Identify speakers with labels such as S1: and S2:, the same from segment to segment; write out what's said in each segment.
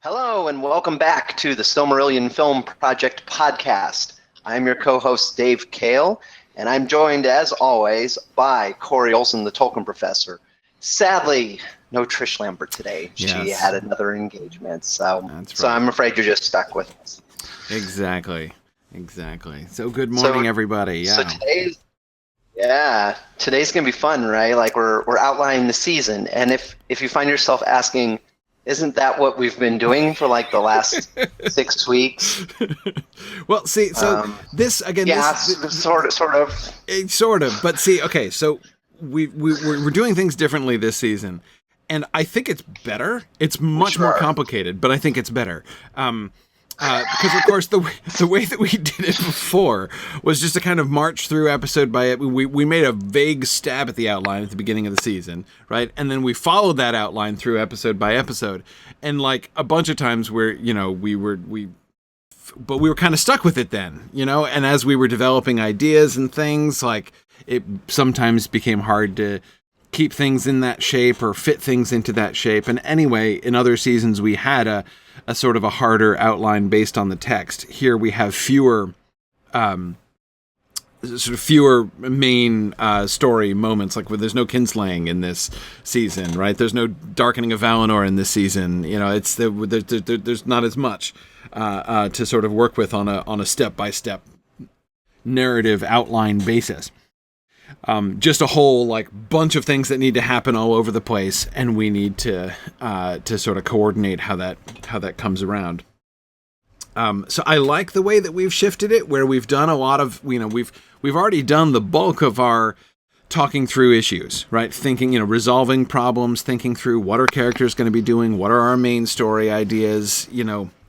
S1: Hello and welcome back to the Silmarillion Film Project podcast. I'm your co-host Dave Kale, and I'm joined as always by Corey Olson, the Tolkien professor. Sadly, no Trish Lambert today. She had another engagement, so I'm afraid you're just stuck with us.
S2: Exactly. So good morning, everybody. Yeah.
S1: So today's gonna be fun, right? Like we're outlining the season, and if you find yourself asking, isn't that what we've been doing for like the last 6 weeks?
S2: Well, see, so this again,
S1: sort of.
S2: But see, okay, so we're doing things differently this season, and I think it's better. It's much more complicated, but I think it's better. Because of course the way that we did it before was just to kind of march through episode by we made a vague stab at the outline at the beginning of the season, right? And then we followed that outline through episode by episode, and like a bunch of times where we were kind of stuck with it then, and as we were developing ideas and things, like it sometimes became hard to keep things in that shape or fit things into that shape. And anyway, in other seasons we had a sort of a harder outline based on the text. Here we have fewer main story moments, like where there's no kinslaying in this season, right? There's no darkening of Valinor in this season. There's not as much to sort of work with on a step-by-step narrative outline basis. Just a whole bunch of things that need to happen all over the place, and we need to sort of coordinate how that comes around. So I like the way that we've shifted it, where we've done a lot of we've already done the bulk of our talking through issues, right? Thinking, resolving problems, thinking through what our characters going to be doing, what are our main story ideas.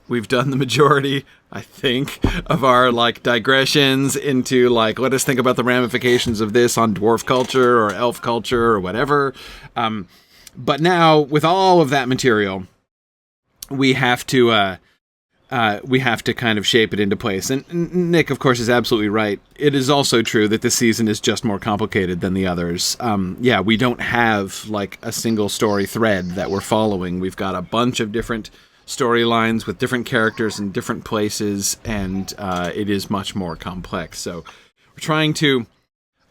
S2: We've done the majority, I think, of our digressions into let us think about the ramifications of this on dwarf culture or elf culture or whatever. But now with all of that material, we have to kind of shape it into place. And Nick, of course, is absolutely right. It is also true that this season is just more complicated than the others. We don't have a single story thread that we're following. We've got a bunch of different storylines with different characters in different places, and it is much more complex. So we're trying to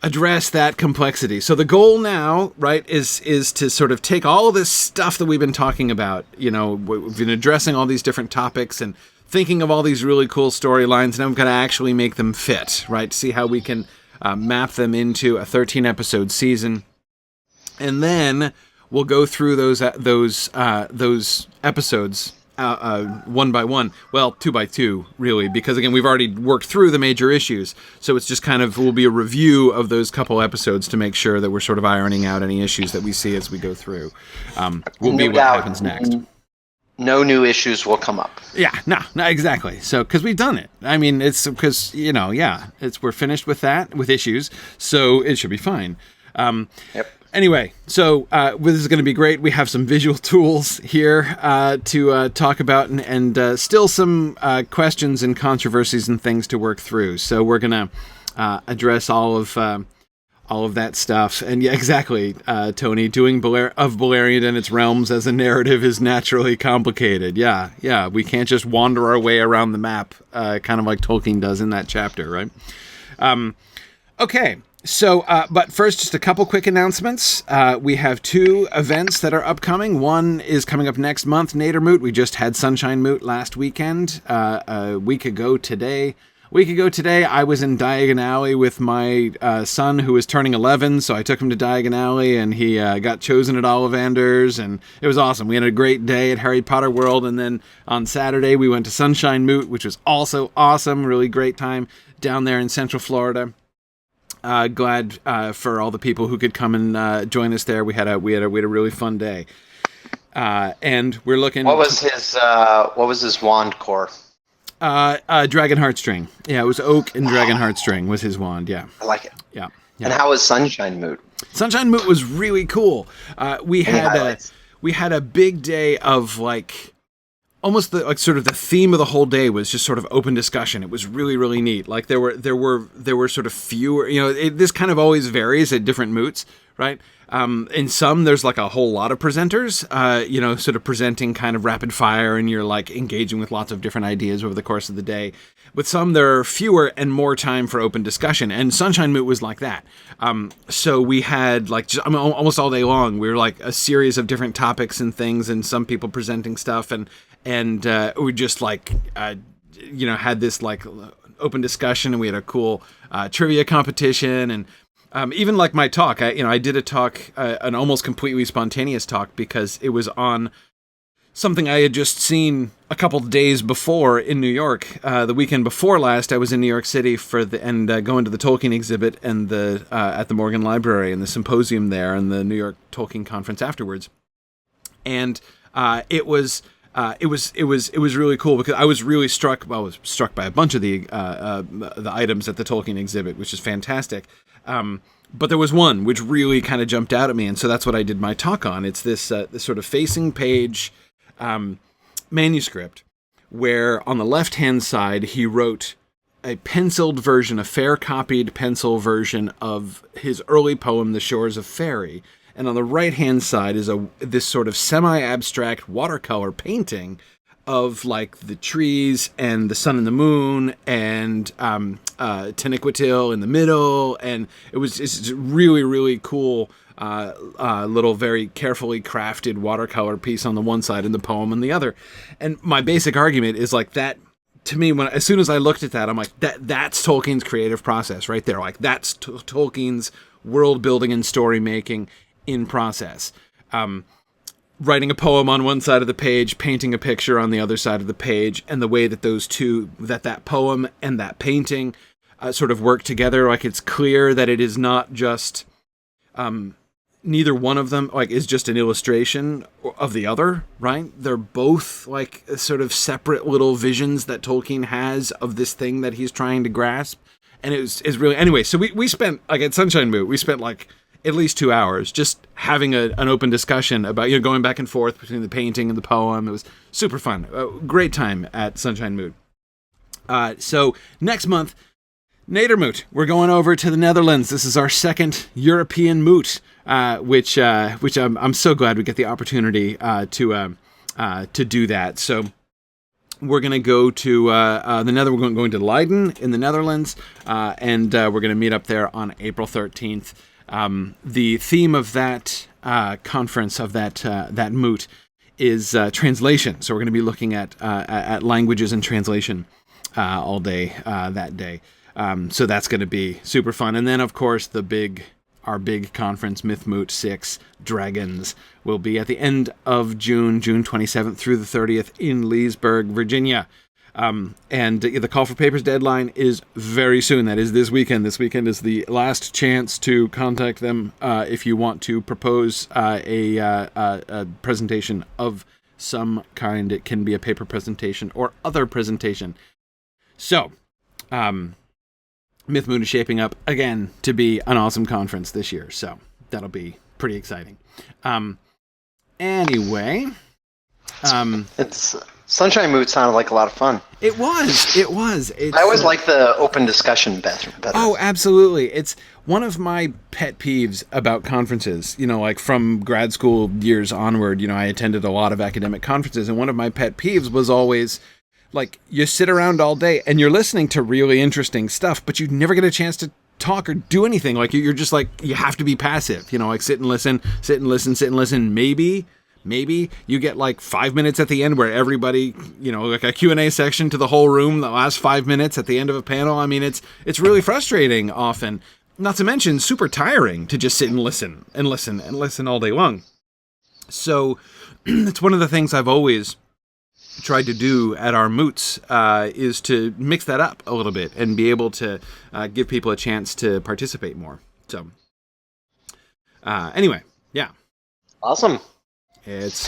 S2: address that complexity. So the goal now, right, is to sort of take all of this stuff that we've been talking about. We've been addressing all these different topics and thinking of all these really cool storylines, and I'm going to actually make them fit, right? See how we can map them into a 13-episode season, and then we'll go through those episodes one by one. Well, 2 by 2, really, because again, we've already worked through the major issues. So it's just will be a review of those couple episodes to make sure that we're sort of ironing out any issues that we see as we go through. Will be what happens next.
S1: No new issues will come up.
S2: Yeah, no, exactly. So, because we've done it. I mean, it's because, we're finished with that, with issues, so it should be fine.
S1: Yep.
S2: Anyway, so this is going to be great. We have some visual tools here to talk about, and still some questions and controversies and things to work through. So we're going to address all of that stuff. And yeah, exactly, Tony, doing of Beleriand and its realms as a narrative is naturally complicated. Yeah, we can't just wander our way around the map, kind of like Tolkien does in that chapter, right? Okay. So, but first, just a couple quick announcements. We have 2 events that are upcoming. One is coming up next month, Nadermoot. We just had Sunshine Moot last weekend. A week ago today, I was in Diagon Alley with my son, who was turning 11. So I took him to Diagon Alley, and he got chosen at Ollivanders, and it was awesome. We had a great day at Harry Potter World, and then on Saturday we went to Sunshine Moot, which was also awesome. Really great time down there in Central Florida. Glad for all the people who could come and join us there. We had a really fun day, and we're looking.
S1: What was his wand core?
S2: Dragon Heartstring. Yeah, it was oak and Dragon Heartstring was his wand. Yeah,
S1: I like it.
S2: Yeah.
S1: And how was Sunshine Moot?
S2: Sunshine Moot was really cool. We had a big day of almost sort of the theme of the whole day was just sort of open discussion. It was really, really neat. There were sort of fewer, this kind of always varies at different moots, right? In some, there's like a whole lot of presenters, sort of presenting kind of rapid fire, and you're like engaging with lots of different ideas over the course of the day. With some, there are fewer and more time for open discussion, and Sunshine Moot was like that. So we had almost all day long, we were like a series of different topics and things, and some people presenting stuff, and we just had this like open discussion, and we had a cool trivia competition, and even like my talk, I did a talk, an almost completely spontaneous talk, because it was on something I had just seen a couple days before in New York. The weekend before last, I was in New York City going to the Tolkien exhibit and at the Morgan Library and the symposium there and the New York Tolkien conference afterwards. And it was really cool, because I was really struck. Well, I was struck by a bunch of the items at the Tolkien exhibit, which is fantastic. But there was one which really kind of jumped out at me, and so that's what I did my talk on. It's this sort of facing page manuscript, where on the left-hand side he wrote a penciled version, a fair-copied pencil version of his early poem, The Shores of Faerie. And on the right-hand side is this sort of semi-abstract watercolor painting of like the trees and the sun and the moon and Taniquetil in the middle, and it's really, really cool little very carefully crafted watercolor piece on the one side and the poem on the other. And my basic argument is like that. To me, as soon as I looked at that, I'm like, that's Tolkien's creative process right there. Like that's Tolkien's world building and story making in process. Writing a poem on one side of the page, painting a picture on the other side of the page, and the way that those two, that poem and that painting sort of work together. Like it's clear that it is not just, neither one of them like is just an illustration of the other, right? They're both like sort of separate little visions that Tolkien has of this thing that he's trying to grasp. And it's really, anyway, so we spent, like at Sunshine Moot, we spent like at least 2 hours just having an open discussion about, going back and forth between the painting and the poem. It was super fun. Great time at Sunshine Moot. So next month, Nadermoot. We're going over to the Netherlands. This is our second European moot, which I'm so glad we get the opportunity to do that. So we're going to go to we're going to Leiden in the Netherlands, and we're going to meet up there on April 13th. The theme of that conference, of that moot, is translation. So we're going to be looking at languages and translation all day that day. So that's going to be super fun. And then, of course, our big conference, Mythmoot 6 Dragons, will be at the end of June 27th through the 30th in Leesburg, Virginia. And the call for papers deadline is very soon. That is this weekend. This weekend is the last chance to contact them if you want to propose a presentation of some kind. It can be a paper presentation or other presentation. So, Mythmoot is shaping up again to be an awesome conference this year. So that'll be pretty exciting. Anyway,
S1: it's Sunshine Moot sounded like a lot of fun.
S2: It was.
S1: I always like the open discussion better.
S2: Oh, absolutely. It's one of my pet peeves about conferences. Like from grad school years onward, I attended a lot of academic conferences, and one of my pet peeves was always, like, you sit around all day and you're listening to really interesting stuff, but you never get a chance to talk or do anything. Like, you're just like, you have to be passive, like sit and listen. Maybe you get like 5 minutes at the end where everybody, like a Q&A section to the whole room, the last 5 minutes at the end of a panel. I mean, it's really frustrating often, not to mention super tiring to just sit and listen all day long. So it's one of the things I've always tried to do at our moots, is to mix that up a little bit and be able to give people a chance to participate more. So anyway, yeah,
S1: awesome.
S2: It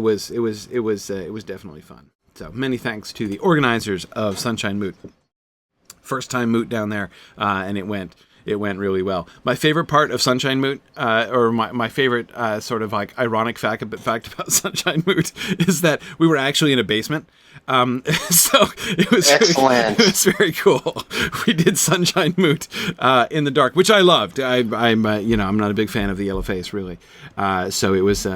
S2: was definitely fun. So many thanks to the organizers of Sunshine Moot. First time moot down there, and it went it went really well. My favorite part of Sunshine Moot, or my favorite sort of like ironic fact about Sunshine Moot, is that we were actually in a basement. So it was
S1: excellent.
S2: It was very cool. We did Sunshine Moot in the dark, which I loved. I'm not a big fan of the yellow face, really. So it was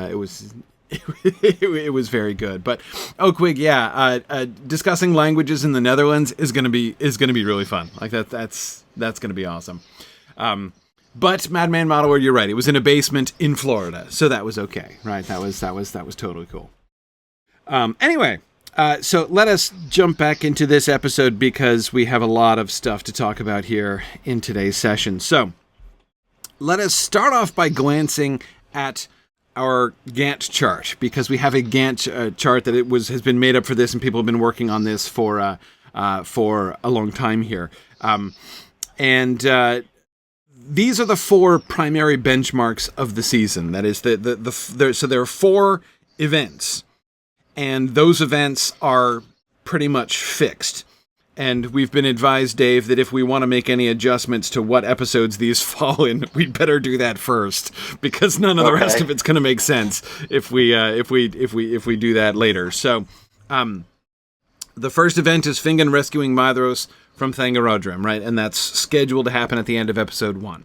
S2: it was very good. But Oakwig, discussing languages in the Netherlands is gonna be really fun. Like that's gonna be awesome. But Madman Model World, you're right. It was in a basement in Florida, so that was okay, right? That was totally cool. Anyway. So let us jump back into this episode because we have a lot of stuff to talk about here in today's session. So let us start off by glancing at our Gantt chart, because we have a Gantt chart that has been made up for this, and people have been working on this for a long time here. These are the 4 primary benchmarks of the season. That is, so there are 4 events. And those events are pretty much fixed. And we've been advised, Dave, that if we want to make any adjustments to what episodes these fall in, we'd better do that first, because none of the rest of it's going to make sense if we do that later. So, the first event is Fingon rescuing Maedhros from Thangarodrim, right? And that's scheduled to happen at the end of episode 1.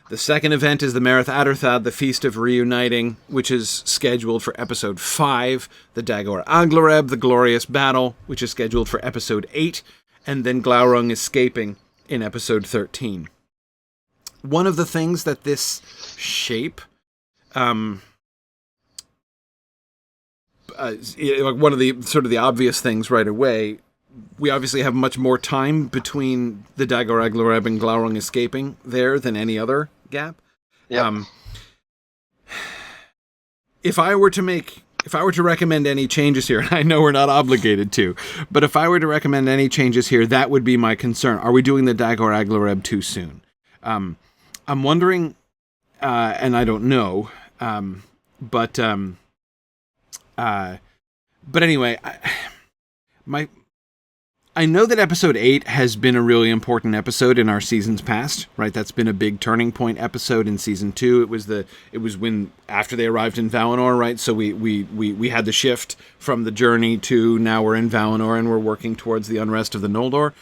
S2: The second event is the Merith Adderthad, the Feast of Reuniting, which is scheduled for episode 5. The Dagor Aglareb, the Glorious Battle, which is scheduled for episode 8. And then Glaurung escaping in episode 13. One of the things that this shape, one of the sort of the obvious things right away, we obviously have much more time between the Dagor Aglareb and Glaurung escaping there than any other gap.
S1: Yep.
S2: If I were to recommend any changes here, and I know we're not obligated to, but if I were to recommend any changes here, that would be my concern. Are we doing the Dagor Aglareb too soon? I'm wondering, and I don't know, but anyway, I know that episode 8 has been a really important episode in our seasons past, right? That's been a big turning point episode in season 2. It was when after they arrived in Valinor, right? So we had the shift from the journey to now we're in Valinor and we're working towards the unrest of the Noldor.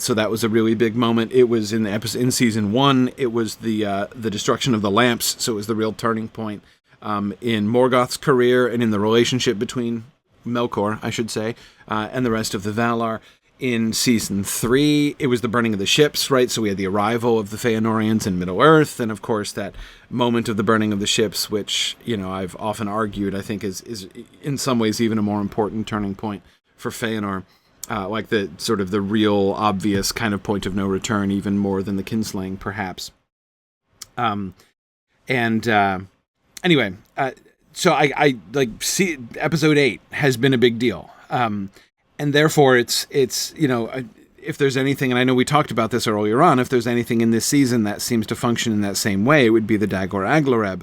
S2: So that was a really big moment. It was in season 1. It was the destruction of the lamps. So it was the real turning point in Morgoth's career and in the relationship between Melkor, I should say, and the rest of the Valar. In season 3, it was the burning of the ships, right? So we had the arrival of the Feanorians in Middle-earth, and of course that moment of the burning of the ships, which, I've often argued, I think is in some ways even a more important turning point for Feanor, like the sort of the real obvious kind of point of no return, even more than the kinslaying, perhaps. Anyway, so I see episode 8 has been a big deal. And therefore, it's if there's anything, and I know we talked about this earlier on, if there's anything in this season that seems to function in that same way, it would be the Dagor Aglareb.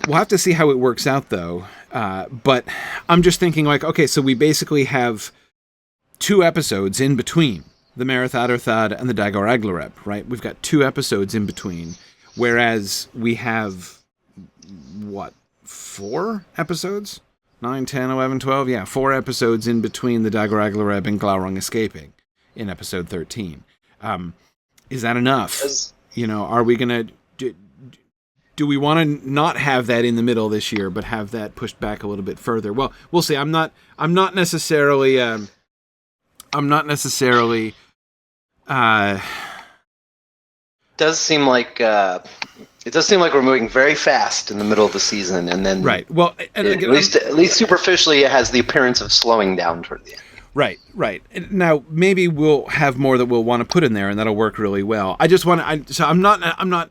S2: We'll have to see how it works out, though. But I'm just thinking, okay, so we basically have 2 episodes in between the Merith Adderthad and the Dagor Aglareb, right? We've got 2 episodes in between, whereas we have, 4 episodes? 9, 10, 11, 12, 4 episodes in between the Dagor Aglareb and Glaurung escaping in episode 13. Is that enough? Are we going to... Do we want to not have that in the middle this year, but have that pushed back a little bit further? Well, we'll see. I'm not necessarily...
S1: Does seem like... It does seem like we're moving very fast in the middle of the season, and then
S2: right. Well, and
S1: at least superficially, it has the appearance of slowing down toward the end.
S2: Right. Now, maybe we'll have more that we'll want to put in there, and that'll work really well. I just want to. So I'm not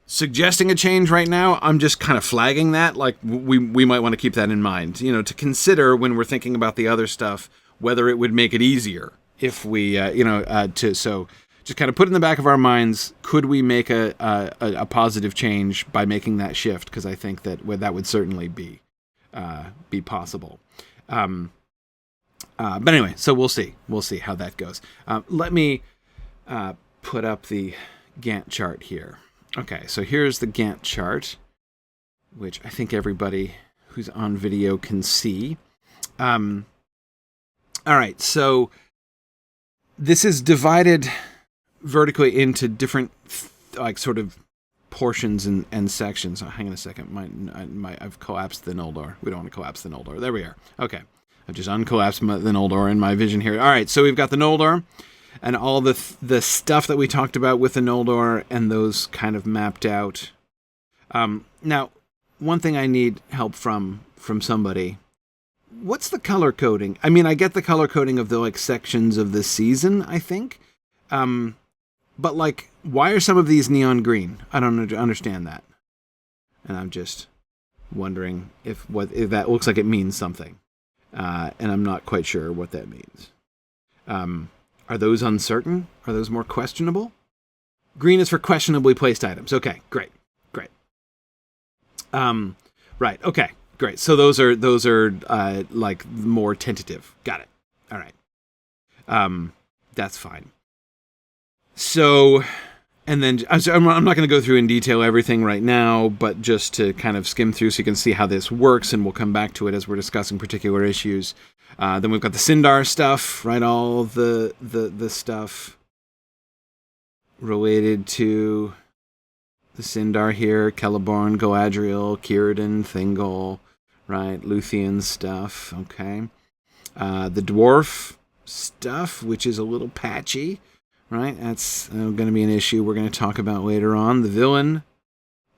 S2: suggesting a change right now. I'm just kind of flagging that, like we might want to keep that in mind. To consider when we're thinking about the other stuff, whether it would make it easier if we, just kind of put in the back of our minds, could we make a positive change by making that shift? Because I think that would certainly be possible. But anyway, so we'll see how that goes. Let me put up the Gantt chart here. Okay, so here's the Gantt chart, which I think everybody who's on video can see. All right, so this is divided vertically into different, like, sort of portions and sections. Oh, hang on a second. I've collapsed the Noldor. We don't want to collapse the Noldor. There we are. Okay. I've just uncollapsed the Noldor in my vision here. All right, so we've got the Noldor and all the stuff that we talked about with the Noldor and those kind of mapped out. Now, one thing I need help from somebody. What's the color coding? I mean, I get the color coding of the, like, sections of the season, I think. But, like, why are some of these neon green? I don't understand that. And I'm just wondering if that looks like it means something. And I'm not quite sure what that means. Are those uncertain? Are those more questionable? Green is for questionably placed items. Okay, great. Right, okay, great. So those are like more tentative. Got it. All right. That's fine. So, and then I'm not going to go through in detail everything right now, but just to kind of skim through so you can see how this works, and we'll come back to it as we're discussing particular issues. Then we've got the Sindar stuff, right? All the stuff related to the Sindar here: Celeborn, Galadriel, Círdan, Thingol, right? Luthien stuff, okay. The dwarf stuff, which is a little patchy. Right, that's going to be an issue we're going to talk about later on. The villain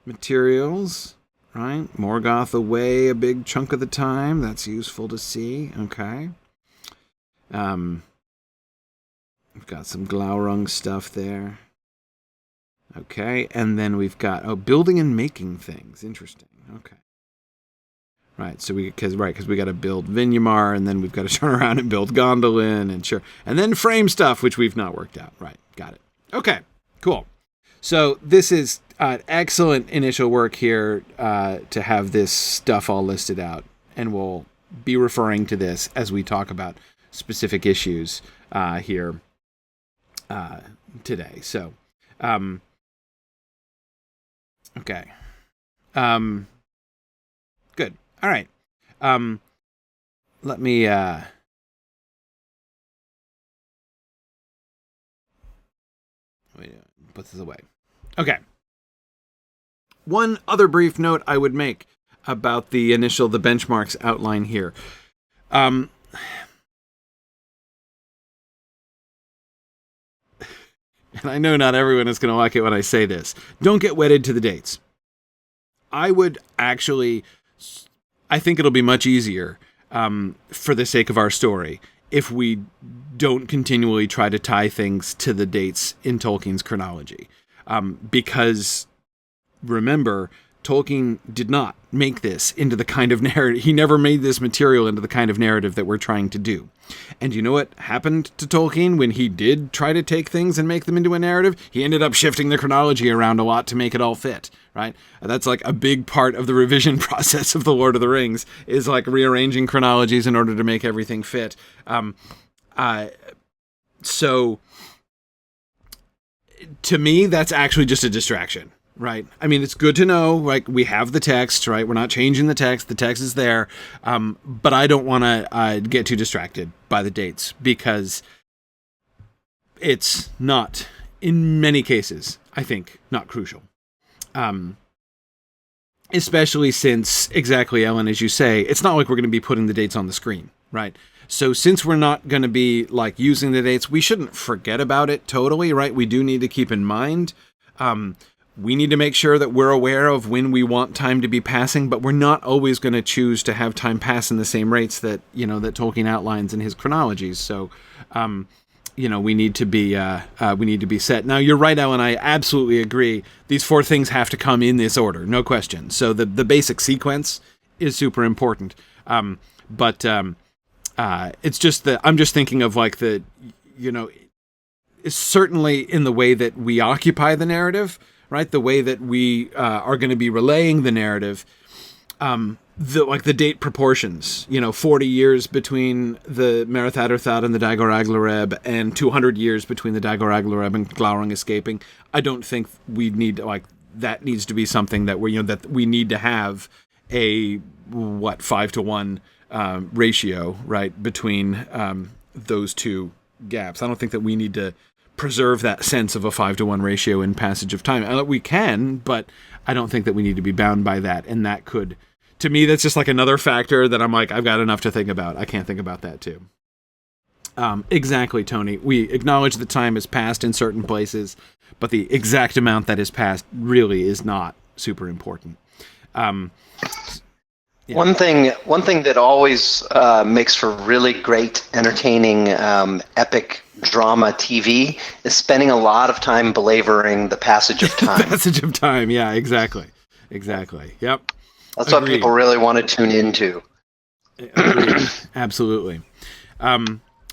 S2: materials, right? Morgoth away a big chunk of the time. That's useful to see. Okay. We've got some Glaurung stuff there. Okay, and then we've got building and making things. Interesting. Okay. Right, so because we got to build Vinyamar, and then we've got to turn around and build Gondolin, and then frame stuff, which we've not worked out. Right, got it. Okay, cool. So this is excellent initial work here to have this stuff all listed out, and we'll be referring to this as we talk about specific issues here today. So, okay. Good. All right. Let me put this away. Okay. One other brief note I would make about the benchmarks outline here. And I know not everyone is going to like it when I say this. Don't get wedded to the dates. I think it'll be much easier, for the sake of our story, if we don't continually try to tie things to the dates in Tolkien's chronology. Because, remember, Tolkien did not make this into the kind of narrative. He never made this material into the kind of narrative that we're trying to do. And you know what happened to Tolkien when he did try to take things and make them into a narrative? He ended up shifting the chronology around a lot to make it all fit, right? That's like a big part of the revision process of The Lord of the Rings, is like rearranging chronologies in order to make everything fit. So to me, that's actually just a distraction. Right. I mean, it's good to know, like, we have the text, right? We're not changing the text. The text is there. But I don't want to get too distracted by the dates, because it's not, in many cases, I think, not crucial. Especially since, exactly, Ellen, as you say, it's not like we're going to be putting the dates on the screen, right? So since we're not going to be, like, using the dates, we shouldn't forget about it totally, right? We do need to keep in mind we need to make sure that we're aware of when we want time to be passing, but we're not always going to choose to have time pass in the same rates that, that Tolkien outlines in his chronologies. So, we need to be set. Now, you're right, Ellen. I absolutely agree. These 4 things have to come in this order, no question. So the basic sequence is super important. But it's just that I'm just thinking of, like, certainly in the way that we occupy the narrative, right? The way that we are going to be relaying the narrative. the date proportions, 40 years between the Merith Atherthad and the Dagor Aglareb, and 200 years between the Dagor Aglareb and Glaurung escaping. I don't think we need that needs to be something that we need to have a 5-to-1 ratio, right, between those two gaps. I don't think that we need to preserve that sense of a 5-to-1 ratio in passage of time. We can, but I don't think that we need to be bound by that. And that could, to me, that's just like another factor that I'm like, I've got enough to think about. I can't think about that too. Exactly, Tony. We acknowledge that time has passed in certain places, but the exact amount that has passed really is not super important. Yeah.
S1: One thing that always makes for really great, entertaining, epic drama TV is spending a lot of time belaboring the passage of time.
S2: Passage of time, yeah, exactly. Yep.
S1: That's what people really want to tune into.
S2: Agreed. Absolutely.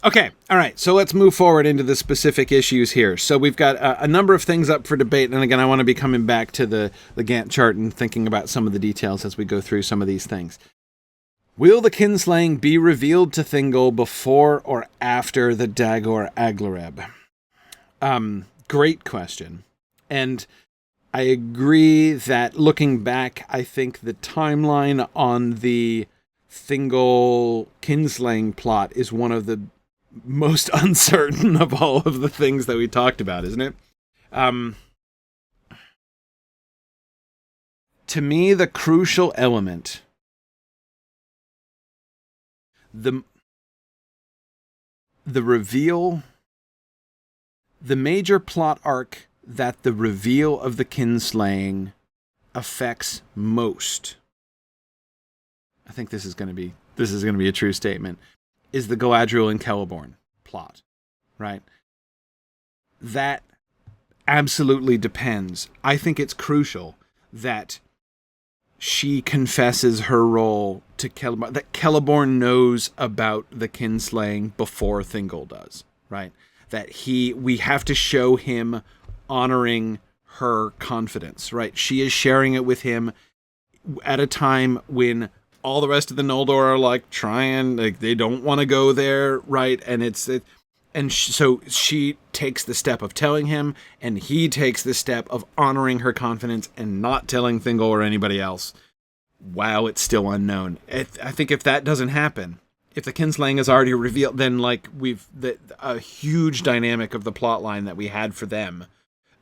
S2: Okay, all right, so let's move forward into the specific issues here. So we've got a number of things up for debate, and again, I want to be coming back to the Gantt chart and thinking about some of the details as we go through some of these things. Will the kinslaying be revealed to Thingol before or after the Dagor Aglareb? Great question. And I agree that looking back, I think the timeline on the Thingol kinslaying plot is one of the most uncertain of all of the things that we talked about, isn't it? To me, the crucial element, the reveal, the major plot arc that the reveal of the kinslaying affects most, I think this is going to be a true statement, is the Galadriel and Celeborn plot, right? That absolutely depends. I think it's crucial that she confesses her role to Celeborn, that Celeborn knows about the kinslaying before Thingol does, right? That we have to show him honoring her confidence, right? She is sharing it with him at a time when all the rest of the Noldor are they don't want to go there, right? And so she takes the step of telling him, and he takes the step of honoring her confidence and not telling Thingol or anybody else while it's still unknown. I think if that doesn't happen, if the kinslaying is already revealed, then a huge dynamic of the plot line that we had for them,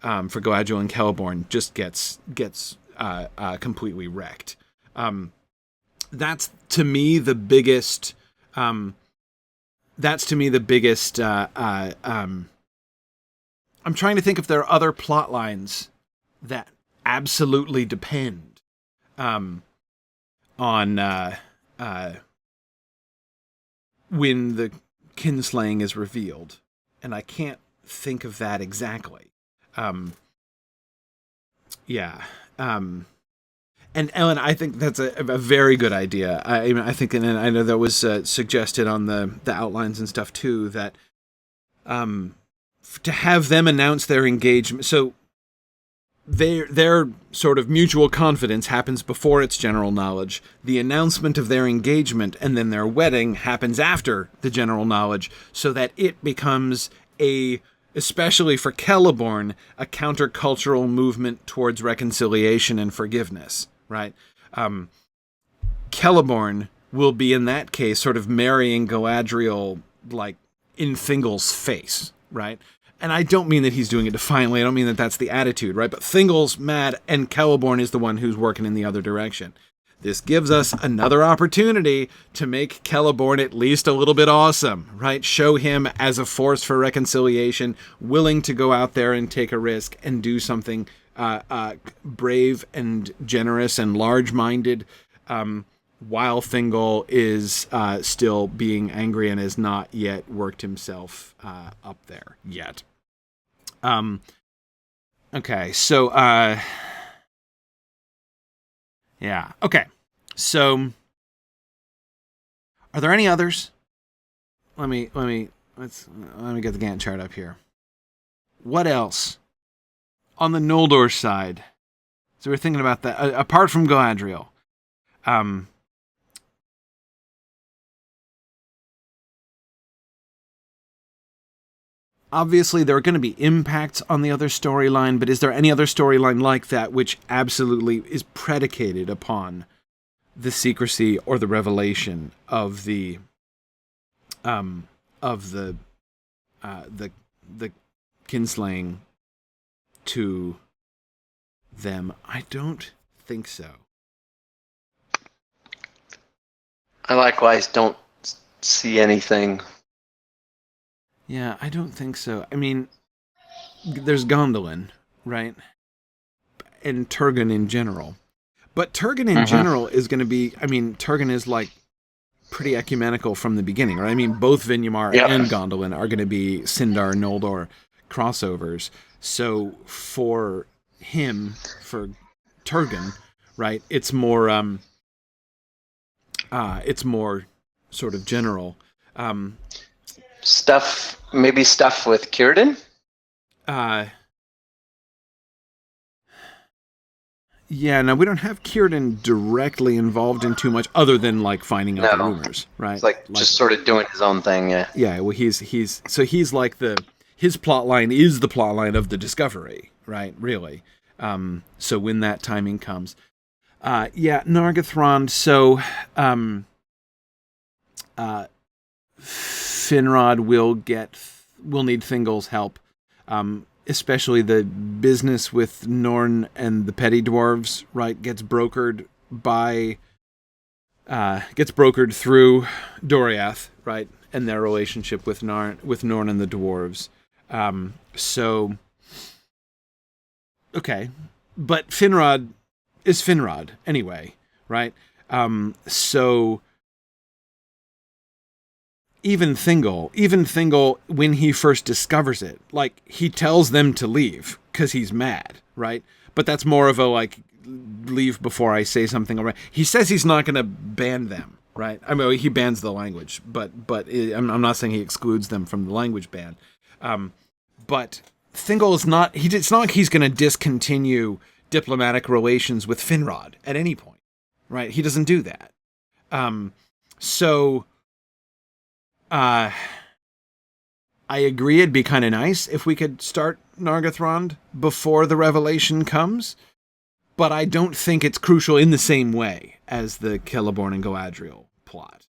S2: for Galadriel and Celeborn, just gets completely wrecked. That's to me the biggest. I'm trying to think if there are other plot lines that absolutely depend on when the kinslaying is revealed, and I can't think of that exactly. And Ellen, I think that's a very good idea. I think, and I know that was suggested on the outlines and stuff too, that to have them announce their engagement. So their sort of mutual confidence happens before it's general knowledge. The announcement of their engagement and then their wedding happens after the general knowledge, so that it becomes especially for Celeborn, a countercultural movement towards reconciliation and forgiveness. Right? Celeborn will be, in that case, sort of marrying Galadriel, in Thingol's face, right? And I don't mean that he's doing it defiantly. I don't mean that that's the attitude, right? But Thingol's mad, and Celeborn is the one who's working in the other direction. This gives us another opportunity to make Celeborn at least a little bit awesome, right? Show him as a force for reconciliation, willing to go out there and take a risk and do something brave and generous and large-minded, while Thingol is still being angry and has not yet worked himself up there yet. Okay, so yeah, okay, so are there any others? Let me get the Gantt chart up here. What else? On the Noldor side, so we're thinking about that. Apart from Galadriel, Obviously, there are going to be impacts on the other storyline, but is there any other storyline like that which absolutely is predicated upon the secrecy or the revelation of the kinslaying to them? I don't think so.
S1: I likewise don't see anything.
S2: Yeah, I don't think so. I mean, there's Gondolin, right? And Turgon in general. But Turgon in general is going to be, I mean, Turgon is like pretty ecumenical from the beginning, right? I mean, both Vinyamar and Gondolin are going to be Sindar, Noldor crossovers. So for him, for Turgon, right, it's more sort of general.
S1: Maybe stuff with Círdan?
S2: Yeah, now we don't have Círdan directly involved in too much other than like finding out the rumors, right?
S1: It's like just sort of doing his own thing, yeah.
S2: Yeah, well he's like his plot line is the plot line of the Discovery, right? Really. So when that timing comes. Nargothrond, so Finrod will need Thingol's help. Especially the business with Norn and the petty dwarves, right, gets brokered through Doriath, right, and their relationship with Norn and the dwarves. Okay, but Finrod is Finrod anyway, right? So even Thingol, when he first discovers it, like, he tells them to leave because he's mad, right? But that's more of a, like, leave before I say something. Alright. He says he's not going to ban them, right? I mean, he bans the language, but I'm not saying he excludes them from the language ban. But Thingol is not, it's not like he's going to discontinue diplomatic relations with Finrod at any point, right? He doesn't do that. I agree it'd be kind of nice if we could start Nargothrond before the revelation comes, but I don't think it's crucial in the same way as the Celeborn and Galadriel plot.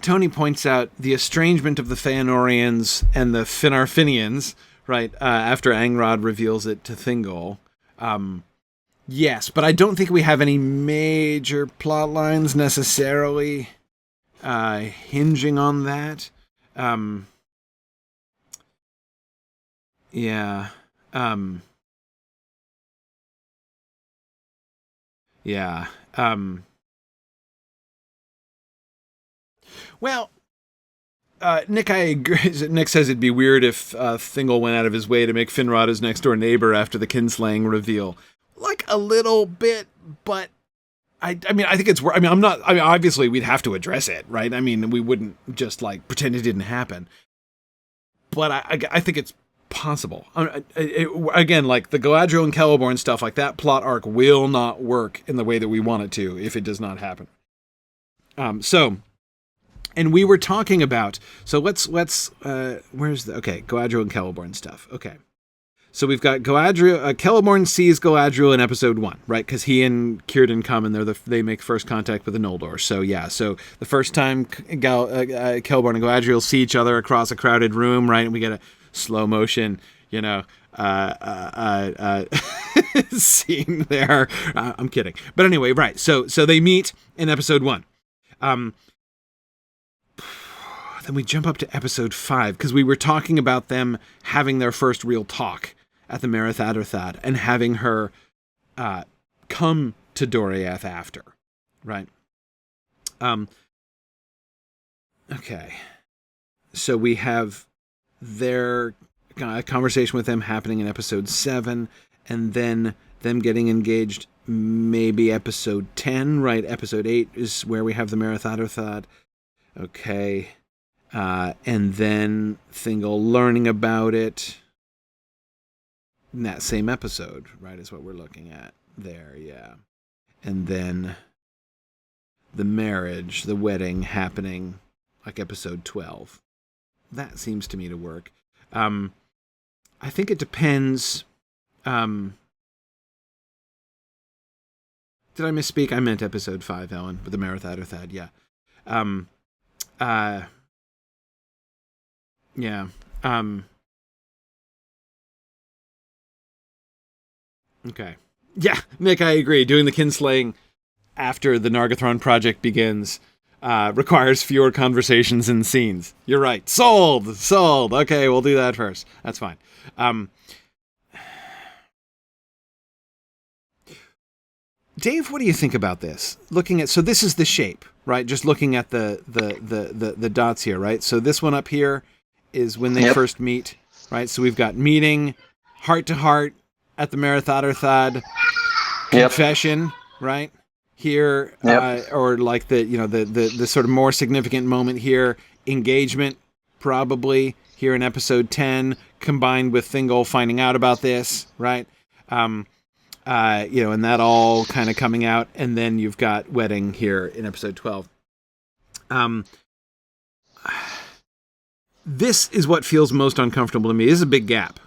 S2: Tony points out the estrangement of the Feanorians and the Finarfinians, right, after Angrod reveals it to Thingol. Yes, but I don't think we have any major plot lines necessarily hinging on that. Well, Nick, I agree. Nick says it'd be weird if Thingol went out of his way to make Finrod his next door neighbor after the kinslaying reveal. Like, a little bit, but I mean, I think it's. I mean, obviously we'd have to address it, right? I mean, we wouldn't just like pretend it didn't happen. But I think it's possible. Again, like the Galadriel and Celeborn stuff, like that plot arc will not work in the way that we want it to if it does not happen. And we were talking about, so let's where's the, okay, Galadriel and Celeborn stuff. Okay. So we've got Galadriel, Celeborn sees Galadriel in episode 1, right? Because he and Círdan come and they make first contact with the Noldor. So yeah, so the first time Celeborn and Galadriel see each other across a crowded room, right? And we get a slow motion, scene there. I'm kidding. But anyway, right. So they meet in episode 1. Then we jump up to episode 5, because we were talking about them having their first real talk at the Merith Adderthad and having her come to Doriath after, right? Okay. So we have their conversation with them happening in episode 7, and then them getting engaged maybe episode 10, right? Episode 8 is where we have the Merith Adderthad. Okay. And then Thingol learning about it in that same episode, right, is what we're looking at there, yeah. And then the marriage, the wedding happening like episode 12. That seems to me to work. I think it depends. Did I misspeak? I meant episode 5, Ellen, with the Marathadothad, yeah. Yeah. Okay. Yeah, Nick, I agree. Doing the kinslaying after the Nargothrond project begins requires fewer conversations and scenes. You're right. Sold! Okay, we'll do that first. That's fine. Dave, what do you think about this? So this is the shape, right? Just looking at the dots here, right? So this one up here is when they first meet, right? So we've got meeting, heart to heart at the Marathadothad, confession, right? Here, or like the sort of more significant moment here, engagement, probably here in episode 10, combined with Thingol finding out about this, right? And that all kind of coming out, and then you've got wedding here in episode 12. This is what feels most uncomfortable to me. This is a big gap.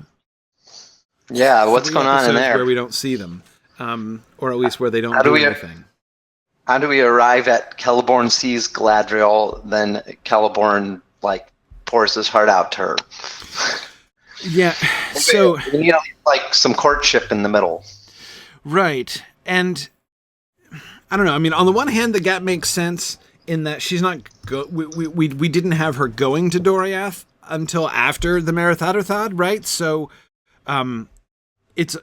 S1: Yeah, what's going on in there?
S2: Where we don't see them, or at least where they don't do anything.
S1: How do we arrive at Celeborn sees Galadriel, then Celeborn pours his heart out to her?
S2: Yeah, so
S1: we need some courtship in the middle.
S2: Right. And I don't know. I mean, on the one hand, the gap makes sense in that she's not we didn't have her going to Doriath until after the Marathadothad, right? So it's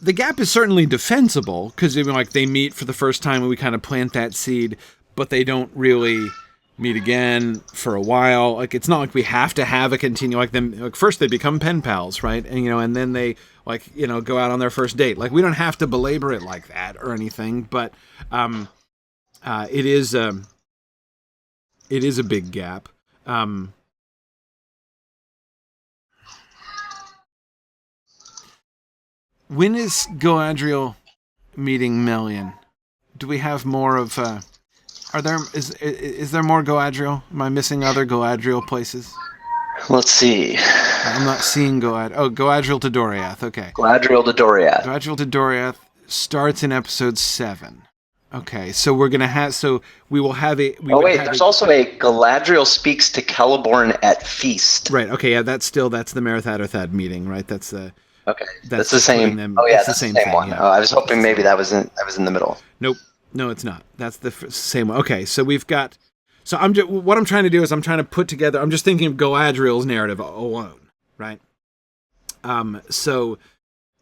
S2: the gap is certainly defensible because they meet for the first time and we kind of plant that seed, but they don't really meet again for a while. It's not like we have to have a continue first they become pen pals, right? And and then they go out on their first date. We don't have to belabor it like that or anything, but it is a big gap. When is Galadriel meeting Melian? Do we have more of is there more Galadriel? Am I missing other Galadriel places?
S1: Let's see.
S2: I'm not seeing Galadriel to Doriath. Okay.
S1: Galadriel to Doriath.
S2: Galadriel to Doriath starts in episode 7. Okay, so we're gonna have. So we will have a.
S1: There's also a Galadriel speaks to Celeborn at feast.
S2: Right. Okay. Yeah. That's the Marathadothad meeting. Right. That's the.
S1: Okay. That's the same. That's the same thing, one. Yeah. I was hoping maybe that was in the middle.
S2: Nope. No, it's not. That's the same one. Okay. So we've got. So what I'm trying to do is I'm trying to put together. I'm just thinking of Galadriel's narrative alone. Right. So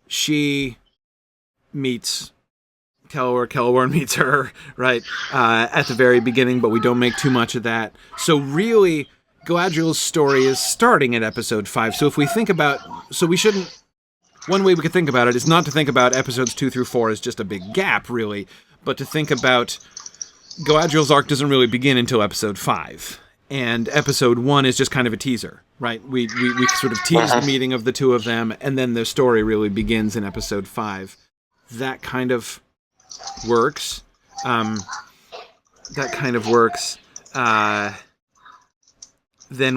S2: she meets Celeborn meets her, right, at the very beginning, but we don't make too much of that. So really, Galadriel's story is starting at episode 5. So if we think about, one way we could think about it is not to think about episodes 2 through 4 as just a big gap, really, but to think about Galadriel's arc doesn't really begin until episode 5. And episode 1 is just kind of a teaser, right? We sort of tease the meeting of the two of them, and then the story really begins in episode 5. That kind of works. Then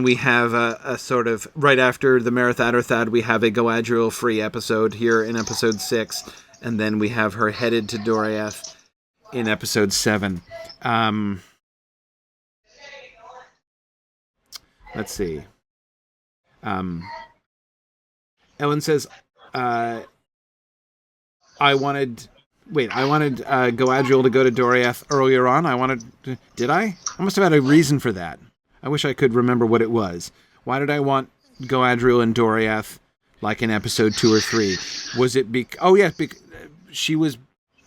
S2: we have a sort of, right after the Marathadothad, we have a Galadriel-free episode here in episode 6, and then we have her headed to Doriath in episode 7. Let's see. Ellen says, I wanted Galadriel to go to Doriath earlier on. Did I? I must have had a reason for that. I wish I could remember what it was. Why did I want Galadriel and Doriath in episode 2 or 3? Was it she was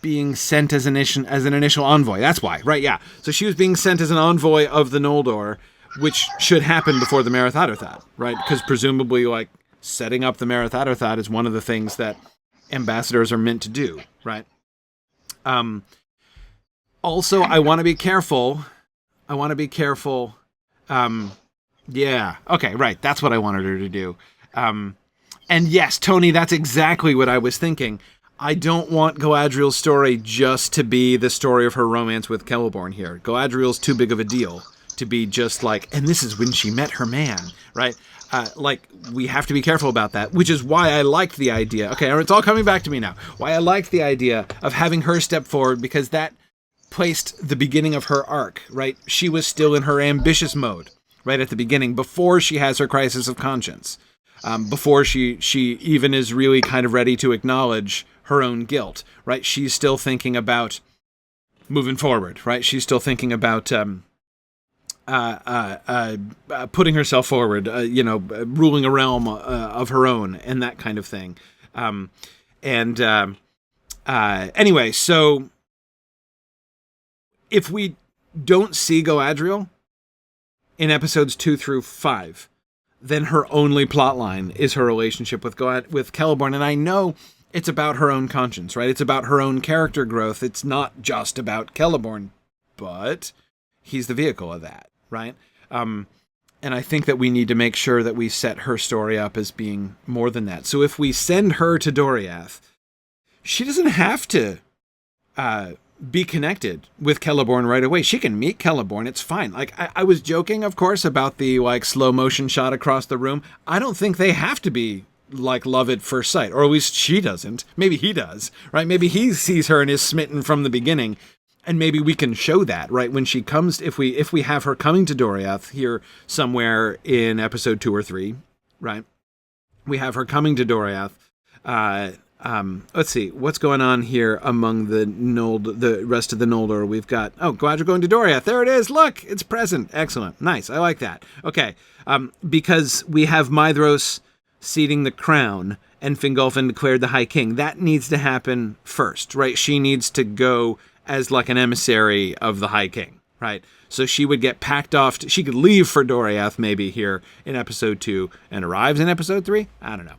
S2: being sent as an initial envoy. That's why, right? Yeah. So she was being sent as an envoy of the Noldor, which should happen before the Marathadothad, right? Because presumably, setting up the Marathadothad is one of the things that ambassadors are meant to do, right? Also, I want to be careful Yeah. Okay, right. That's what I wanted her to do. And yes, Tony, that's exactly what I was thinking. I don't want Galadriel's story just to be the story of her romance with Celeborn here. Galadriel's too big of a deal to be just like, and this is when she met her man, right? We have to be careful about that, which is why I liked the idea. Okay, it's all coming back to me now. Why I liked the idea of having her step forward, because that placed the beginning of her arc, right? She was still in her ambitious mode, right at the beginning, before she has her crisis of conscience, before she even is really kind of ready to acknowledge her own guilt, right? She's still thinking about moving forward, right? She's still thinking about putting herself forward, ruling a realm of her own and that kind of thing. Anyway, so if we don't see Galadriel in episodes 2 through 5, then her only plotline is her relationship with Celeborn. And I know it's about her own conscience, right? It's about her own character growth. It's not just about Celeborn, but he's the vehicle of that, right? And I think that we need to make sure that we set her story up as being more than that. So if we send her to Doriath, she doesn't have to be connected with Celeborn right away. She can meet Celeborn. It's fine. Like, I was joking, of course, about the slow motion shot across the room. I don't think they have to be love at first sight, or at least she doesn't. Maybe he does, right? Maybe he sees her and is smitten from the beginning. And maybe we can show that, right? When she comes, if we have her coming to Doriath here somewhere in episode 2 or 3, right? We have her coming to Doriath. Let's see what's going on here among the rest of the Noldor. We've got Galadriel going to Doriath. There it is. Look, it's present. Excellent, nice. I like that. Okay, because we have Maedhros ceding the crown and Fingolfin declared the High King. That needs to happen first, right? She needs to go as like an emissary of the High King, right? So she would get packed off. She could leave for Doriath maybe here in episode 2 and arrives in episode 3. I don't know.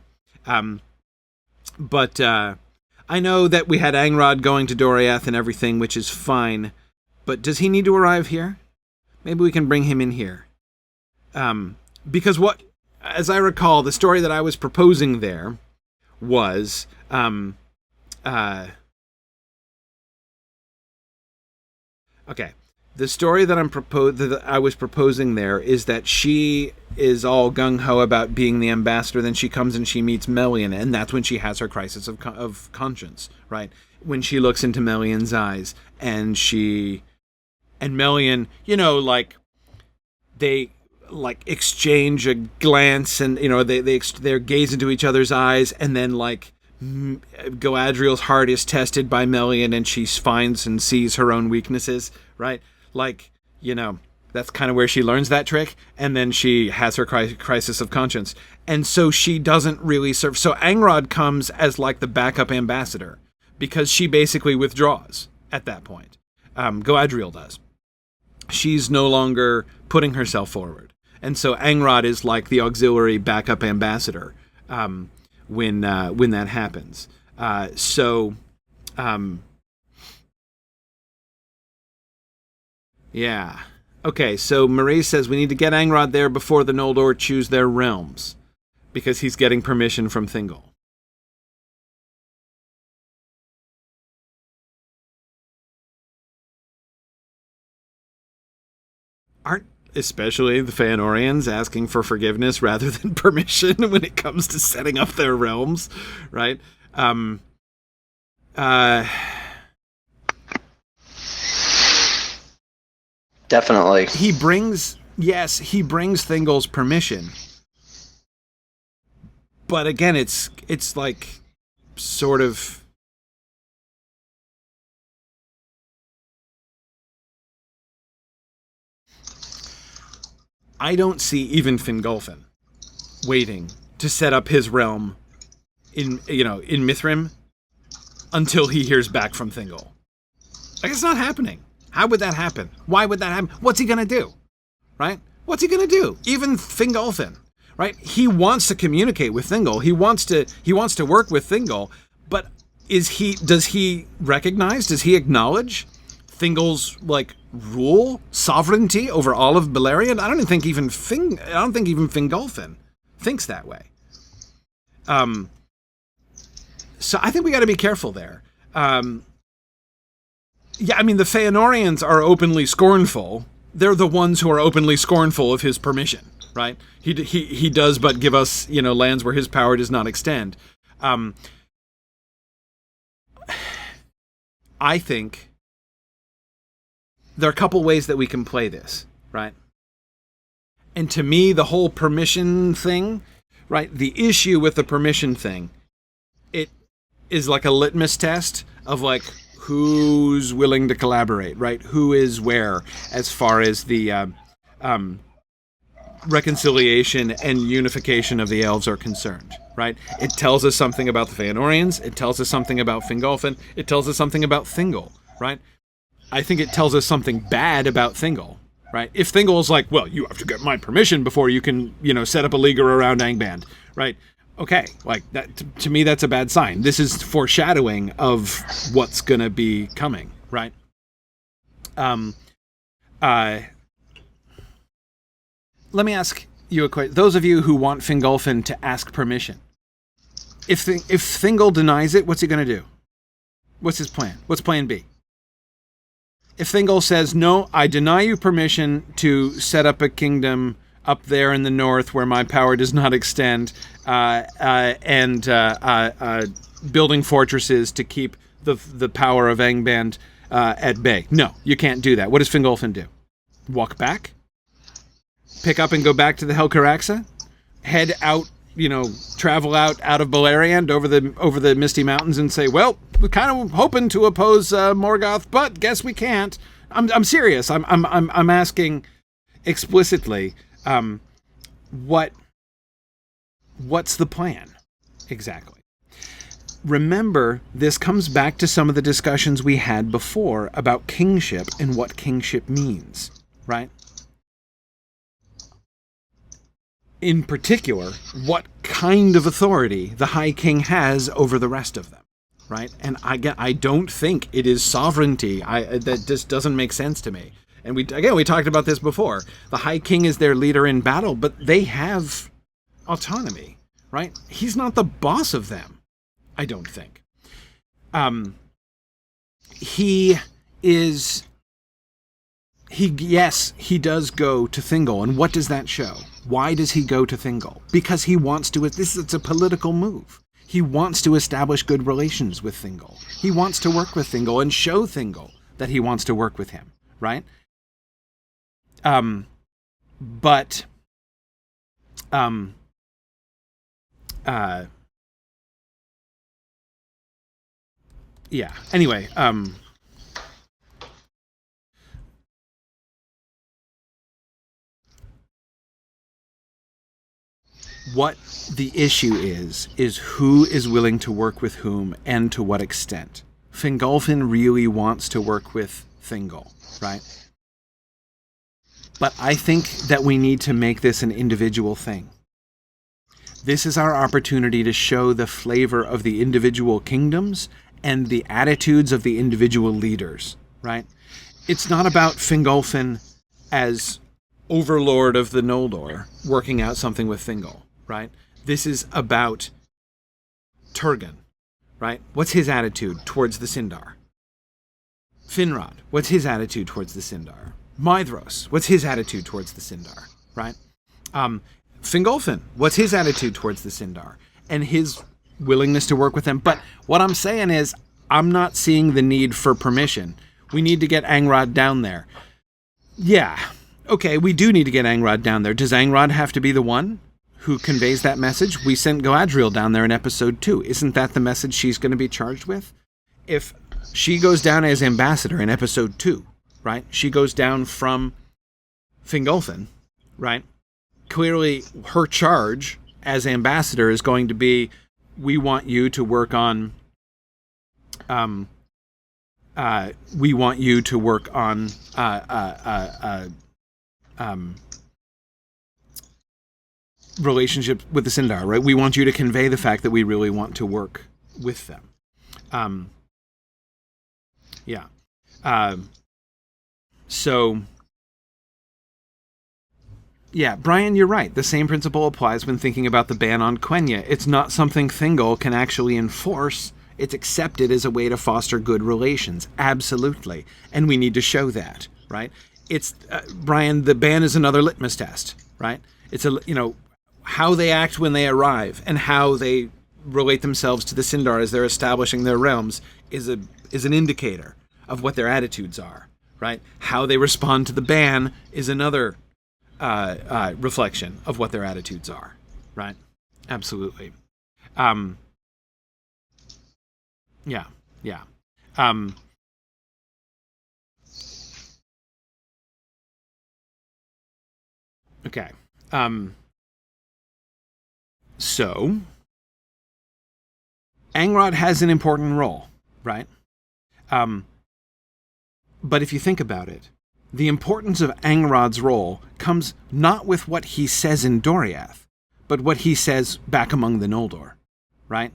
S2: But I know that we had Angrod going to Doriath and everything, which is fine. But does he need to arrive here? Maybe we can bring him in here. Because as I recall, the story that I was proposing there was okay. The story that I was proposing there is that she is all gung-ho about being the ambassador, then she comes and she meets Melian, and that's when she has her crisis of conscience, right? When she looks into Melian's eyes, and Melian, they exchange a glance, and they gaze into each other's eyes, and then Galadriel's heart is tested by Melian, and she finds and sees her own weaknesses, right? That's kind of where she learns that trick, and then she has her crisis of conscience. And so she doesn't really serve. So Angrod comes as the backup ambassador, because she basically withdraws at that point. Galadriel does. She's no longer putting herself forward. And so Angrod is like the auxiliary backup ambassador when that happens. Yeah. Okay, so Marie says we need to get Angrod there before the Noldor choose their realms, because he's getting permission from Thingol. Aren't especially the Fëanorians asking for forgiveness rather than permission when it comes to setting up their realms, right?
S1: Definitely.
S2: He brings Thingol's permission. But again, it's sort of... I don't see even Fingolfin waiting to set up his realm in Mithrim until he hears back from Thingol. It's not happening. How would that happen? Why would that happen? What's he going to do? Right? What's he going to do? Even Fingolfin, right? He wants to communicate with Thingol. He wants to work with Thingol, but does he recognize, does he acknowledge Thingol's rule, sovereignty over all of Beleriand. I don't think even Fingolfin thinks that way. So I think we got to be careful there. The Feanorians are openly scornful. They're the ones who are openly scornful of his permission, right? He does but give us, lands where his power does not extend. I think there are a couple ways that we can play this, right? And to me, the whole permission thing, right? The issue with the permission thing, it is like a litmus test of who's willing to collaborate, right? Who is where as far as the reconciliation and unification of the elves are concerned, right? It tells us something about the Feanorians. It tells us something about Fingolfin. It tells us something about Thingol, right? I think it tells us something bad about Thingol, right? If Thingol's well, you have to get my permission before you can, set up a leaguer around Angband, right? Okay, that to me, that's a bad sign. This is foreshadowing of what's going to be coming, right? Let me ask you a question. Those of you who want Fingolfin to ask permission, if Thingol denies it, what's he going to do? What's his plan? What's plan B? If Thingol says, no, I deny you permission to set up a kingdom up there in the north where my power does not extend, and building fortresses to keep the power of Angband at bay. No, you can't do that. What does Fingolfin do? Walk back? Pick up and go back to the Helcaraxa? Head out, travel out of Beleriand over the Misty Mountains and say, well, we're kind of hoping to oppose Morgoth, but guess we can't. I'm serious. I'm asking explicitly, what's the plan exactly? Remember, this comes back to some of the discussions we had before about kingship and what kingship means, right? In particular, what kind of authority the High King has over the rest of them, right? And I don't think it is sovereignty. That just doesn't make sense to me. And we talked about this before. The High King is their leader in battle, but they have autonomy, right? He's not the boss of them, I don't think. He does go to Thingol, and what does that show? Why does he go to Thingol? Because he wants to. It's a political move. He wants to establish good relations with Thingol. He wants to work with Thingol and show Thingol that he wants to work with him, right? Yeah. Anyway, what the issue is who is willing to work with whom and to what extent. Fingolfin really wants to work with Thingol, right? But I think that we need to make this an individual thing. This is our opportunity to show the flavor of the individual kingdoms and the attitudes of the individual leaders, right? It's not about Fingolfin as overlord of the Noldor working out something with Thingol, right? This is about Turgon, right? What's his attitude towards the Sindar? Finrod, what's his attitude towards the Sindar? Maedhros, what's his attitude towards the Sindar, right? Fingolfin, what's his attitude towards the Sindar? And his willingness to work with them. But what I'm saying is, I'm not seeing the need for permission. We need to get Angrod down there. Yeah, okay, we do need to get Angrod down there. Does Angrod have to be the one who conveys that message? We sent Galadriel down there in episode 2. Isn't that the message she's going to be charged with? If she goes down as ambassador in episode 2, right? She goes down from Fingolfin, right? Clearly, her charge as ambassador is going to be, we want you to work on, relationship with the Sindar, right? We want you to convey the fact that we really want to work with them. Yeah. So, yeah, Brian, you're right. The same principle applies when thinking about the ban on Quenya. It's not something Thingol can actually enforce. It's accepted as a way to foster good relations. Absolutely. And we need to show that, right? It's, Brian, the ban is another litmus test, right? It's how they act when they arrive and how they relate themselves to the Sindar as they're establishing their realms is an indicator of what their attitudes are, right? How they respond to the ban is another reflection of what their attitudes are, right? Absolutely. Yeah. Okay. So, Angrod has an important role, right? But if you think about it, the importance of Angrod's role comes not with what he says in Doriath, but what he says back among the Noldor, right?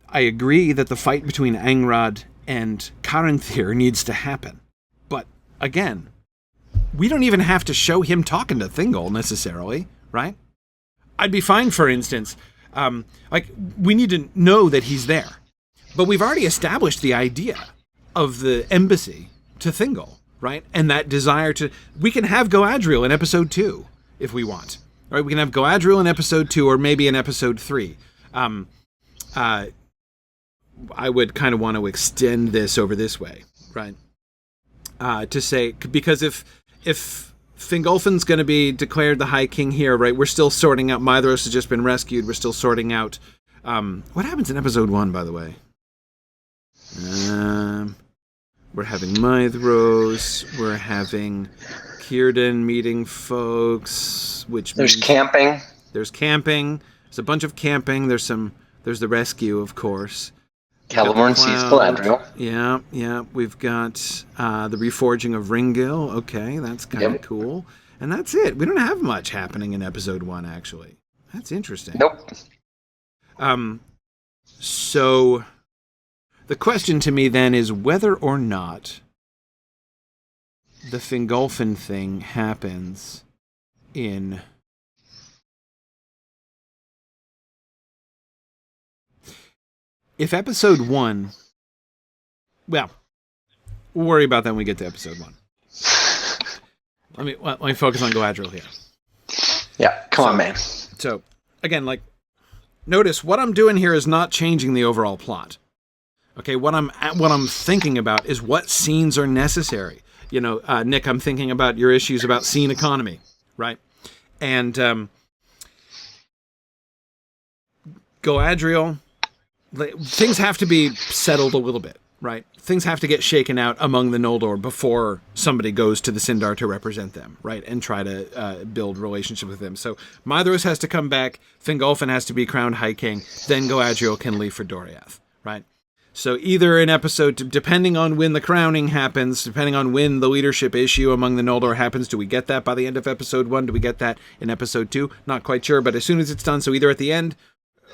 S2: I agree that the fight between Angrod and Caranthir needs to happen. But, again, we don't even have to show him talking to Thingol necessarily, right? I'd be fine, for instance, we need to know that he's there. But we've already established the idea of the embassy to Thingol, right? And that desire to... We can have Galadriel in episode 2, if we want. Right? We can have Galadriel in episode 2, or maybe in episode 3. I would kind of want to extend this over this way, right? To say... Because if Fingolfin's going to be declared the High King here, right? We're still sorting out... Maedhros has just been rescued. We're still sorting out... what happens in episode 1, by the way? We're having Maedhros. We're having Círdan meeting folks, which
S1: there's camping.
S2: There's camping. There's a bunch of camping. There's the rescue, of course.
S1: Celeborn sees Galadriel.
S2: Yeah. We've got the reforging of Ringil. Okay, that's kind of cool. And that's it. We don't have much happening in episode 1, actually. That's interesting.
S1: Nope.
S2: So the question to me then is whether or not the Fingolfin thing happens in... If episode 1... Well, we'll worry about that when we get to episode 1. Let me focus on Galadriel here.
S1: Yeah, come on, man.
S2: So, again, notice what I'm doing here is not changing the overall plot. Okay, what I'm thinking about is what scenes are necessary. Nick, I'm thinking about your issues about scene economy, right? And Galadriel, things have to be settled a little bit, right? Things have to get shaken out among the Noldor before somebody goes to the Sindar to represent them, right? And try to build relationship with them. So Maedhros has to come back, Fingolfin has to be crowned High King, then Galadriel can leave for Doriath, right? So either in episode, depending on when the crowning happens, depending on when the leadership issue among the Noldor happens, do we get that by the end of episode 1? Do we get that in episode 2? Not quite sure, but as soon as it's done, so either at the end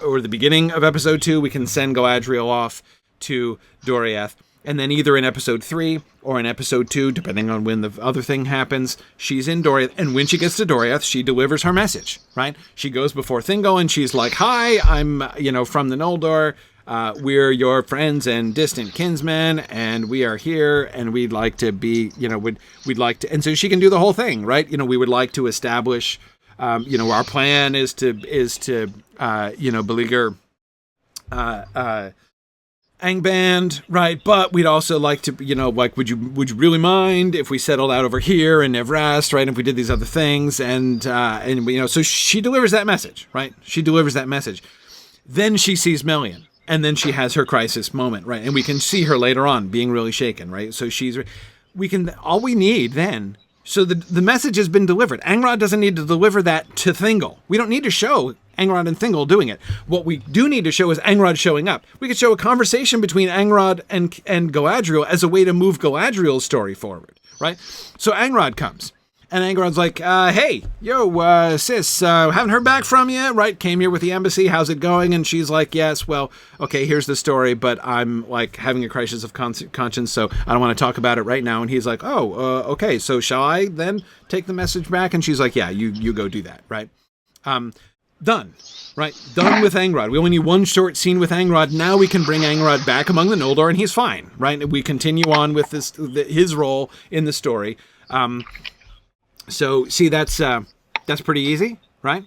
S2: or the beginning of episode 2, we can send Galadriel off to Doriath. And then either in episode 3 or in episode 2, depending on when the other thing happens, she's in Doriath. And when she gets to Doriath, she delivers her message, right? She goes before Thingol and she's like, "Hi, I'm, from the Noldor. We're your friends and distant kinsmen, and we are here, and we'd like to be, we'd like to," and so she can do the whole thing, right? We would like to establish, our plan is to beleaguer, Angband, right? But we'd also like to, would you really mind if we settled out over here in Nevrast, right? If we did these other things, and so she delivers that message, right? She delivers that message. Then she sees Melian. And then she has her crisis moment, right? And we can see her later on being really shaken, right? So all we need then, so the message has been delivered. Angrod doesn't need to deliver that to Thingol. We don't need to show Angrod and Thingol doing it. What we do need to show is Angrod showing up. We could show a conversation between Angrod and Galadriel as a way to move Galadriel's story forward, right? So Angrod comes. And Angron's like, hey, yo, sis, haven't heard back from you, right? Came here with the embassy. How's it going? And she's like, yes, well, okay, here's the story, but I'm like having a crisis of conscience, so I don't want to talk about it right now. And he's like, oh, okay, so shall I then take the message back? And she's like, yeah, you go do that, right? Done. Right, done with Angrod. We only need one short scene with Angrod. Now we can bring Angrod back among the Noldor, and he's fine. Right, we continue on with his role in the story. So see, that's pretty easy, right?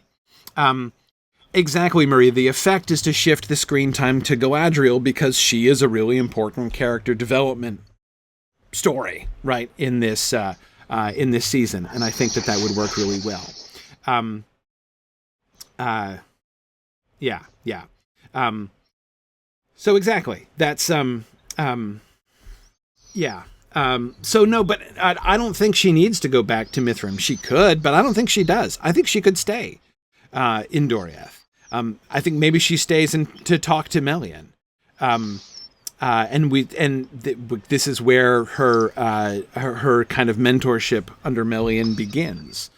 S2: Exactly, Marie. The effect is to shift the screen time to Galadriel because she is a really important character development story, right? In this season, and I think that would work really well. Yeah. So exactly. That's yeah. So no, but I don't think she needs to go back to Mithrim. She could, but I don't think she does. I think she could stay in Doriath. I think maybe she stays to talk to Melian. This is where her kind of mentorship under Melian begins.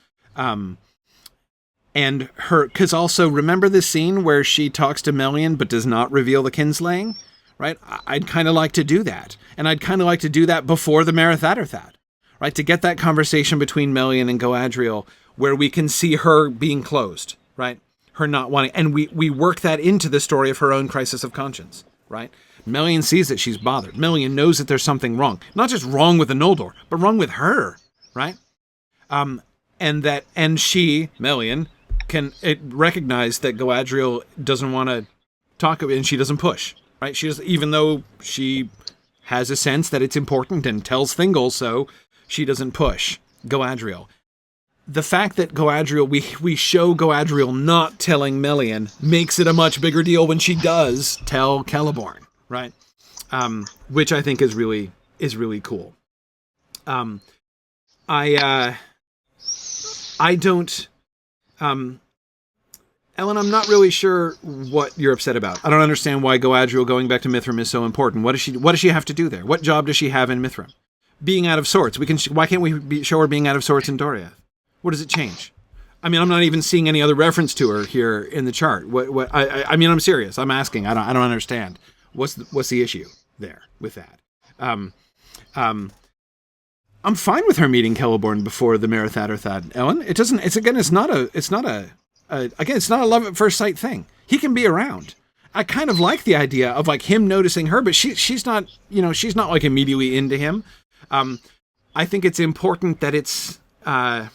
S2: And because also remember the scene where she talks to Melian but does not reveal the kinslaying, right? I'd kind of like to do that, and I'd kind of like to do that before the Merith Atherthad, right? To get that conversation between Melian and Galadriel where we can see her being closed, right? Her not wanting, and we work that into the story of her own crisis of conscience, right? Melian sees that she's bothered. Melian knows that there's something wrong, not just wrong with the Noldor, but wrong with her, right? And she, Melian, can recognize that Galadriel doesn't want to talk, and she doesn't push, right? She does, even though she has a sense that it's important and tells Thingol so, she doesn't push Galadriel. The fact that Galadriel, we show Galadriel not telling Melian makes it a much bigger deal when she does tell Celeborn, right? Which I think is really cool. I don't. Ellen, I'm not really sure what you're upset about. I don't understand why Galadriel going back to Mithrim is so important. What does she have to do there? What job does she have in Mithrim? Being out of sorts. Why can't we show her being out of sorts in Doriath? What does it change? I mean, I'm not even seeing any other reference to her here in the chart. I mean, I'm serious. I'm asking. I don't understand. What's the issue there with that? I'm fine with her meeting Celeborn before the Merith Atherthad, Ellen. It's not a love at first sight thing. He can be around. I kind of like the idea of like him noticing her, but she's not like immediately into him. I think it's important that it's I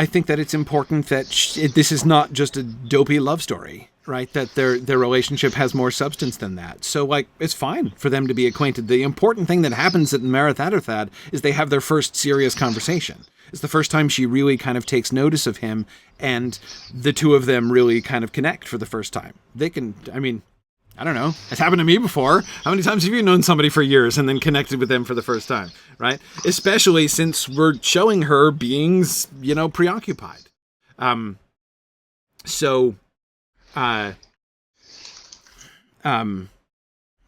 S2: think that it's important that this is not just a dopey love story, right? That their relationship has more substance than that. So, like, it's fine for them to be acquainted. The important thing that happens at Merith Atherthad is they have their first serious conversation. It's the first time she really kind of takes notice of him, and the two of them really kind of connect for the first time. They can, I mean, I don't know. It's happened to me before. How many times have you known somebody for years and then connected with them for the first time, right? Especially since we're showing her being, preoccupied.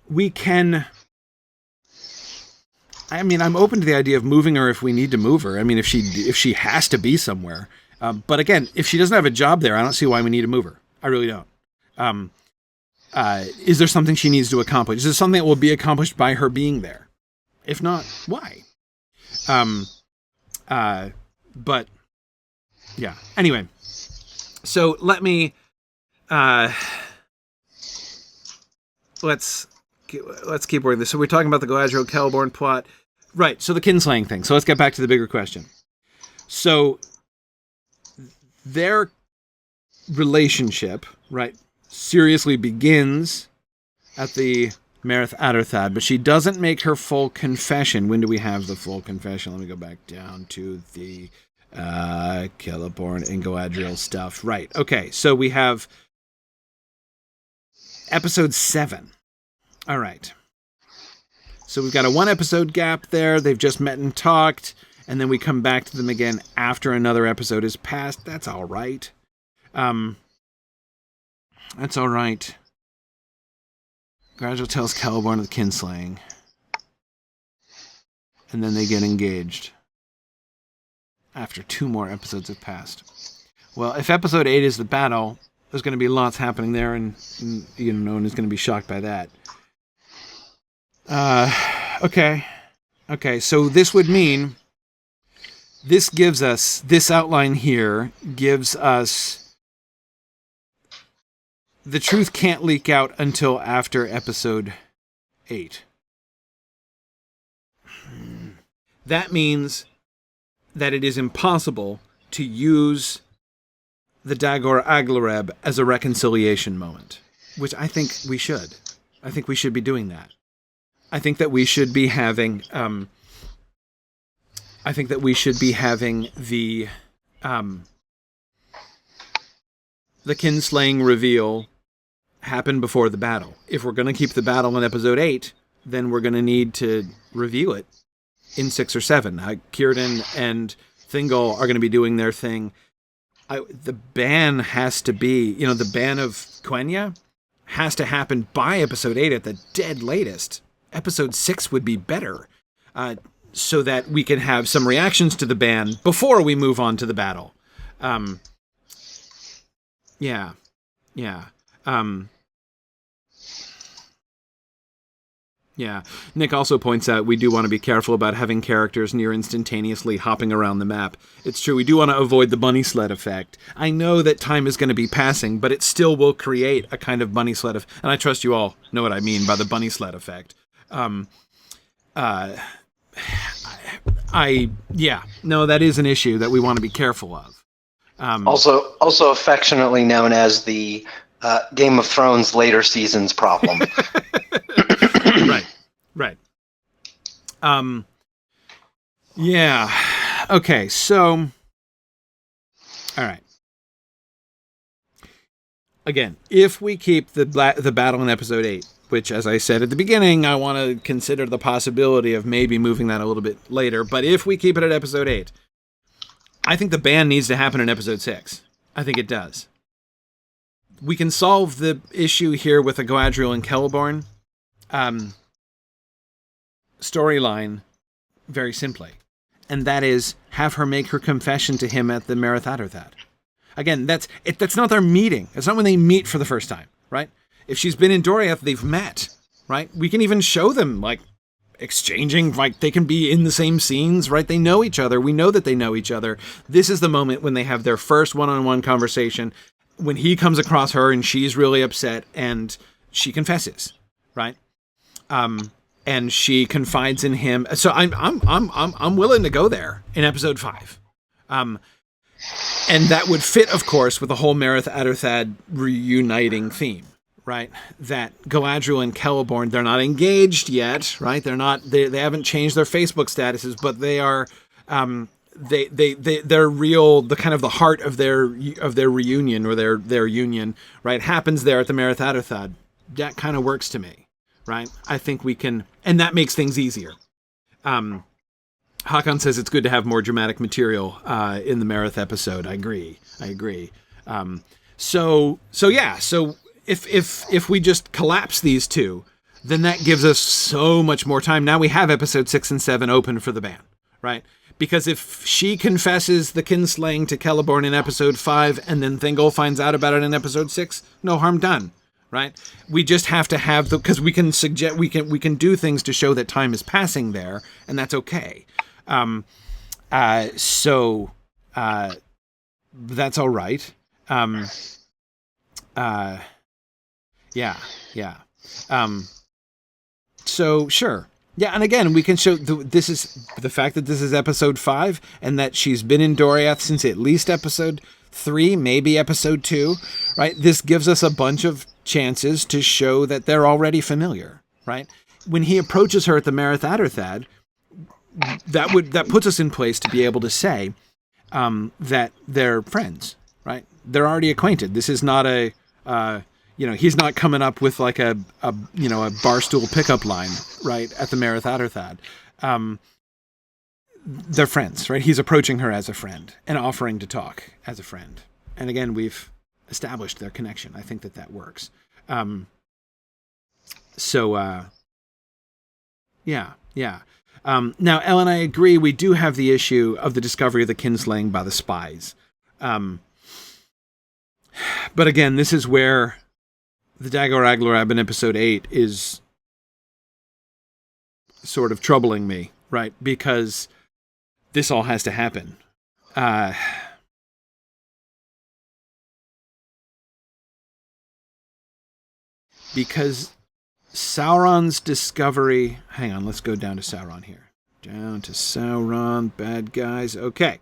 S2: We can... I mean, I'm open to the idea of moving her if we need to move her. I mean, if she has to be somewhere. But again, if she doesn't have a job there, I don't see why we need to move her. I really don't. Is there something she needs to accomplish? Is there something that will be accomplished by her being there? If not, why? But yeah. Anyway, so let me let's keep working this. So we're talking about the Galadriel Celeborn plot, right? So the kinslaying thing. So let's get back to the bigger question. So their relationship, right, seriously begins at the Merith Atherthad, but she doesn't make her full confession. When do we have the full confession? Let me go back down to the Celeborn and Galadriel stuff. Right. Okay. So we have episode 7. All right. So we've got a 1 episode gap there. They've just met and talked, and then we come back to them again after another episode is passed. That's all right. That's all right. Galadriel tells Celeborn of the kinslaying. and then they get engaged after 2 more episodes have passed. Well, if episode 8 is the battle, there's going to be lots happening there, and no one is going to be shocked by that. Okay, so this would mean this outline here gives us the truth can't leak out until after episode 8. That means that it is impossible to use the Dagor Aglareb as a reconciliation moment, which I think we should. I think we should be doing that. I think that we should be having the kinslaying reveal happen before the battle. If we're going to keep the battle in episode 8, then we're going to need to reveal it in 6 or 7. Círdan and Thingol are going to be doing their thing. The ban has to be, the ban of Quenya has to happen by episode 8 at the dead latest. Episode 6 would be better, so that we can have some reactions to the ban before we move on to the battle. Yeah. Nick also points out we do want to be careful about having characters near instantaneously hopping around the map. It's true, we do want to avoid the bunny sled effect. I know that time is going to be passing, but it still will create a kind of bunny sled effect. And I trust you all know what I mean by the bunny sled effect. That is an issue that we want to be careful of.
S1: Also affectionately known as the Game of Thrones later seasons problem.
S2: Right. Okay, so all right. Again, if we keep the battle in episode 8, which, as I said at the beginning, I want to consider the possibility of maybe moving that a little bit later, but if we keep it at episode 8, I think the ban needs to happen in episode 6. I think it does. We can solve the issue here with a Adriel and Celeborn storyline very simply, and that is have her make her confession to him at the Merith Atherthad. Again, that's not their meeting. It's not when they meet for the first time, right? If she's been in Doriath, they've met, right? We can even show them, exchanging, they can be in the same scenes, right? They know each other. We know that they know each other. This is the moment when they have their first one-on-one conversation, when he comes across her and she's really upset and she confesses, right? And she confides in him. So I'm willing to go there in episode 5. And that would fit, of course, with the whole Merith Atherthad reuniting theme, right? That Galadriel and Celeborn, they're not engaged yet, right? They haven't changed their Facebook statuses, but they are, they're real, the kind of the heart of their reunion or their union, right? Happens there at the Merith Atherthad. That kind of works to me, right? I think we can, and that makes things easier. Hakan says it's good to have more dramatic material in the Merith episode. I agree. So if we just collapse these two, then that gives us so much more time. Now we have episode 6 and 7 open for the ban, right? Because if she confesses the kinslaying to Celeborn in episode 5 and then Thingol finds out about it in episode 6, no harm done, right? We just have to have because we can suggest we can do things to show that time is passing there, and that's okay. So that's all right. Yeah. So sure. Yeah, and again, we can show this is the fact that this is episode 5 and that she's been in Doriath since at least episode 3, maybe episode 2, right? This gives us a bunch of chances to show that they're already familiar, right? When he approaches her at the Merith Atherthad, that puts us in place to be able to say that they're friends, right? They're already acquainted. This is not a he's not coming up with like a barstool pickup line, right, at the Merith Atherthad. They're friends, right? He's approaching her as a friend and offering to talk as a friend. And again, we've established their connection. I think that works. Yeah. Yeah. Now, Ellen, I agree. We do have the issue of the discovery of the kinslaying by the spies. But again, this is where the Dagor Aglarab in episode 8 is sort of troubling me, right? Because this all has to happen. Because Sauron's discovery... Hang on, let's go down to Sauron here. Down to Sauron, bad guys. Okay.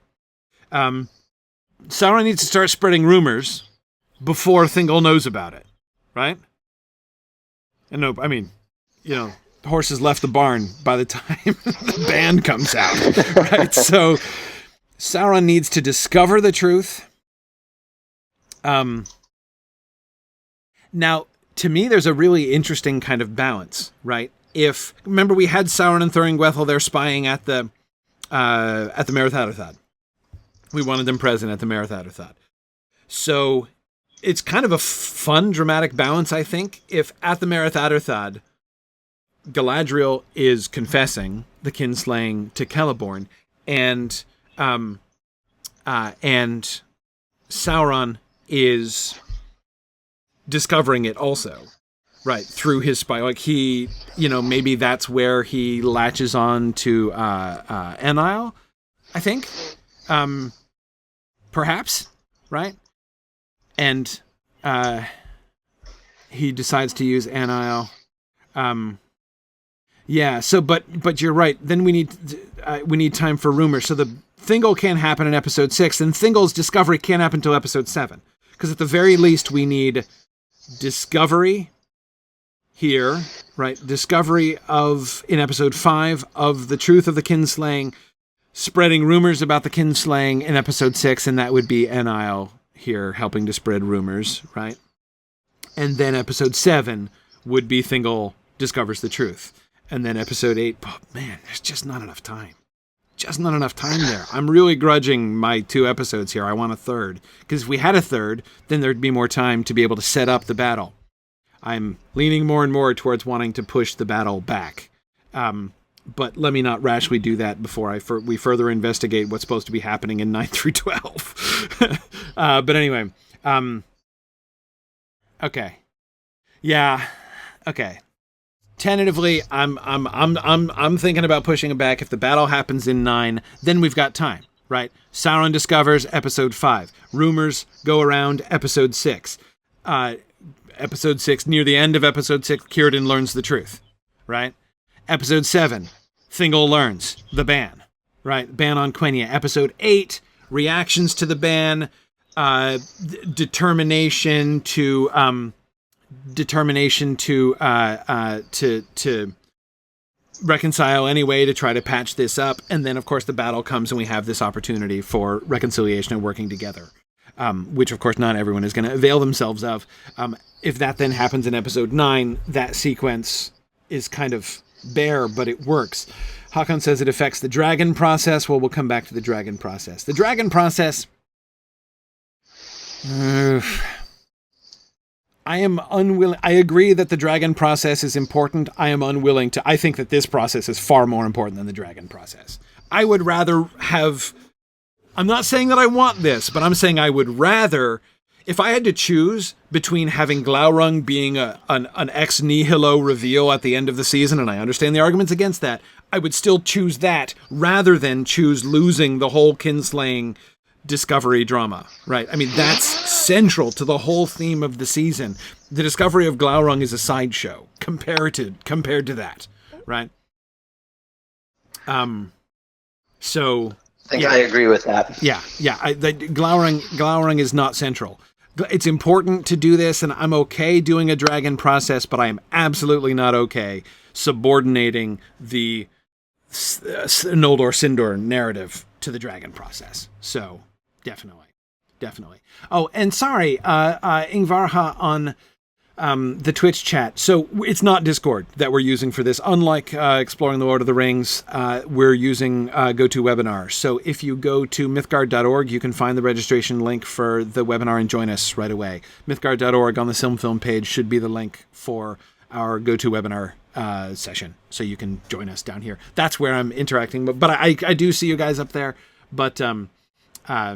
S2: Sauron needs to start spreading rumors before Thingol knows about it, right? And no, I mean, the horses left the barn by the time the band comes out, right? So Sauron needs to discover the truth. Now, to me, there's a really interesting kind of balance, right? Remember, we had Sauron and Thuringwethel there spying at the Merith Atherthad. We wanted them present at the Merith Atherthad. So it's kind of a fun, dramatic balance, I think. If at the Merith Atherthad, Galadriel is confessing the kinslaying to Celeborn, and Sauron is discovering it also, right, through his spy. Like he, maybe that's where he latches on to Enlil, I think, perhaps, right? And he decides to use Enlil. Yeah. So, but you're right. Then we need time for rumors. So the Thingol can't happen in episode 6, and Thingol's discovery can't happen until episode 7, because at the very least we need discovery here, right? Discovery in episode 5 of the truth of the kinslaying, spreading rumors about the kinslaying in episode 6, and that would be Enlil here helping to spread rumors, right? And then episode 7 would be Thingol discovers the truth. And then episode 8, oh man, there's just not enough time. Just not enough time there. I'm really grudging my 2 episodes here. I want a third. Because if we had a third, then there'd be more time to be able to set up the battle. I'm leaning more and more towards wanting to push the battle back. But let me not rashly do that before we further investigate what's supposed to be happening in 9 through 12. But anyway. Okay. Yeah. Okay. Tentatively, I'm thinking about pushing it back. If the battle happens in 9, then we've got time, right? Sauron discovers episode 5. Rumors go around episode 6. Episode 6, near the end of episode 6, Círdan learns the truth, right? Episode 7, Thingol learns the ban, right? Ban on Quenya. Episode 8, reactions to the ban, determination to reconcile anyway, to try to patch this up. And then, of course, the battle comes and we have this opportunity for reconciliation and working together, which, of course, not everyone is going to avail themselves of. If that then happens in episode 9, that sequence is kind of bare, but it works. Haakon says it affects the dragon process. Well, we'll come back to the dragon process. The dragon process... I am unwilling. I agree that the dragon process is important. I am unwilling to. I think that this process is far more important than the dragon process. I would rather have. I'm not saying that I want this, but I'm saying I would rather. If I had to choose between having Glaurung being an ex nihilo reveal at the end of the season, and I understand the arguments against that, I would still choose that rather than choose losing the whole kinslaying discovery drama, right? I mean, that's central to the whole theme of the season. The discovery of Glaurung is a sideshow compared to that, right? So
S1: I think I agree with that.
S2: Yeah. Glaurung is not central. It's important to do this, and I'm okay doing a dragon process, but I am absolutely not okay subordinating the Noldor Sindor narrative to the dragon process. So definitely. Oh, and sorry, Ingvarha on the Twitch chat. So it's not Discord that we're using for this. Unlike Exploring the Lord of the Rings, we're using GoToWebinar. So if you go to mythgard.org, you can find the registration link for the webinar and join us right away. Mythgard.org on the Silm Film page should be the link for our GoToWebinar session, so you can join us down here. That's where I'm interacting. But I do see you guys up there. But yeah,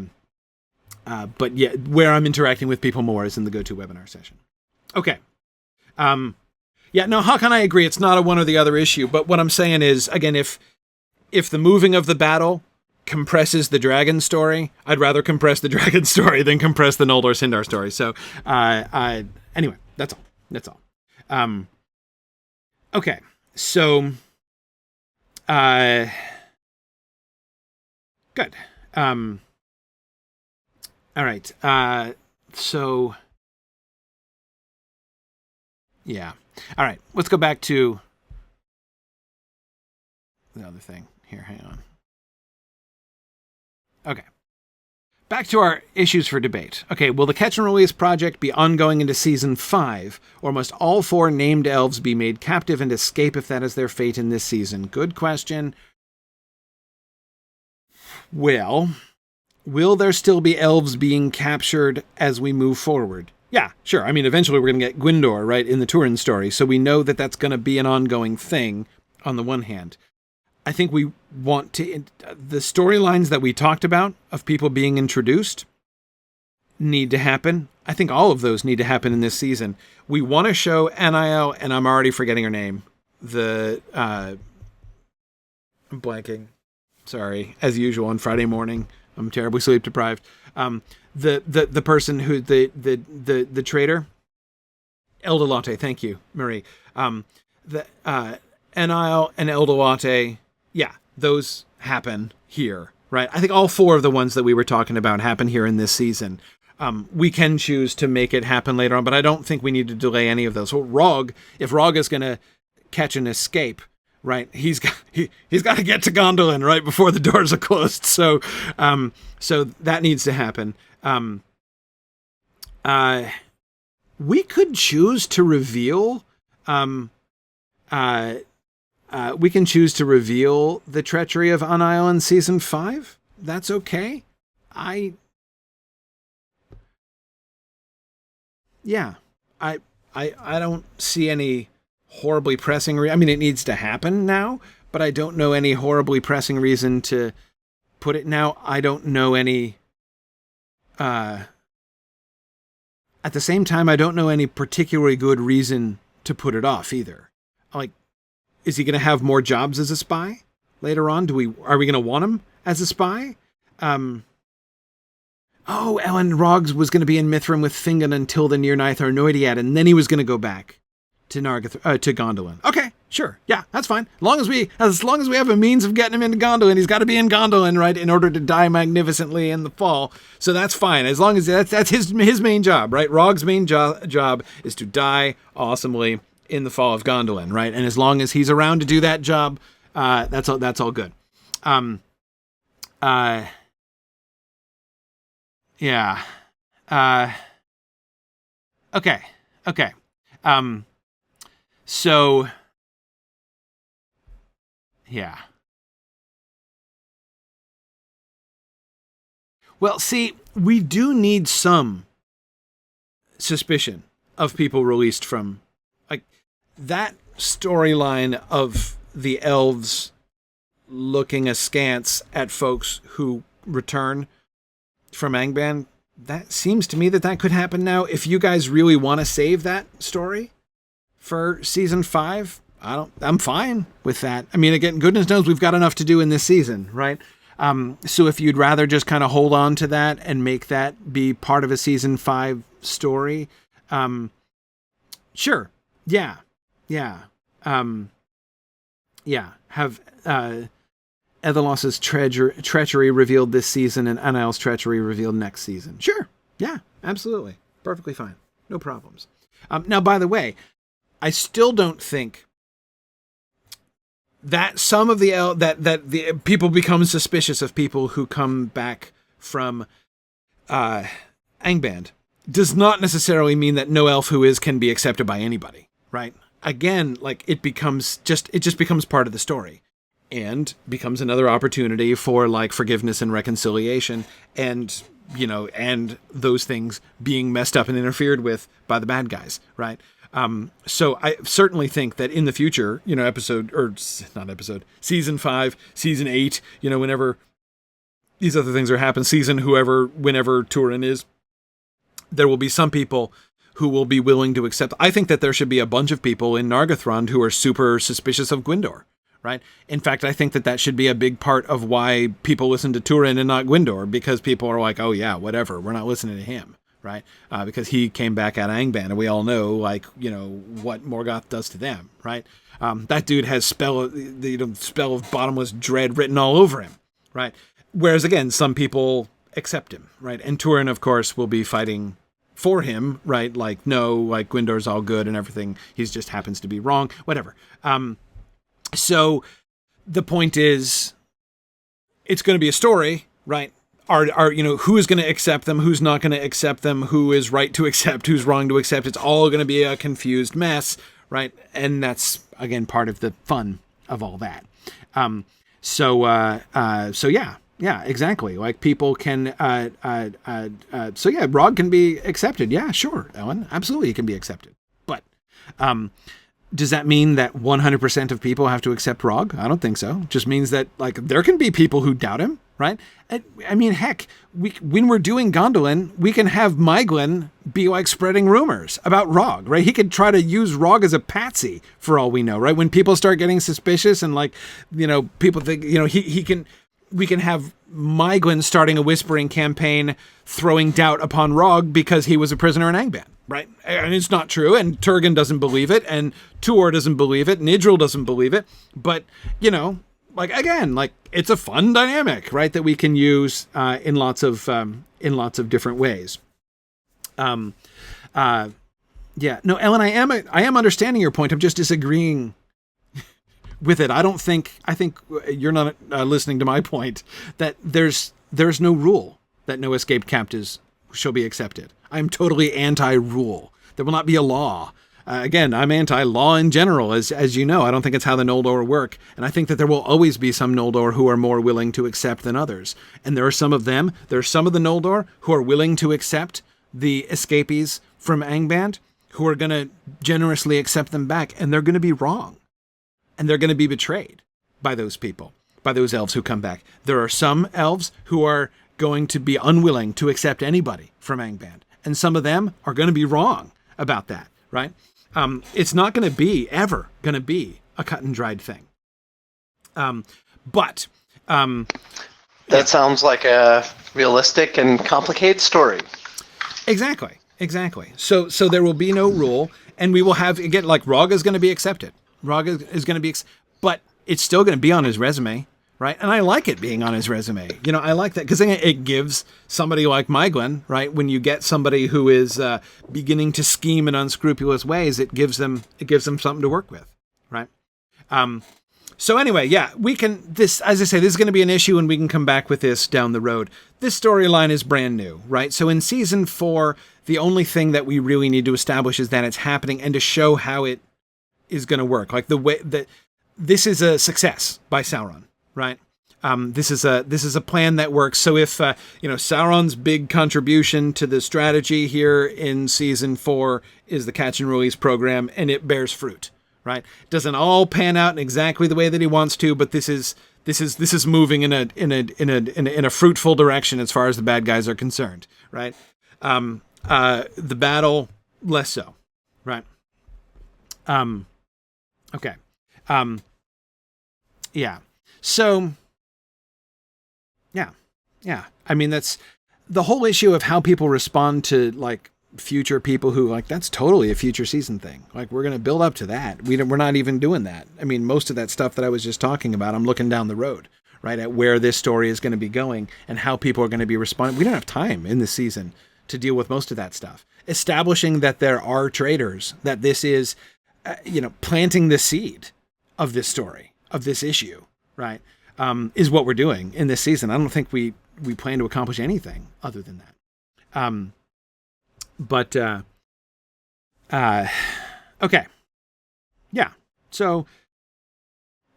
S2: where I'm interacting with people more is in the GoToWebinar session. Okay. Yeah, no, Hawk and I agree. It's not a one or the other issue. But what I'm saying is, again, if the moving of the battle compresses the dragon story, I'd rather compress the dragon story than compress the Noldor Sindar story. So, anyway, that's all. That's all. Okay, so, good. All right. So, yeah. All right. Let's go back to the other thing here. Hang on. Okay. Back to our issues for debate. Okay, will the Catch and Release project be ongoing into Season 5, or must all 4 named elves be made captive and escape if that is their fate in this season? Good question. Well, will there still be elves being captured as we move forward? Yeah, sure. I mean, eventually we're going to get Gwyndor, right, in the Turin story, so we know that that's going to be an ongoing thing on the one hand. I think we want to... The storylines that we talked about of people being introduced need to happen. I think all of those need to happen in this season. We want to show Anil, and I'm already forgetting her name. I'm blanking. Sorry. As usual on Friday morning. I'm terribly sleep deprived. The person who... The traitor? Eldolate. Thank you, Marie. Anil and Eldolate... Yeah, those happen here, right? I think all 4 of the ones that we were talking about happen here in this season. We can choose to make it happen later on, but I don't think we need to delay any of those. Well, Rog, if Rog is going to catch an escape, right, he's got to get to Gondolin right before the doors are closed. So that needs to happen. We could choose to reveal. We can choose to reveal the treachery of Anil in Season 5. That's okay. I don't see any horribly pressing... I mean, it needs to happen now, but I don't know any horribly pressing reason to put it now. I don't know any... At the same time, I don't know any particularly good reason to put it off either. Like, is he going to have more jobs as a spy later on? Are we going to want him as a spy? Ellen Roggs was going to be in Mithrin with Fingon until the Near-Ninth Arnoidiad, and then he was going to go back to to Gondolin. Okay, sure. Yeah, that's fine. As long as we have a means of getting him into Gondolin, he's got to be in Gondolin, right, in order to die magnificently in the fall. So that's fine. As long as that's his main job, right? Roggs' main job is to die awesomely in the fall of Gondolin, right? And as long as he's around to do that job, that's all good. Yeah. Okay. So, yeah. Well, see, we do need some suspicion of people released from... That storyline of the elves looking askance at folks who return from Angband, that seems to me that could happen now. If you guys really want to save that story for Season 5, I'm fine with that. I mean, again, goodness knows we've got enough to do in this season, right? So if you'd rather just kind of hold on to that and make that be part of a Season 5 story, sure. Yeah. Have Ethelos's treachery revealed this season and Anil's treachery revealed next season. Sure. Yeah, absolutely. Perfectly fine. No problems. Now, by the way, I still don't think that some of the people become suspicious of people who come back from Angband does not necessarily mean that no elf who is can be accepted by anybody, right? Again, like it just becomes part of the story and becomes another opportunity for like forgiveness and reconciliation and, and those things being messed up and interfered with by the bad guys, right? So I certainly think that in the future, season 5, season 8, whenever these other things are happening, whenever Turin is, there will be some people who will be willing to accept. I think that there should be a bunch of people in Nargothrond who are super suspicious of Gwyndor, right? In fact, I think that should be a big part of why people listen to Turin and not Gwyndor, because people are like, oh yeah, whatever, we're not listening to him, right? Because he came back out of Angband, and we all know, what Morgoth does to them, right? That dude has spell of bottomless dread written all over him, right? Whereas again, some people accept him, right? And Turin, of course, will be fighting for him, right? Gwyndor's all good and everything. He just happens to be wrong, whatever. So the point is, it's going to be a story, right? Who is going to accept them? Who's not going to accept them? Who is right to accept? Who's wrong to accept? It's all going to be a confused mess, right? And that's, again, part of the fun of all that. So yeah, exactly. Like, people can, Rog can be accepted. Yeah, sure, Ellen, absolutely, it can be accepted. But, does that mean that 100% of people have to accept Rog? I don't think so. It just means that, there can be people who doubt him, right? I mean, heck, when we're doing Gondolin, we can have Myglin be, spreading rumors about Rog, right? He could try to use Rog as a patsy, for all we know, right? When people start getting suspicious and, people think, we can have Myglin starting a whispering campaign, throwing doubt upon Rog because he was a prisoner in Angband, right? And it's not true, and Turgon doesn't believe it, and Tuor doesn't believe it, and Idril doesn't believe it, but, it's a fun dynamic, right, that we can use in lots of different ways. Ellen, I am understanding your point. I'm just disagreeing with it. I think you're not listening to my point, that there's no rule that no escaped captives shall be accepted. I'm totally anti-rule. There will not be a law. Again, I'm anti-law in general, as you know. I don't think it's how the Noldor work. And I think that there will always be some Noldor who are more willing to accept than others. And there are some of the Noldor who are willing to accept the escapees from Angband, who are going to generously accept them back. And they're going to be wrong. And they're going to be betrayed by those people, by those elves who come back. There are some elves who are going to be unwilling to accept anybody from Angband. And some of them are going to be wrong about that, right? It's not going to be, ever going to be, a cut and dried thing. That
S1: sounds like a realistic and complicated story.
S2: Exactly. So there will be no rule, and we will have, again, Rog is going to be accepted. Rog is going to be, but it's still going to be on his resume, right? And I like it being on his resume. I like that, because it gives somebody like Myglin, right? When you get somebody who is beginning to scheme in unscrupulous ways, it gives them something to work with, right? So anyway, yeah, we can, as I say, this is going to be an issue, and we can come back with this down the road. This storyline is brand new, right? So in season 4, the only thing that we really need to establish is that it's happening, and to show how it is going to work. The way that this is a success by Sauron, right? This is a plan that works. So if Sauron's big contribution to the strategy here in season 4 is the catch and release program, and it bears fruit, right? It doesn't all pan out in exactly the way that he wants to, but this is moving in a fruitful direction as far as the bad guys are concerned, right? The battle, less so, right? Okay. Yeah. So, yeah. I mean, that's the whole issue of how people respond to future people who that's totally a future season thing. We're going to build up to that. We're not even doing that. I mean, most of that stuff that I was just talking about, I'm looking down the road, right, at where this story is going to be going and how people are going to be responding. We don't have time in this season to deal with most of that stuff. Establishing that there are traitors, that this is, planting the seed of this story, of this issue, right, is what we're doing in this season. I don't think we plan to accomplish anything other than that. Okay. Yeah. So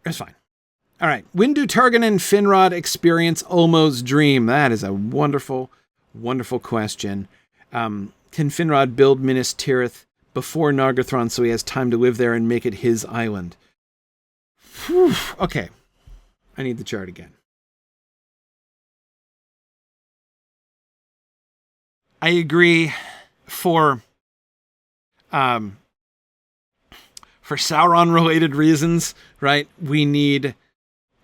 S2: that's fine. All right. When do Turgon and Finrod experience Ulmo's dream? That is a wonderful, wonderful question. Can Finrod build Minas Tirith before Nargothrond so he has time to live there and make it his island. Whew. Okay. I need the chart again. I agree for Sauron-related reasons, right? We need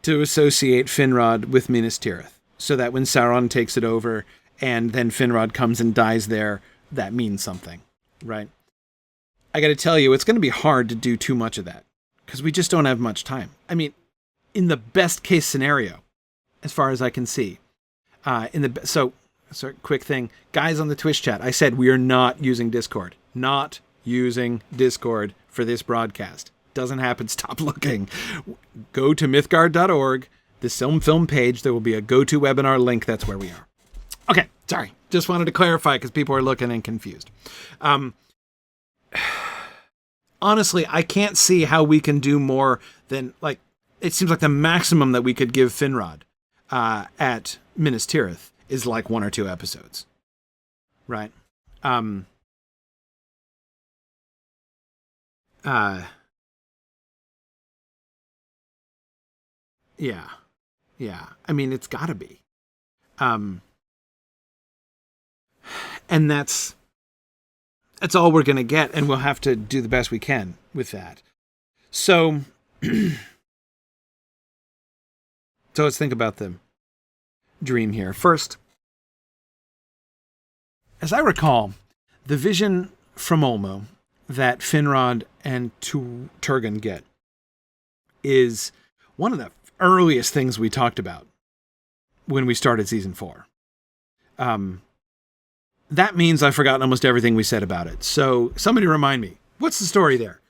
S2: to associate Finrod with Minas Tirith, so that when Sauron takes it over and then Finrod comes and dies there, that means something, right? I got to tell you, it's going to be hard to do too much of that, because we just don't have much time. I mean, in the best case scenario, as far as I can see, so quick thing, guys on the Twitch chat, I said we are not using Discord. Not using Discord for this broadcast. Doesn't happen. Stop looking. Go to mythgard.org, the Film page. There will be a GoToWebinar link. That's where we are. Okay, sorry. Just wanted to clarify because people are looking and confused. Honestly, I can't see how we can do more than, like, it seems like the maximum that we could give Finrod at Minas Tirith is like 1 or 2 episodes. Right? Yeah. I mean, it's gotta be. And that's all we're gonna get, and we'll have to do the best we can with that. So, let's think about the dream here. First, as I recall, the vision from Ulmo that Finrod and Turgon get is one of the earliest things we talked about when we started season 4. That means I've forgotten almost everything we said about it. So somebody remind me, what's the story there?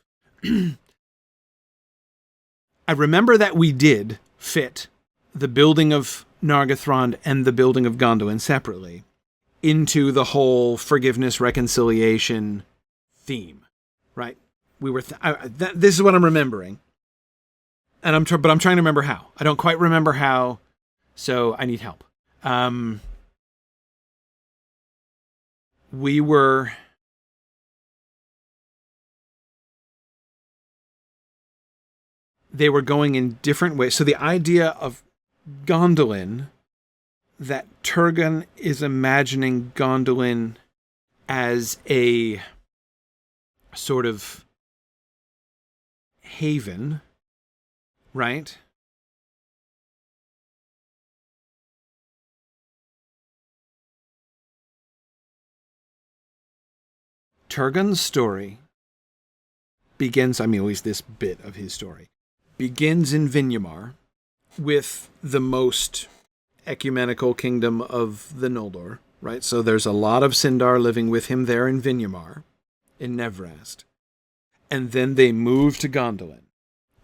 S2: I remember that we did fit the building of Nargothrond and the building of Gondolin separately into the whole forgiveness, reconciliation theme, right? We were. This is what I'm remembering, and but I'm trying to remember how. I don't quite remember how, so I need help. We were. They were going in different ways. So the idea of Gondolin, that Turgon is imagining Gondolin as a sort of haven, right? Turgon's story begins, at least this bit of his story, begins in Vinyamar with the most ecumenical kingdom of the Noldor, right? So there's a lot of Sindar living with him there in Vinyamar, in Nevrast. And then they move to Gondolin,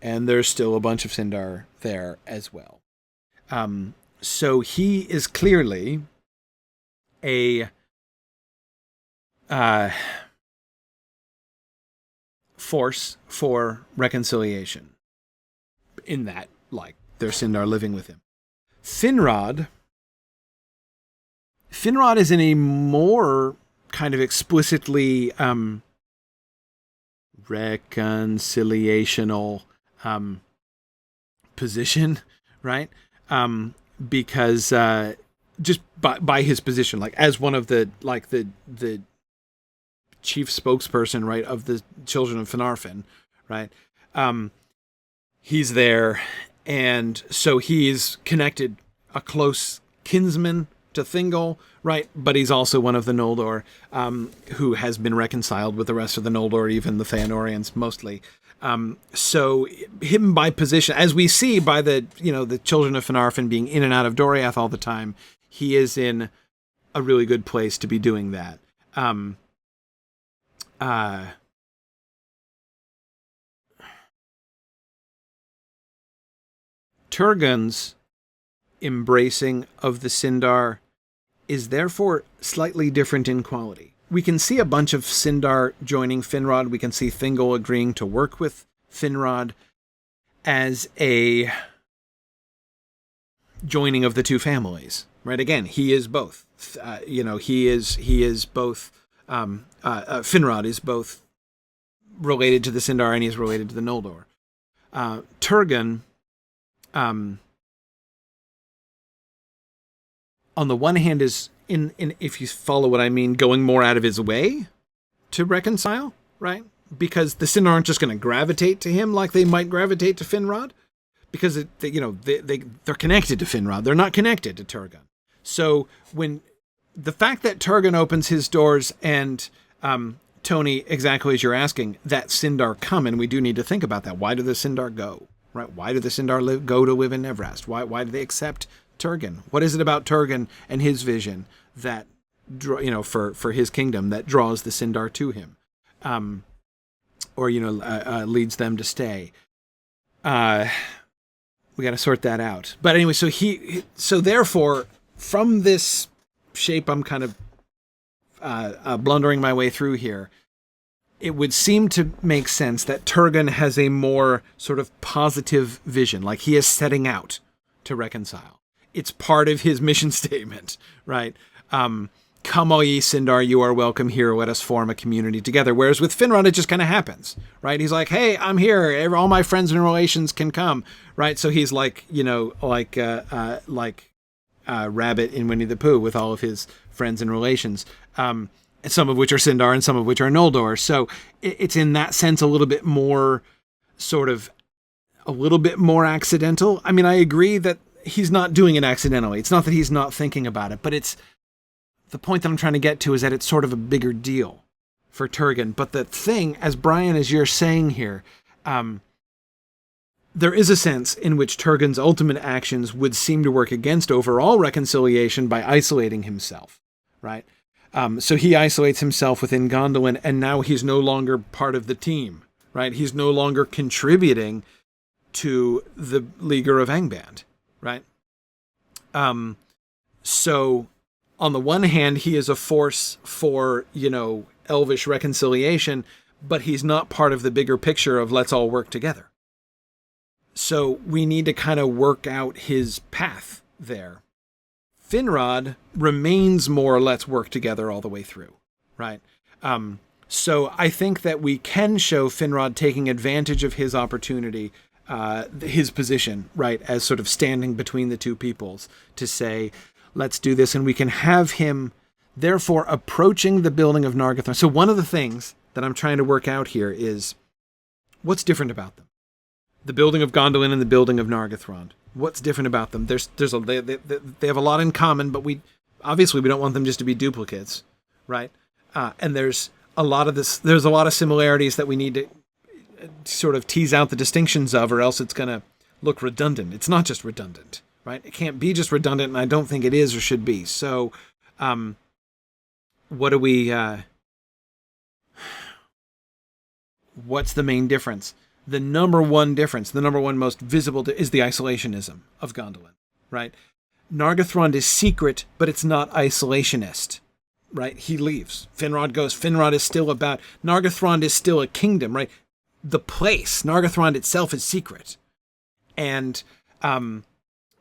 S2: and there's still a bunch of Sindar there as well. So he is clearly a force for reconciliation, in that, like, there's Sindar living with him. Finrod is in a more kind of explicitly reconciliational position, right? Because just by his position, like as one of the chief spokesperson, right, of the children of Finarfin, right? He's there, and so he's connected, a close kinsman to Thingol, right? But he's also one of the Noldor, who has been reconciled with the rest of the Noldor, even the Feanorians mostly. So him by position, as we see by the children of Finarfin being in and out of Doriath all the time, he is in a really good place to be doing that. Turgon's embracing of the Sindar is therefore slightly different in quality. We can see a bunch of Sindar joining Finrod. We can see Thingol agreeing to work with Finrod as a joining of the two families, right? Again, he is both. He is both. Finrod is both related to the Sindar and he's related to the Noldor. Turgon, on the one hand, is in if you follow what I mean, going more out of his way to reconcile, right? Because the Sindar aren't just going to gravitate to him like they might gravitate to Finrod, because they're connected to Finrod. They're not connected to Turgon. So when the fact that Turgon opens his doors and Tony, exactly as you're asking, that Sindar come, and we do need to think about that. Why do the Sindar go? Right? Why do the Sindar go to live in Nevrast? Why do they accept Turgon? What is it about Turgon and his vision that for his kingdom that draws the Sindar to him, leads them to stay? We got to sort that out. But anyway, so therefore, from this shape, I'm kind of blundering my way through here. It would seem to make sense that Turgon has a more sort of positive vision, like he is setting out to reconcile. It's part of his mission statement, right? Come all ye Sindar, you are welcome here. Let us form a community together. Whereas with Finrod, it just kind of happens, right? He's like, hey, I'm here. All my friends and relations can come, right? So he's like, Rabbit in Winnie the Pooh with all of his friends and relations, some of which are Sindar and some of which are Noldor. So it's in that sense a little bit more accidental. I mean, I agree that he's not doing it accidentally. It's not that he's not thinking about it, but it's the point that I'm trying to get to is that it's sort of a bigger deal for Turgon. But the thing, as Brian, as you're saying here, there is a sense in which Turgon's ultimate actions would seem to work against overall reconciliation by isolating himself, right? So he isolates himself within Gondolin, and now he's no longer part of the team, right? He's no longer contributing to the Leaguer of Angband, right? So on the one hand, he is a force for, elvish reconciliation, but he's not part of the bigger picture of let's all work together. So we need to kind of work out his path there. Finrod remains more let's work together all the way through, right? So I think that we can show Finrod taking advantage of his opportunity, his position, right, as sort of standing between the two peoples to say, let's do this. And we can have him, therefore, approaching the building of Nargothrond. So one of the things that I'm trying to work out here is what's different about them? The building of Gondolin and the building of Nargothrond. What's different about them? They have a lot in common, but we don't want them just to be duplicates, right? And there's a lot of similarities that we need to sort of tease out the distinctions of, or else it's going to look redundant. It's not just redundant, right? It can't be just redundant, and I don't think it is or should be. So, what's the main difference? The number one most visible is the isolationism of Gondolin, right? Nargothrond is secret, but it's not isolationist, right? He leaves. Finrod goes. Finrod is still about... Nargothrond is still a kingdom, right? The place, Nargothrond itself, is secret. And, so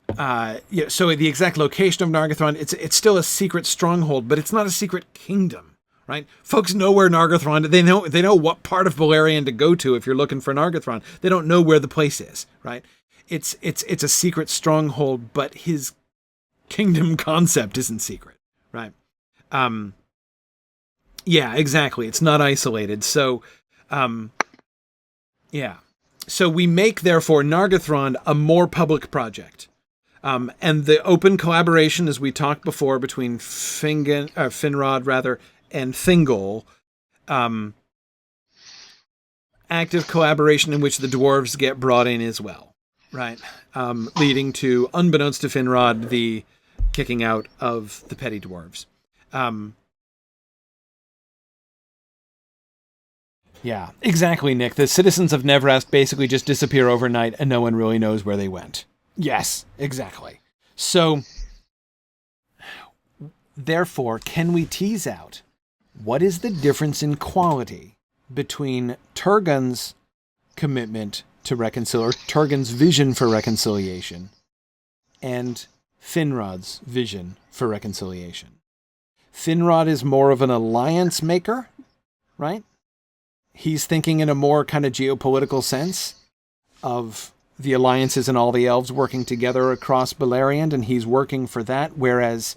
S2: the exact location of Nargothrond, it's still a secret stronghold, but it's not a secret kingdom. Right? Folks know where Nargothrond. They know what part of Beleriand to go to if you're looking for Nargothrond. They don't know where the place is. Right? It's a secret stronghold, but his kingdom concept isn't secret. Right? Yeah, exactly. It's not isolated. So, yeah. So we make therefore Nargothrond a more public project. And the open collaboration, as we talked before, between Finrod and Thingol, active collaboration in which the dwarves get brought in as well, right? Leading to, unbeknownst to Finrod, the kicking out of the petty dwarves. Yeah, exactly, Nick. The citizens of Nevrast basically just disappear overnight and no one really knows where they went. Yes, exactly. So, therefore, can we tease out what is the difference in quality between Turgon's commitment to Turgon's vision for reconciliation and Finrod's vision for reconciliation? Finrod is more of an alliance maker, right? He's thinking in a more kind of geopolitical sense of the alliances and all the elves working together across Beleriand, and he's working for that, whereas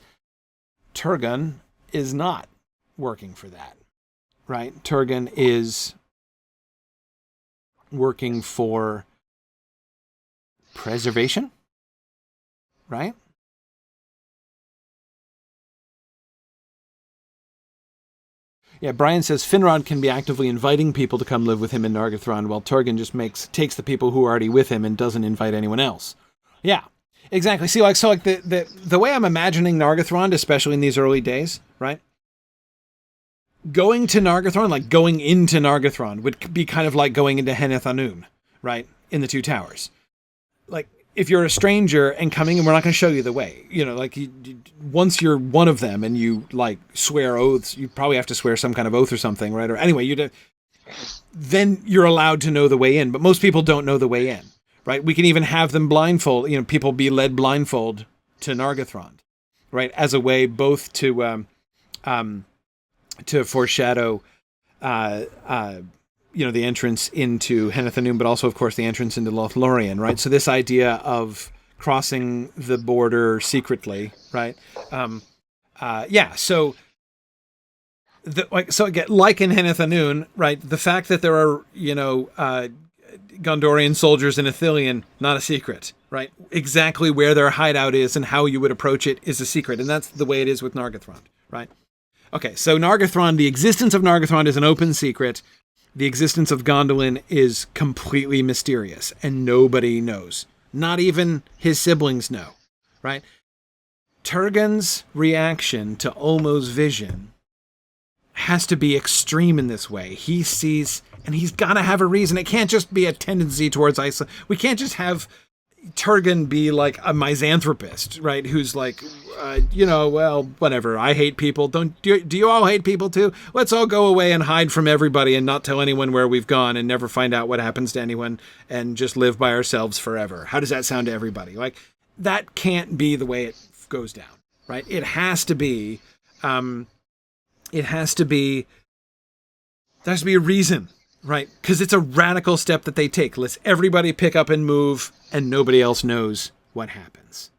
S2: Turgon is not working for that, right? Turgon is working for preservation, right? Yeah, Brian says Finrod can be actively inviting people to come live with him in Nargothrond, while Turgon just takes the people who are already with him and doesn't invite anyone else. Yeah, exactly. See, the way I'm imagining Nargothrond, especially in these early days, right? Going to Nargothrond, like going into Nargothrond, would be kind of like going into Henneth Anun, right? In the Two Towers. Like, if you're a stranger and coming, and we're not going to show you the way, once you're one of them and you like swear oaths, you probably have to swear some kind of oath or something, right? Or anyway, then you're allowed to know the way in, but most people don't know the way in, right? We can even have them blindfold, people be led blindfold to Nargothrond, right? As a way both to foreshadow, the entrance into Henneth Anun, but also, of course, the entrance into Lothlorien, right? So this idea of crossing the border secretly, right? So again, like in Henneth Anun, right? The fact that there are, Gondorian soldiers in Ithilien, not a secret, right? Exactly where their hideout is and how you would approach it is a secret, and that's the way it is with Nargothrond, right? Okay, so Nargothrond, the existence of Nargothrond is an open secret. The existence of Gondolin is completely mysterious, and nobody knows. Not even his siblings know, right? Turgon's reaction to Ulmo's vision has to be extreme in this way. He sees, and he's got to have a reason. It can't just be a tendency towards isolation. We can't just have Turgon be like a misanthropist, right? Who's like, well, whatever. I hate people. Do you all hate people too? Let's all go away and hide from everybody and not tell anyone where we've gone and never find out what happens to anyone and just live by ourselves forever. How does that sound to everybody? Like, that can't be the way it goes down, right? It has to be, there has to be a reason. Right, because it's a radical step that they take. Let's everybody pick up and move, and nobody else knows what happens.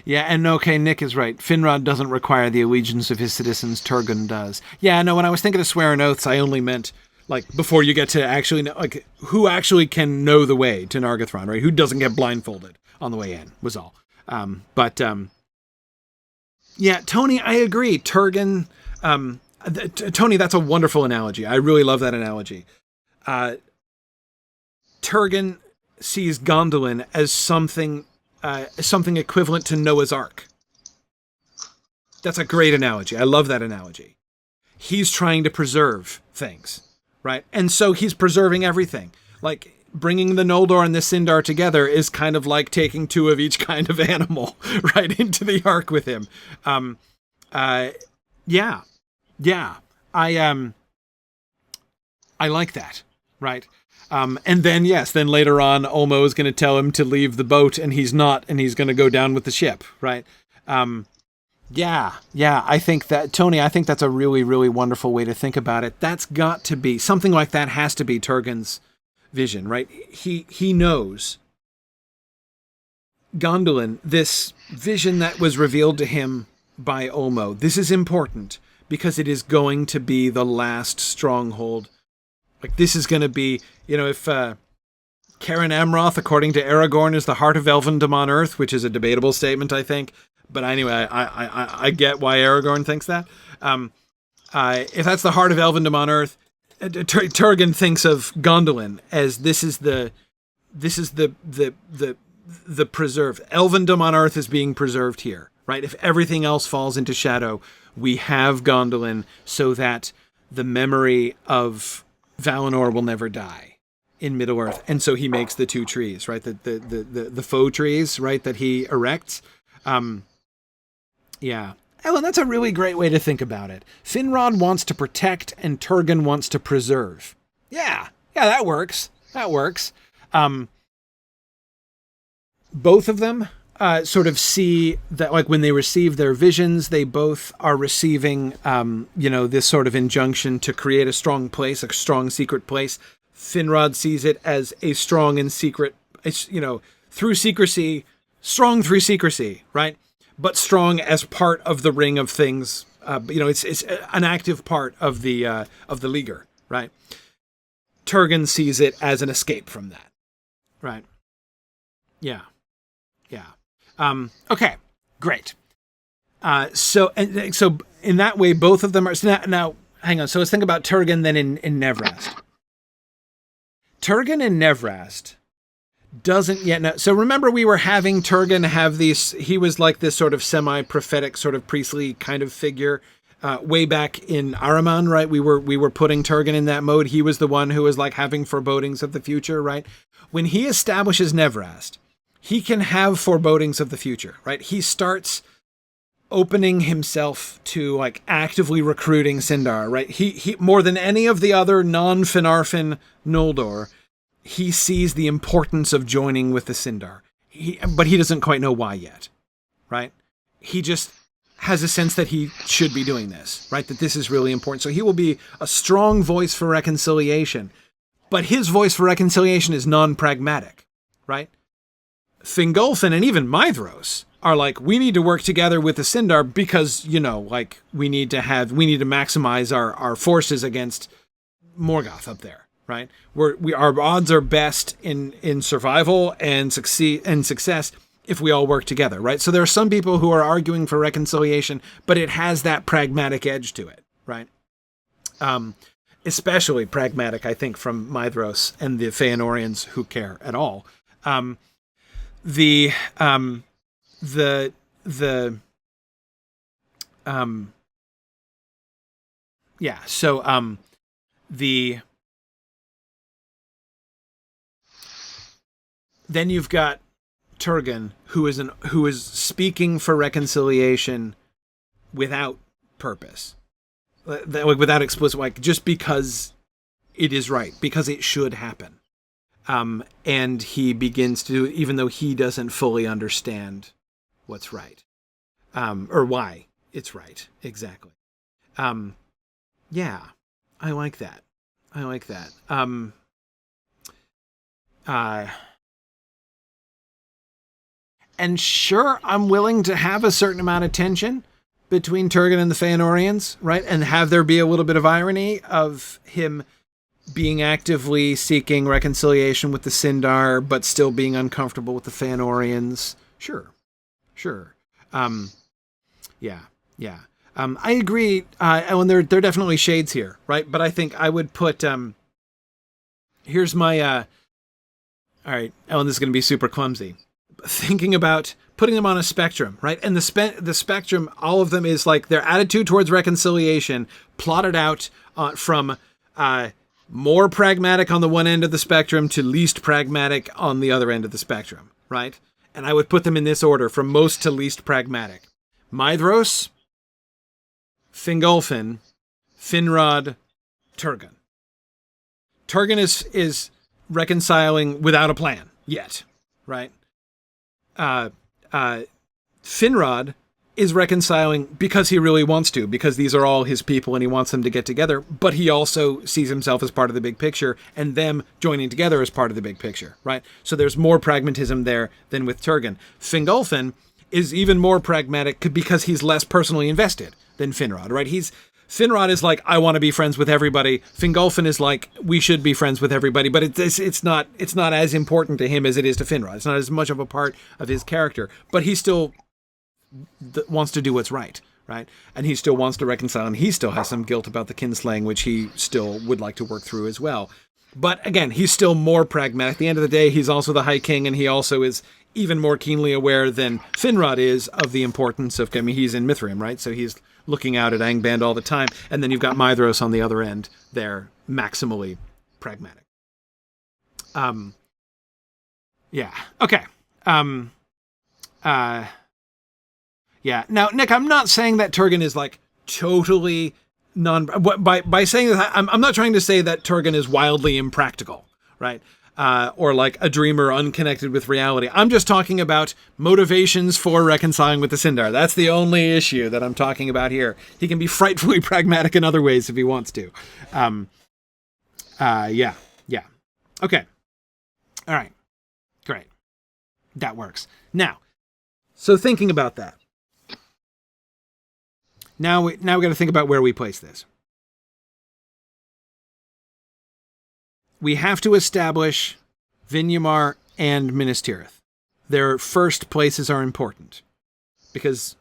S2: Yeah, and okay, Nick is right. Finrod doesn't require the allegiance of his citizens. Turgon does. Yeah, no, when I was thinking of swearing oaths, I only meant, like, before you get to actually know, like, who actually can know the way to Nargothrond, right? Who doesn't get blindfolded on the way in, was all. Yeah, Tony, I agree. Turgon, Tony, that's a wonderful analogy. I really love that analogy. Turgon sees Gondolin as something equivalent to Noah's Ark. That's a great analogy. I love that analogy. He's trying to preserve things, right? And so he's preserving everything. Like, bringing the Noldor and the Sindar together is kind of like taking two of each kind of animal right into the ark with him. Yeah. I like that, right? And then, yes, then later on, Ulmo is going to tell him to leave the boat, and he's not, and he's going to go down with the ship, right? Yeah, I think that, Tony, I think that's a really, really wonderful way to think about it. That's got to be, something like that has to be Turgon's vision, right? He knows Gondolin, this vision that was revealed to him by Ulmo. This is important because it is going to be the last stronghold. Like, this is going to be, if Karen Amroth, according to Aragorn, is the heart of elfendom on Earth, which is a debatable statement, I think. But anyway, I get why Aragorn thinks that. If that's the heart of elfendom on Earth, Turgon thinks of Gondolin as this is the preserved. Elfendom on Earth is being preserved here, right? If everything else falls into shadow, we have Gondolin so that the memory of Valinor will never die in Middle-earth. And so he makes the two trees, right? The faux trees, right, that he erects. Yeah. Ellen, that's a really great way to think about it. Finrod wants to protect and Turgon wants to preserve. Yeah, that works. both of them sort of see that, like, when they receive their visions, they both are receiving, this sort of injunction to create a strong place, a strong secret place. Finrod sees it as a strong and secret, through secrecy, strong through secrecy, right? But strong as part of the ring of things. It's an active part of the leaguer, right? Turgon sees it as an escape from that, right? Yeah. Okay, great. So in that way, both of them are. So now, hang on. So let's think about Turgon then in Nevrast. Turgon in Nevrast doesn't yet know. So remember, we were having Turgon have these. He was like this sort of semi-prophetic, sort of priestly kind of figure. Way back in Ahriman, right? We were putting Turgon in that mode. He was the one who was like having forebodings of the future, right? When he establishes Nevrast, he can have forebodings of the future, right? He starts opening himself to like actively recruiting Sindar, right? He more than any of the other non-Finarfin Noldor, he sees the importance of joining with the Sindar. But he doesn't quite know why yet, right? He just has a sense that he should be doing this, right? That this is really important. So he will be a strong voice for reconciliation, but his voice for reconciliation is non-pragmatic, right? Fingolfin and even Maedhros are like, we need to work together with the Sindar because, we need to maximize our forces against Morgoth up there, right? Our odds are best in survival and success if we all work together, right? So there are some people who are arguing for reconciliation, but it has that pragmatic edge to it, right? Especially pragmatic, I think, from Maedhros and the Feanorians who care at all. The then you've got Turgon, who is speaking for reconciliation without purpose, without explicit, just because it is right, because it should happen. And he begins to do it even though he doesn't fully understand what's right, or why it's right exactly. Yeah, I like that. And sure, I'm willing to have a certain amount of tension between Turgon and the Feanorians, right? And have there be a little bit of irony of him being actively seeking reconciliation with the Sindar, but still being uncomfortable with the Feanorians. Sure. Yeah. I agree, Ellen, there are definitely shades here, right? But I think I would put, here's my, all right, Ellen, this is going to be super clumsy. Thinking about putting them on a spectrum, right? And the spectrum, all of them is like their attitude towards reconciliation plotted out from more pragmatic on the one end of the spectrum to least pragmatic on the other end of the spectrum, right? And I would put them in this order, from most to least pragmatic. Maedhros, Fingolfin, Finrod, Turgon. Turgon is reconciling without a plan yet, right? Finrod is reconciling because he really wants to, because these are all his people and he wants them to get together, but he also sees himself as part of the big picture and them joining together as part of the big picture, right? So there's more pragmatism there than with Turgon. Fingolfin is even more pragmatic because he's less personally invested than Finrod, right? Finrod is like, I want to be friends with everybody. Fingolfin is like, we should be friends with everybody, but it's not as important to him as it is to Finrod. It's not as much of a part of his character, but he still wants to do what's right? And he still wants to reconcile, and he still has some guilt about the kinslaying, which he still would like to work through as well. But again, he's still more pragmatic. At the end of the day, he's also the High King, and he also is even more keenly aware than Finrod is of the importance of, he's in Mithrim, right? So he's looking out at Angband all the time. And then you've got Maedhros on the other end. They're maximally pragmatic. Yeah. Okay. Yeah. Now, Nick, I'm not saying that Turgon is like totally by saying that, I'm not trying to say that Turgon is wildly impractical, right? or like a dreamer unconnected with reality. I'm just talking about motivations for reconciling with the Sindar. That's the only issue that I'm talking about here. He can be frightfully pragmatic in other ways if he wants to. Yeah. Okay. All right. Great. That works. Now, so thinking about that. Now we got to think about where we place this. We have to establish Vinyamar and Minas Tirith. Their first places are important because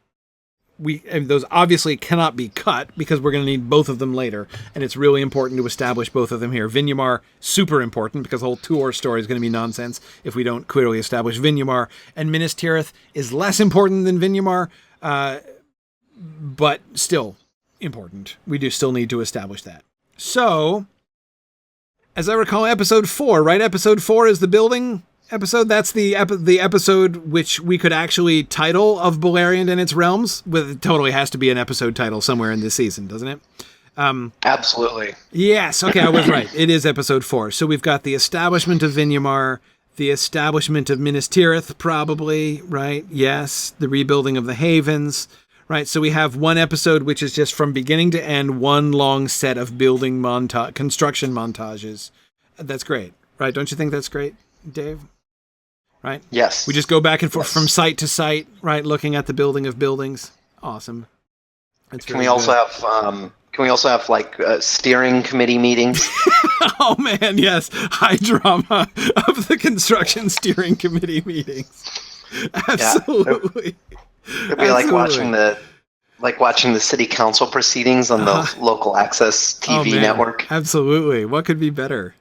S2: those obviously cannot be cut because we're going to need both of them later, and it's really important to establish both of them here. Vinyamar, super important because the whole Tuor story is going to be nonsense if we don't clearly establish Vinyamar, and Minas Tirith is less important than Vinyamar, but still important. We do still need to establish that. So, as I recall, episode 4, right? Episode 4 is the building episode. That's the episode which we could actually title of Beleriand and its realms. It totally has to be an episode title somewhere in this season, doesn't it?
S1: Absolutely.
S2: Yes. Okay, I was right. It is episode 4. So we've got the establishment of Vinyamar, the establishment of Minas Tirith, probably, right? Yes. The rebuilding of the Havens. Right, so we have one episode which is just from beginning to end, one long set of building construction montages. That's great, right? Don't you think that's great, Dave? Right?
S1: Yes.
S2: We just go back and forth from site to site, right? Looking at the building of buildings. Awesome.
S1: Can we also have like steering committee meetings?
S2: Oh man, yes, high drama of the construction steering committee meetings. Absolutely.
S1: Yeah. It'd be like watching the city council proceedings on the local access TV network.
S2: Absolutely. What could be better?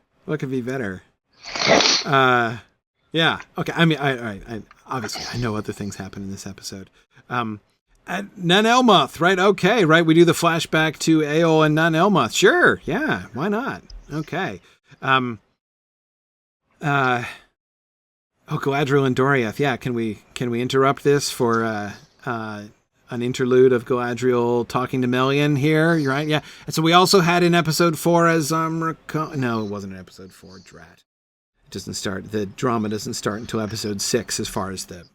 S2: Yeah. Okay. I mean, I obviously I know other things happen in this episode. Nan Elmoth, right? Okay, right. We do the flashback to Aol and Nan Elmoth. Sure. Yeah. Why not? Okay. Galadriel and Doriath. Yeah, can we interrupt this for an interlude of Galadriel talking to Melian here? You're right. Yeah. And so we also had in episode 4, as no, it wasn't in episode 4. Drat. It doesn't start. The drama doesn't start until episode 6, as far as the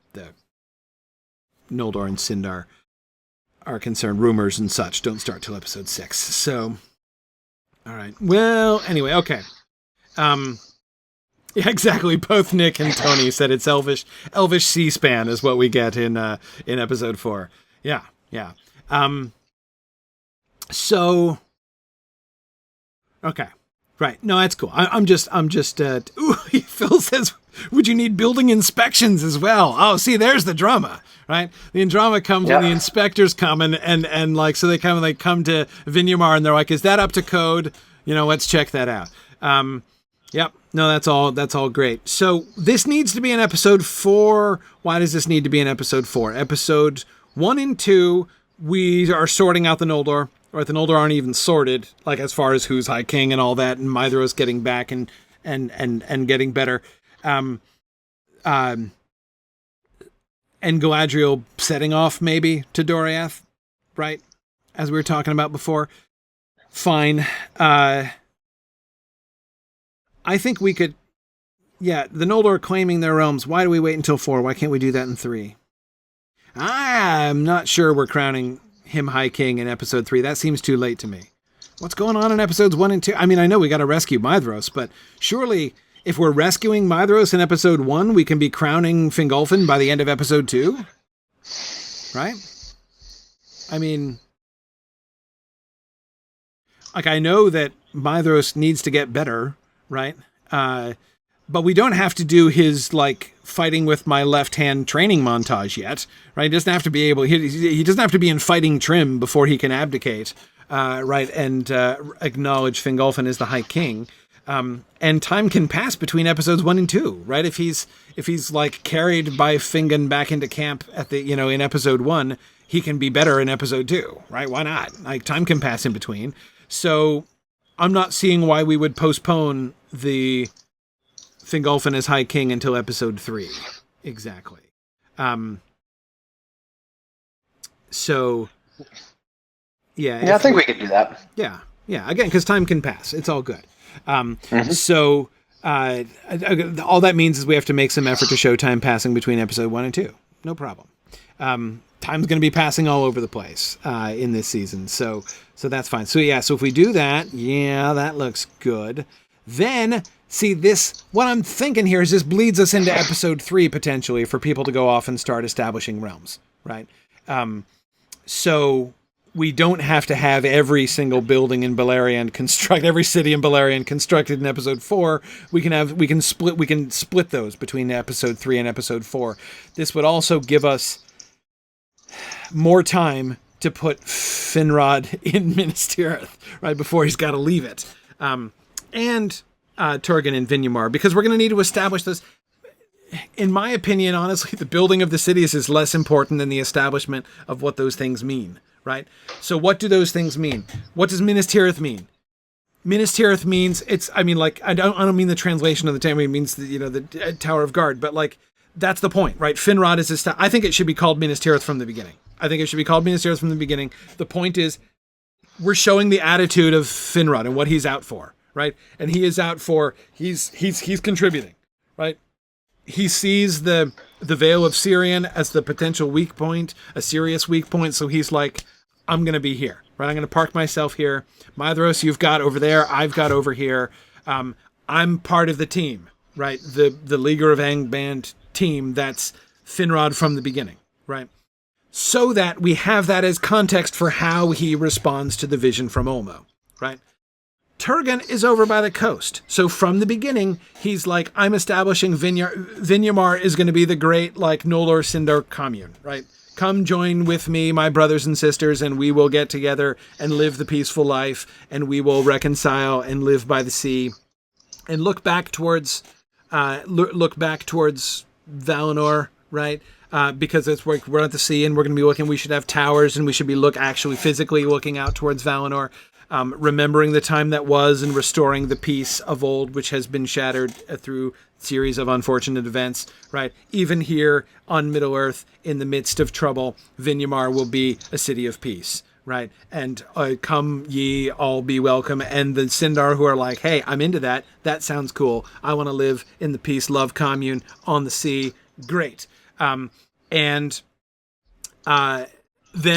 S2: Noldor and Sindar are concerned. Rumors and such don't start till episode 6. So, all right. Well, anyway, okay. Yeah, exactly. Both Nick and Tony said it's Elvish C-SPAN is what we get in episode 4. Yeah. So, okay, right. No, that's cool. I'm just. Phil says, would you need building inspections as well? Oh, see, there's the drama, right? The drama comes when the inspectors come and like, so they come to Vinyamar and they're like, is that up to code? Let's check that out. Yep. No, that's all great. So this needs to be in episode 4. Why does this need to be in episode 4? Episode 1 and 2, we are sorting out the Noldor, or the Noldor aren't even sorted, like as far as who's High King and all that, and Maedhros getting back and getting better. And Galadriel setting off maybe to Doriath, right? As we were talking about before. Fine. I think we could, the Noldor claiming their realms. Why do we wait until 4? Why can't we do that in 3? I'm not sure we're crowning him High King in episode 3. That seems too late to me. What's going on in episodes 1 and 2? I mean, I know we got to rescue Maedhros, but surely if we're rescuing Maedhros in episode 1, we can be crowning Fingolfin by the end of episode 2? Right? I mean, like, I know that Maedhros needs to get better, right? But we don't have to do his, like, fighting with my left hand training montage yet, right? He doesn't have to be he doesn't have to be in fighting trim before he can abdicate, right? And acknowledge Fingolfin as the High King. And time can pass between episodes 1 and 2, right? If he's like carried by Fingon back into camp at the, in episode 1, he can be better in episode 2, right? Why not? Like, time can pass in between. So I'm not seeing why we would postpone the Fingolfin as High King until episode 3. Exactly. So,
S1: yeah, I think we could do that.
S2: Yeah. Again, because time can pass. It's all good. So All that means is we have to make some effort to show time passing between episode 1 and 2. No problem. Time's going to be passing all over the place in this season, so that's fine. So if we do that, that looks good. Then, see, what I'm thinking here is this bleeds us into episode 3 potentially for people to go off and start establishing realms, right? So we don't have to have every single building in Beleriand every city in Beleriand constructed in episode 4. We can split those between episode 3 and episode 4. This would also give us more time to put Finrod in Minas Tirith, right, before he's got to leave it. And Turgon and Vinyamar, because we're going to need to establish this. In my opinion, honestly, the building of the cities is less important than the establishment of what those things mean, right? So what do those things mean? What does Minas Tirith mean? Minas Tirith means I don't mean the translation of the term. It means the Tower of Guard, but like that's the point, right? Finrod is I think it should be called Minas Tirith from the beginning. The point is we're showing the attitude of Finrod and what he's out for, right? And he is out for he's contributing, right? He sees the Vale of Sirion as the potential weak point, a serious weak point. So he's like, I'm going to be here, right? I'm going to park myself here. Maedhros, you've got over there. I've got over here. I'm part of the team, right? The Leaguer of Angband team. That's Finrod from the beginning, right? So that we have that as context for how he responds to the vision from Olmo, right? Turgon is over by the coast. So from the beginning, he's like, I'm establishing Vinyamar is going to be the great, like, Noldor Sindar commune, right? Come join with me, my brothers and sisters, and we will get together and live the peaceful life, and we will reconcile and live by the sea and look back towards Valinor, right? Because it's we're at the sea and we're going to be looking, we should have towers and we should be actually physically looking out towards Valinor. Remembering the time that was and restoring the peace of old, which has been shattered through a series of unfortunate events, right? Even here on Middle-earth, in the midst of trouble, Vinyamar will be a city of peace, right? And come ye all be welcome. And the Sindar who are like, hey, I'm into that. That sounds cool. I want to live in the peace, love commune on the sea. Great. Then,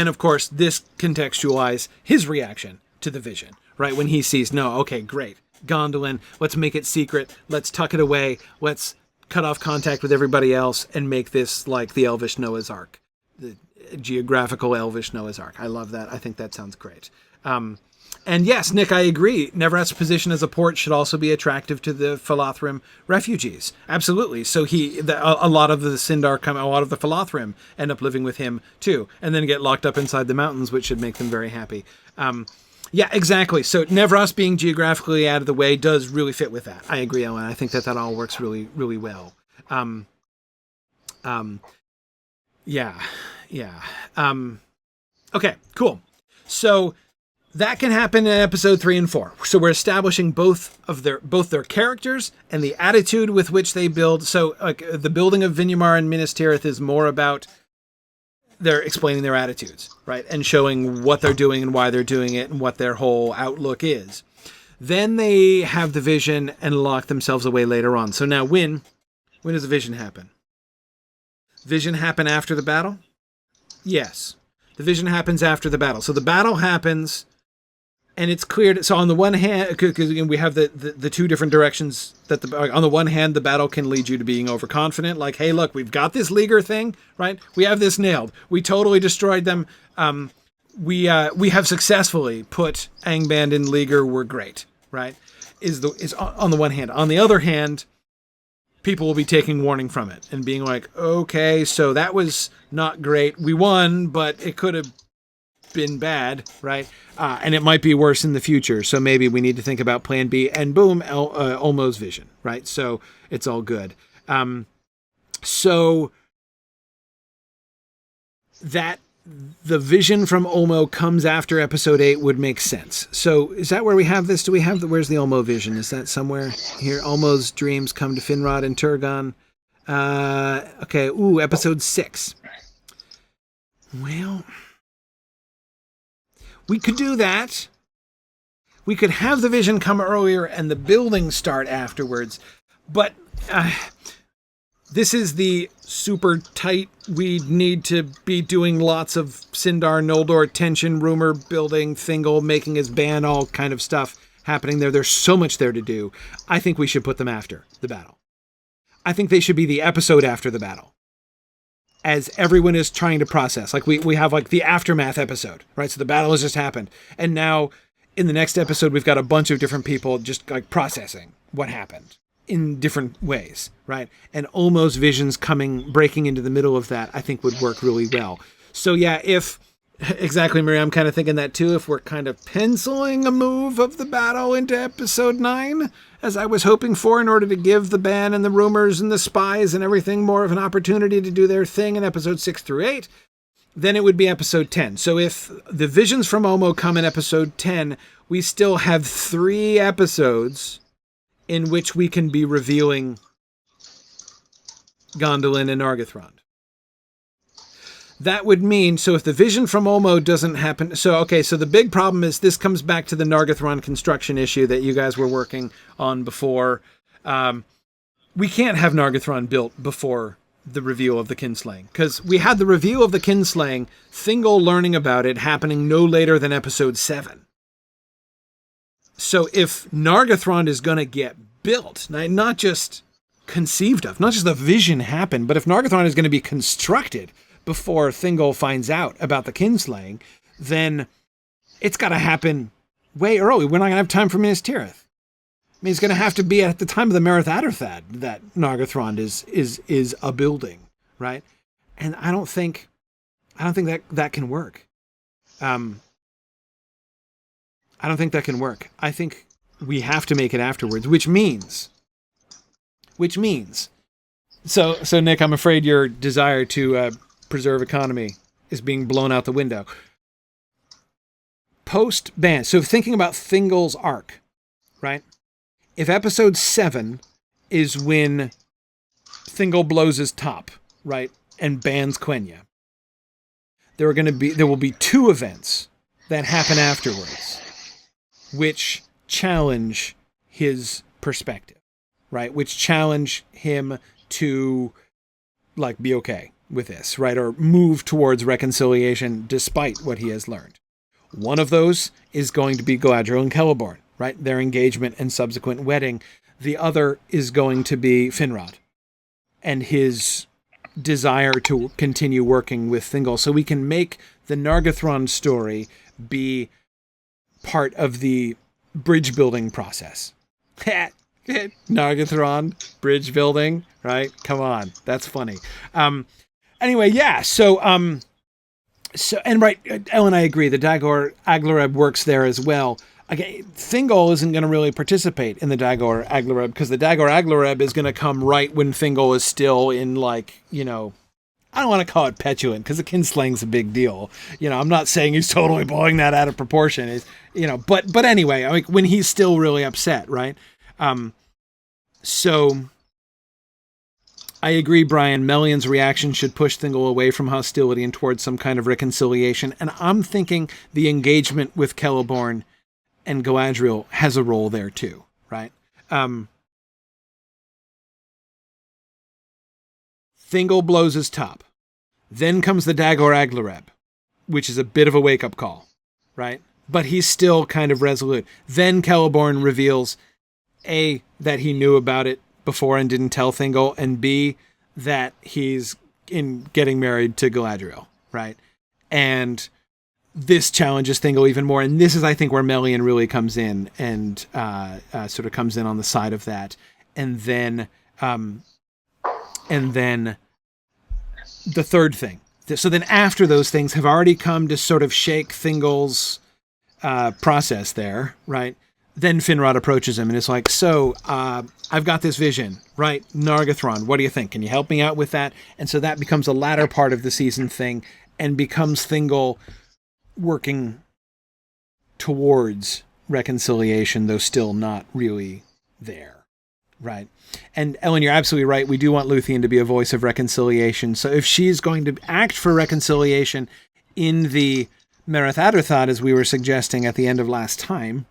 S2: of course, this contextualize his reaction to the vision, right? When he sees, no, okay, great. Gondolin, let's make it secret. Let's tuck it away. Let's cut off contact with everybody else and make this like the Elvish Noah's Ark, the geographical Elvish Noah's Ark. I love that. I think that sounds great. And yes, Nick, I agree. Neverast's position as a port should also be attractive to the Falathrim refugees. Absolutely. So a lot of the Sindar a lot of the Falathrim end up living with him too, and then get locked up inside the mountains, which should make them very happy. Yeah, exactly. So Neverast being geographically out of the way does really fit with that. I agree, Ellen. I think that all works really, really well. Yeah. Okay, cool. So that can happen in episode 3 and 4. So we're establishing both their characters and the attitude with which they build. So like the building of Vinyamar and Minas Tirith is more about they're explaining their attitudes, right? And showing what they're doing and why they're doing it and what their whole outlook is. Then they have the vision and lock themselves away later on. So now when does the vision happen? Vision happen after the battle? Yes. The vision happens after the battle. So the battle happens and it's clear. So on the one hand, because again, we have the two different directions that on the one hand, the battle can lead you to being overconfident. Like, hey, look, we've got this Leaguer thing, right? We have this nailed. We totally destroyed them. We have successfully put Angband in Leaguer. We're great, right? Is on the one hand. On the other hand, people will be taking warning from it and being like, okay, so that was not great. We won, but it could have been bad, right? And it might be worse in the future. So maybe we need to think about plan B, and boom, Olmo's vision, right? So it's all good. So that the vision from Olmo comes after episode 8 would make sense. So is that where we have this? Where's the Olmo vision? Is that somewhere here? Olmo's dreams come to Finrod and Turgon. Okay. Ooh, episode 6. Well, we could do that. We could have the vision come earlier and the buildings start afterwards. But this is the super tight, we need to be doing lots of Sindar, Noldor tension, rumor building, Thingol making his ban, all kind of stuff happening there. There's so much there to do. I think we should put them after the battle. I think they should be the episode after the battle, as everyone is trying to process. Like we have like the aftermath episode, right? So the battle has just happened. And now in the next episode, we've got a bunch of different people just like processing what happened in different ways, right? And Ulmo's visions breaking into the middle of that, I think would work really well. So yeah, exactly, Maria, I'm kind of thinking that too, if we're kind of penciling a move of the battle into episode 9, as I was hoping for, in order to give the ban and the rumors and the spies and everything more of an opportunity to do their thing in episode 6 through 8, then it would be episode 10. So if the visions from Ulmo come in episode 10, we still have 3 episodes in which we can be revealing Gondolin and Nargothrond. That would mean, so if the vision from Ulmo doesn't happen, so the big problem is this comes back to the Nargothrond construction issue that you guys were working on before. We can't have Nargothrond built before the reveal of the kinslaying, because we had the reveal of the kinslaying, Thingol learning about it happening no later than episode 7. So if Nargothrond is going to get built, not just conceived of, not just the vision happen, but if Nargothrond is going to be constructed before Thingol finds out about the kinslaying, then it's got to happen way early. We're not going to have time for Minas Tirith. I mean, it's going to have to be at the time of the Merith Atherthad that Nargothrond is a building, right? And I don't think that can work. I don't think that can work. I think we have to make it afterwards, which means, so Nick, I'm afraid your desire to preserve economy is being blown out the window. Post-ban, so thinking about Thingol's arc, right? If episode 7 is when Thingol blows his top, right, and bans Quenya, there will be 2 events that happen afterwards, which challenge his perspective, right? Which challenge him to like be okay with this, right? Or move towards reconciliation despite what he has learned. One of those is going to be Galadriel and Celeborn, right? Their engagement and subsequent wedding. The other is going to be Finrod and his desire to continue working with Thingol. So we can make the Nargothrond story be part of the bridge building process. Nargothrond, bridge building, right? Come on, that's funny. Anyway, yeah. So right, Ellen, I agree. The Dagor Aglareb works there as well. Okay, Thingol isn't going to really participate in the Dagor Aglareb because the Dagor Aglareb is going to come right when Thingol is still in, like, I don't want to call it petulant because the kinslaying's a big deal. I'm not saying he's totally blowing that out of proportion. But anyway, I mean, when he's still really upset, right? So I agree, Brian. Melian's reaction should push Thingol away from hostility and towards some kind of reconciliation. And I'm thinking the engagement with Celeborn and Galadriel has a role there too, right? Thingol blows his top. Then comes the Dagor Aglareb, which is a bit of a wake-up call, right? But he's still kind of resolute. Then Celeborn reveals, A, that he knew about it before and didn't tell Thingol, and B, that he's getting married to Galadriel, right? And this challenges Thingol even more. And this is, I think, where Melian really comes in and sort of comes in on the side of that. And then the third thing. So then after those things have already come to sort of shake Thingol's process there, right? Then Finrod approaches him and is like, so I've got this vision, right? Nargothrond, what do you think? Can you help me out with that? And so that becomes a latter part of the season thing and becomes Thingol working towards reconciliation, though still not really there, right? And Ellen, you're absolutely right. We do want Luthien to be a voice of reconciliation. So if she's going to act for reconciliation in the Merith Atherthad, as we were suggesting at the end of last time,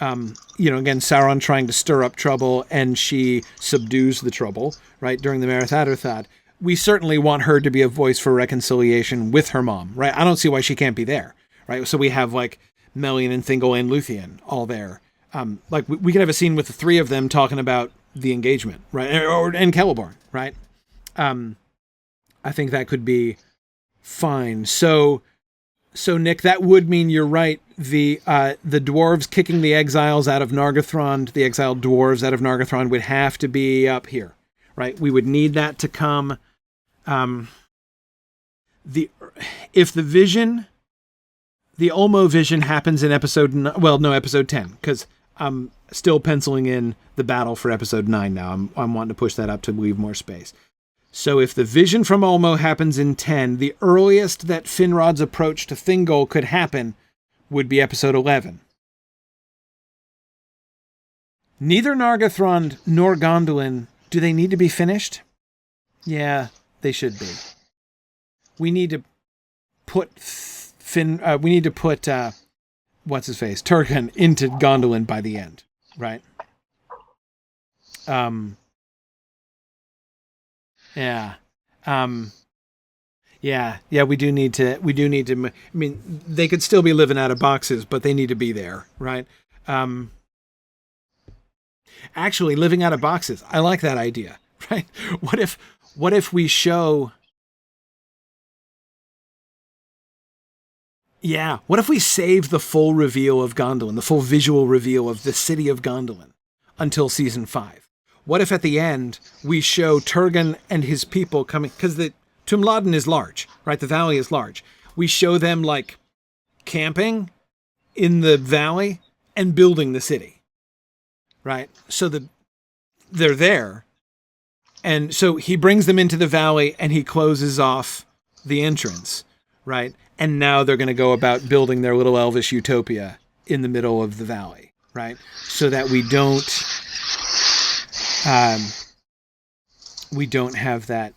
S2: Again, Sauron trying to stir up trouble, and she subdues the trouble, right, during the Marath Adderthad. We certainly want her to be a voice for reconciliation with her mom, right? I don't see why she can't be there, right? So we have, like, Melian and Thingol and Luthien all there. We could have a scene with the three of them talking about the engagement, right? And Celeborn, right? I think that could be fine. So Nick, that would mean you're right. The dwarves kicking the exiles out of Nargothrond, the exiled dwarves out of Nargothrond, would have to be up here, right? We would need that to come. If the vision, the Ulmo vision happens in episode 10, because I'm still penciling in the battle for episode 9 now. I'm wanting to push that up to leave more space. So if the vision from Ulmo happens in 10, the earliest that Finrod's approach to Thingol could happen would be episode 11. Neither Nargothrond nor Gondolin, do they need to be finished? Yeah, they should be. We need to put what's his face, Turgon, into Gondolin by the end, right? Yeah. We do need to, I mean, they could still be living out of boxes, but they need to be there, right? Actually, living out of boxes, I like that idea, right? What if we show, what if we save the full reveal of Gondolin, the full visual reveal of the city of Gondolin until season 5? What if at the end we show Turgon and his people coming, because the Tumladen is large, right? The valley is large. We show them like camping in the valley and building the city, right? So they're there. And so he brings them into the valley and he closes off the entrance, right? And now they're going to go about building their little elvish utopia in the middle of the valley, right? So that we don't have that.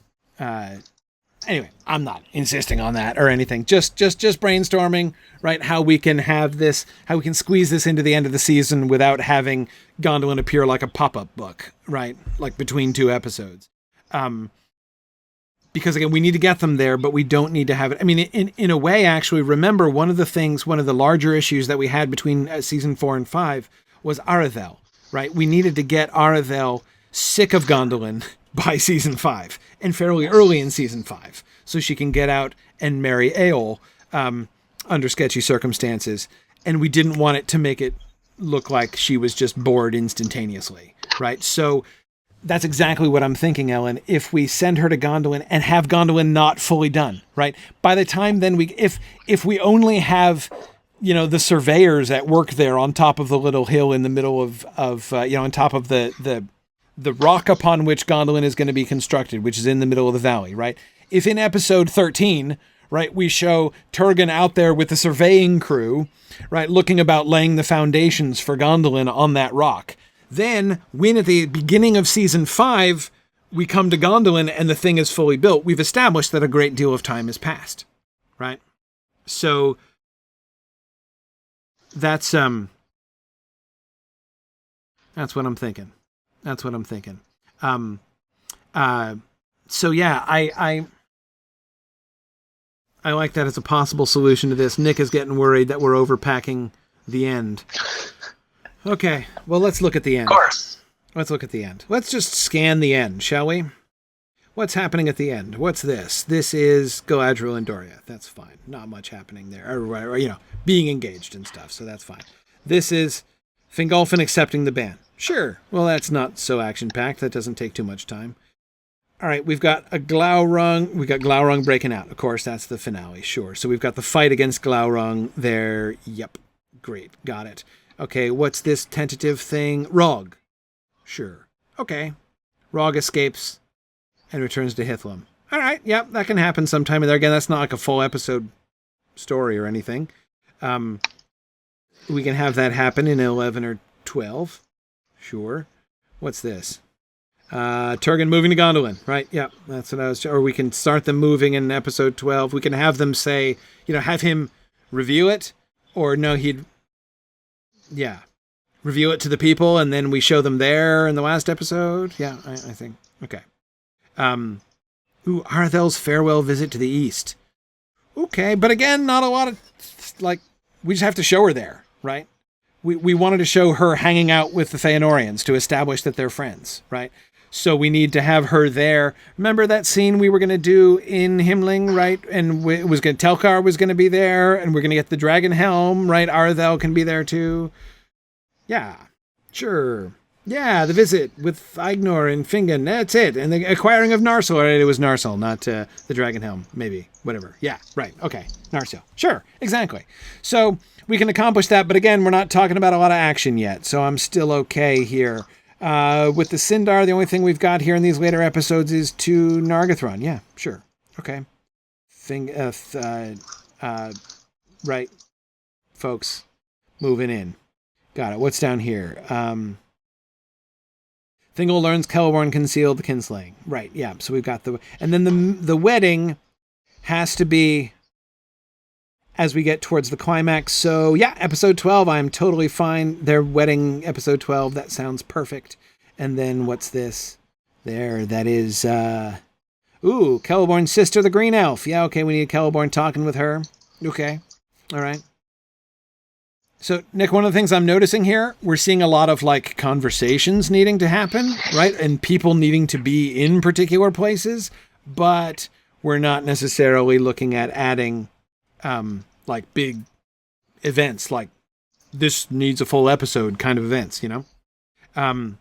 S2: Anyway, I'm not insisting on that or anything. Just brainstorming, right? How we can have this, how we can squeeze this into the end of the season without having Gondolin appear like a pop-up book, right? Like between 2 episodes. Because again, we need to get them there, but we don't need to have it. I mean, in a way, actually, remember one of the larger issues that we had between season 4 and 5 was Aredhel, right? We needed to get Aredhel sick of Gondolin by season 5 and fairly early in season 5 so she can get out and marry Eol under sketchy circumstances. And we didn't want it to make it look like she was just bored instantaneously, right? So that's exactly what I'm thinking, Ellen. If we send her to Gondolin and have Gondolin not fully done, right? By the time then if we only have, the surveyors at work there on top of the little hill in the middle of on top of the rock upon which Gondolin is going to be constructed, which is in the middle of the valley, right? If in episode 13, right, we show Turgon out there with the surveying crew, right, looking about laying the foundations for Gondolin on that rock, then when at the beginning of season 5, we come to Gondolin and the thing is fully built, we've established that a great deal of time has passed, right? So that's what I'm thinking. That's what I'm thinking. So yeah, I like that as a possible solution to this. Nick is getting worried that we're overpacking the end. Okay, well, let's look at the end.
S1: Of course.
S2: Let's look at the end. Let's just scan the end, shall we? What's happening at the end? What's this? This is Galadriel and Doriath. That's fine. Not much happening there. Or being engaged and stuff, so that's fine. This is Fingolfin accepting the ban. Sure. Well, that's not so action-packed. That doesn't take too much time. All right, we've got Glaurung. We've got Glaurung breaking out. Of course, that's the finale, sure. So we've got the fight against Glaurung there. Yep. Great. Got it. Okay, what's this tentative thing? Rog. Sure. Okay. Rog escapes and returns to Hithlum. All right, yep, that can happen sometime in there. Again, that's not like a full episode story or anything. We can have that happen in 11 or 12. Sure. What's this? Turgon moving to Gondolin, right? Yep, that's what I was... Or we can start them moving in episode 12. We can have them say, have him review it, or no, he'd... Yeah. reveal it to the people, and then we show them there in the last episode. Yeah, I think. Okay. Arthel's farewell visit to the east. Okay, but again, not a lot of, like, we just have to show her there, right? We wanted to show her hanging out with the Feanorians to establish that they're friends, right? So we need to have her there. Remember that scene we were going to do in Himmling, right? And it was going to, Telkar was going to be there, and we're going to get the dragon helm, right? Arthel can be there too. Yeah, sure. Yeah, the visit with Ignor and Fingon, that's it. And the acquiring of Narsil, right? It was Narsil, not the dragon helm, maybe. Whatever. Yeah, right. Okay, Narsil. Sure, exactly. So we can accomplish that, but again, we're not talking about a lot of action yet, so I'm still okay here. With the Sindar, the only thing we've got here in these later episodes is to Nargothrond. Yeah, sure. Okay. Right. Folks, moving in. Got it. What's down here? Thingol learns Celeborn concealed the kinslaying. Right, yeah. So we've got and then the wedding has to be as we get towards the climax. So yeah, episode 12, I'm totally fine. Their wedding, episode 12, that sounds perfect. And then what's this? There, that is, Celeborn's sister, the Green Elf. Yeah, okay, we need Celeborn talking with her. Okay, all right. So, Nick, one of the things I'm noticing here, we're seeing a lot of, like, conversations needing to happen, right? And people needing to be in particular places, but we're not necessarily looking at adding, like, big events, like, this needs a full episode kind of events, you know? And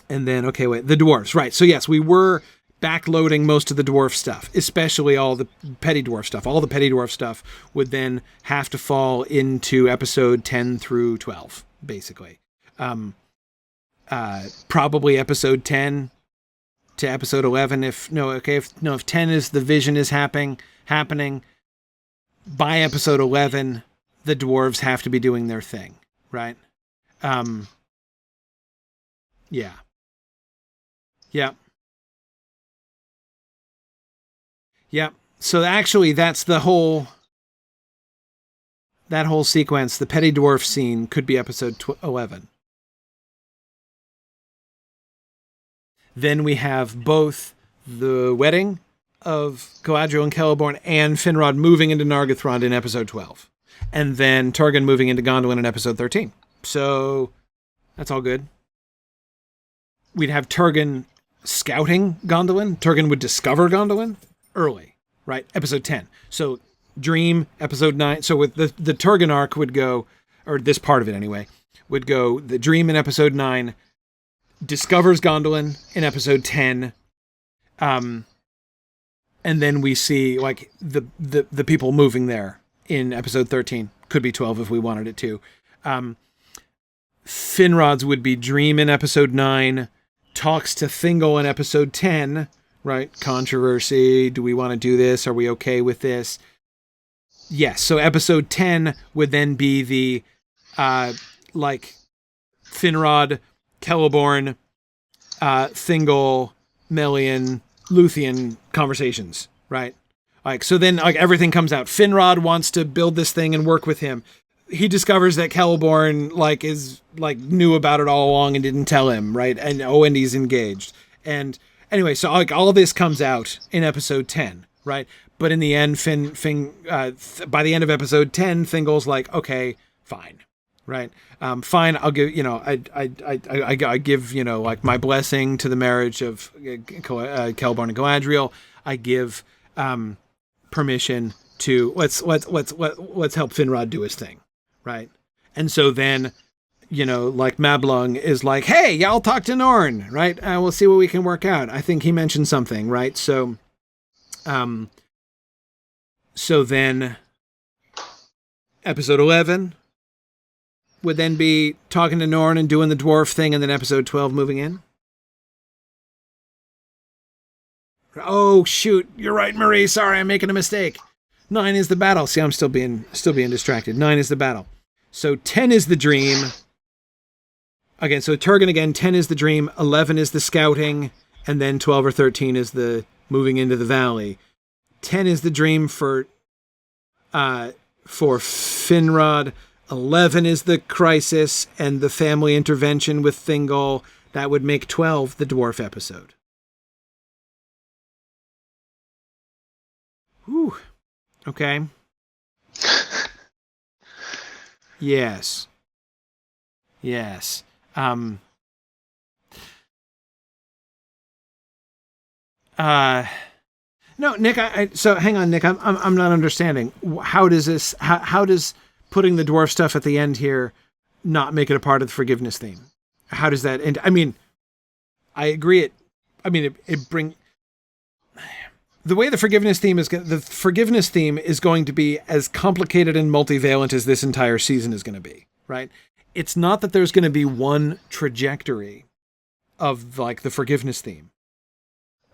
S2: then, okay, wait, the dwarves, right. So, yes, we were backloading most of the dwarf stuff, especially all the petty dwarf stuff. All the petty dwarf stuff would then have to fall into episode 10 through 12, basically. Probably episode 10 to episode 11. If 10 is the vision is happening, by episode 11, the dwarves have to be doing their thing, right? Yeah. Yeah. Yeah. So actually, that's that whole sequence. The petty dwarf scene could be episode 11. Then we have both the wedding of Galadriel and Celeborn and Finrod moving into Nargothrond in episode 12. And then Turgon moving into Gondolin in episode 13. So that's all good. We'd have Turgon scouting Gondolin. Turgon would discover Gondolin early, right? Episode 10. So Dream, episode 9. So with the Turgon arc would go, or this part of it anyway, would go the Dream in episode 9, discovers Gondolin in episode 10, and then we see like the people moving there in episode 13. Could be 12 if we wanted it to. Finrod's would be Dream in episode 9, talks to Thingol in episode 10, right? Controversy. Do we want to do this? Are we okay with this? Yes. So episode 10 would then be the, like Finrod, Celeborn, Thingol, Melian, Luthien conversations, right? Like, so then like everything comes out. Finrod wants to build this thing and work with him. He discovers that Celeborn like is like knew about it all along and didn't tell him, right? And and he's engaged. And anyway, so like all this comes out in episode 10, right? But in the end, by the end of episode 10, Thingol's like, okay, fine, right? Fine, I'll give, I give, like my blessing to the marriage of Celeborn and Galadriel. I give permission to let's help Finrod do his thing, right? And so then, like Mablung is like, hey, yeah, I'll talk to Norn, right? We'll see what we can work out. I think he mentioned something, right? So, so then episode 11 would then be talking to Norn and doing the dwarf thing, and then episode 12 moving in. Oh, shoot. You're right, Marie. Sorry, I'm making a mistake. 9 is the battle. See, I'm still being distracted. 9 is the battle. So 10 is the dream. Again, so Turgon again, 10 is the dream, 11 is the scouting, and then 12 or 13 is the moving into the valley. 10 is the dream for Finrod, 11 is the crisis and the family intervention with Thingol. That would make 12 the dwarf episode. Whew. Okay. Yes. Yes. No, Nick. So hang on, Nick. I'm not understanding. How does this? How does putting the dwarf stuff at the end here not make it a part of the forgiveness theme? How does that end? I mean, I agree. It bring the way the forgiveness theme is. The forgiveness theme is going to be as complicated and multivalent as this entire season is going to be. Right? It's not that there's going to be one trajectory of like the forgiveness theme.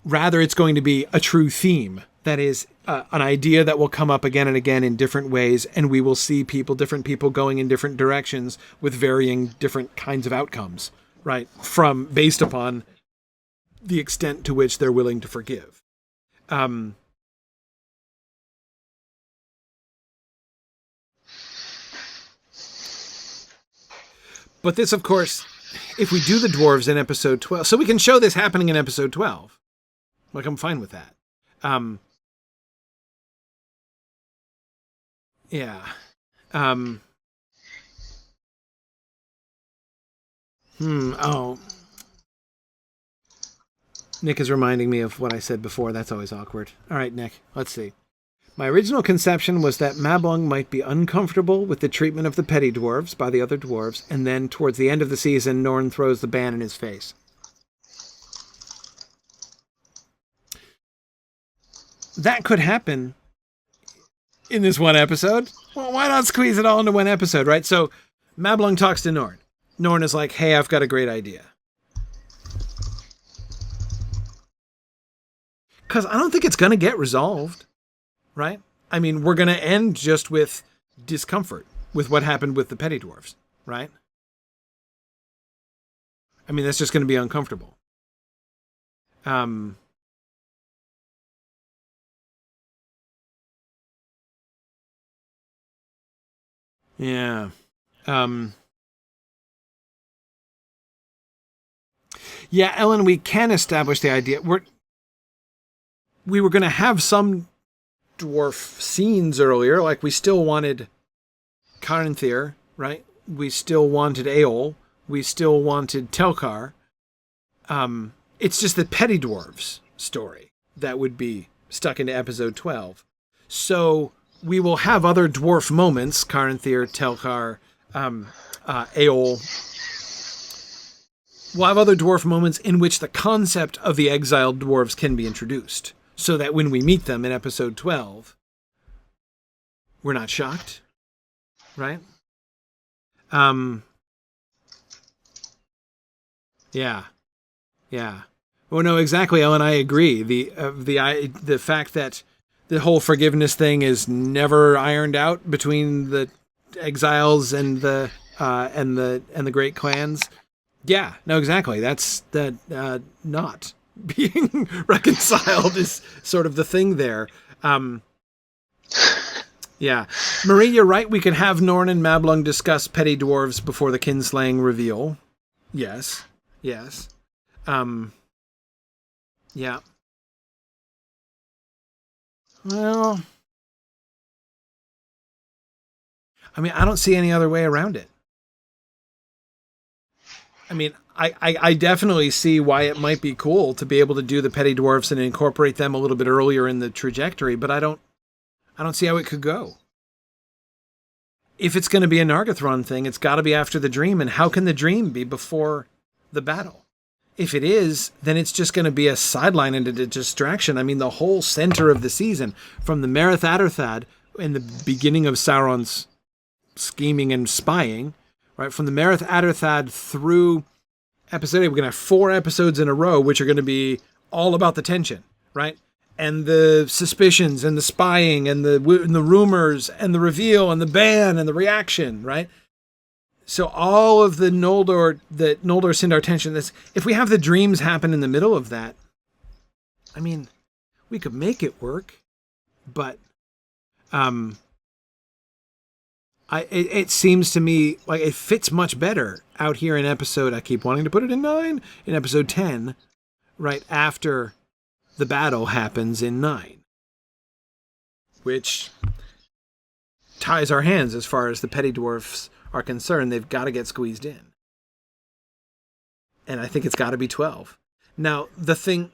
S2: Rather, it's going to be a true theme. That is an idea that will come up again and again in different ways, and we will see different people going in different directions with varying different kinds of outcomes, right? Based upon the extent to which they're willing to forgive. But this, of course, if we do the dwarves in episode 12, so we can show this happening in episode 12. Like, I'm fine with that. Yeah. Oh. Nick is reminding me of what I said before. That's always awkward. All right, Nick, let's see. My original conception was that Mablung might be uncomfortable with the treatment of the petty dwarves by the other dwarves, and then towards the end of the season, Norn throws the ban in his face. That could happen in this one episode. Well, why not squeeze it all into one episode, right? So Mablung talks to Norn. Norn is like, hey, I've got a great idea. Because I don't think it's going to get resolved, right? I mean, we're going to end just with discomfort with what happened with the petty dwarves, right? I mean, that's just going to be uncomfortable. Yeah. Yeah, Ellen, we can establish the idea. We were going to have some dwarf scenes earlier, like we still wanted Caranthir, right? We still wanted Aeol. We still wanted Telkar. It's just the petty dwarves story that would be stuck into episode 12. So we will have other dwarf moments, Caranthir, Telkar, Aeol. We'll have other dwarf moments in which the concept of the exiled dwarves can be introduced, so that when we meet them in episode 12, we're not shocked, right? Yeah. Oh no, exactly, Ellen. I agree. The fact that the whole forgiveness thing is never ironed out between the exiles and the great clans. Yeah, no, exactly. That's not being reconciled is sort of the thing there. Yeah, Marie, you're right. We could have Norn and Mablung discuss petty dwarves before the kinslaying reveal. Yes. Yeah. Well, I mean, I don't see any other way around it. I mean, I definitely see why it might be cool to be able to do the petty dwarfs and incorporate them a little bit earlier in the trajectory, but I don't see how it could go. If it's going to be a Nargothrond thing, it's got to be after the dream, and how can the dream be before the battle? If it is, then it's just going to be a sideline and a distraction. I mean, the whole center of the season, from the Merith Atherthad in the beginning of Sauron's scheming and spying, right? From the Merith Atherthad through episode 8, we're going to have 4 episodes in a row, which are going to be all about the tension, right? And the suspicions and the spying and the rumors and the reveal and the ban and the reaction, right? So all of the Noldor Sindar tension, if we have the dreams happen in the middle of that, I mean, we could make it work, but It seems to me like it fits much better out here in episode, I keep wanting to put it in 9, in episode 10, right after the battle happens in 9. Which ties our hands as far as the petty dwarfs are concerned. They've got to get squeezed in. And I think it's got to be 12. Now, the thing,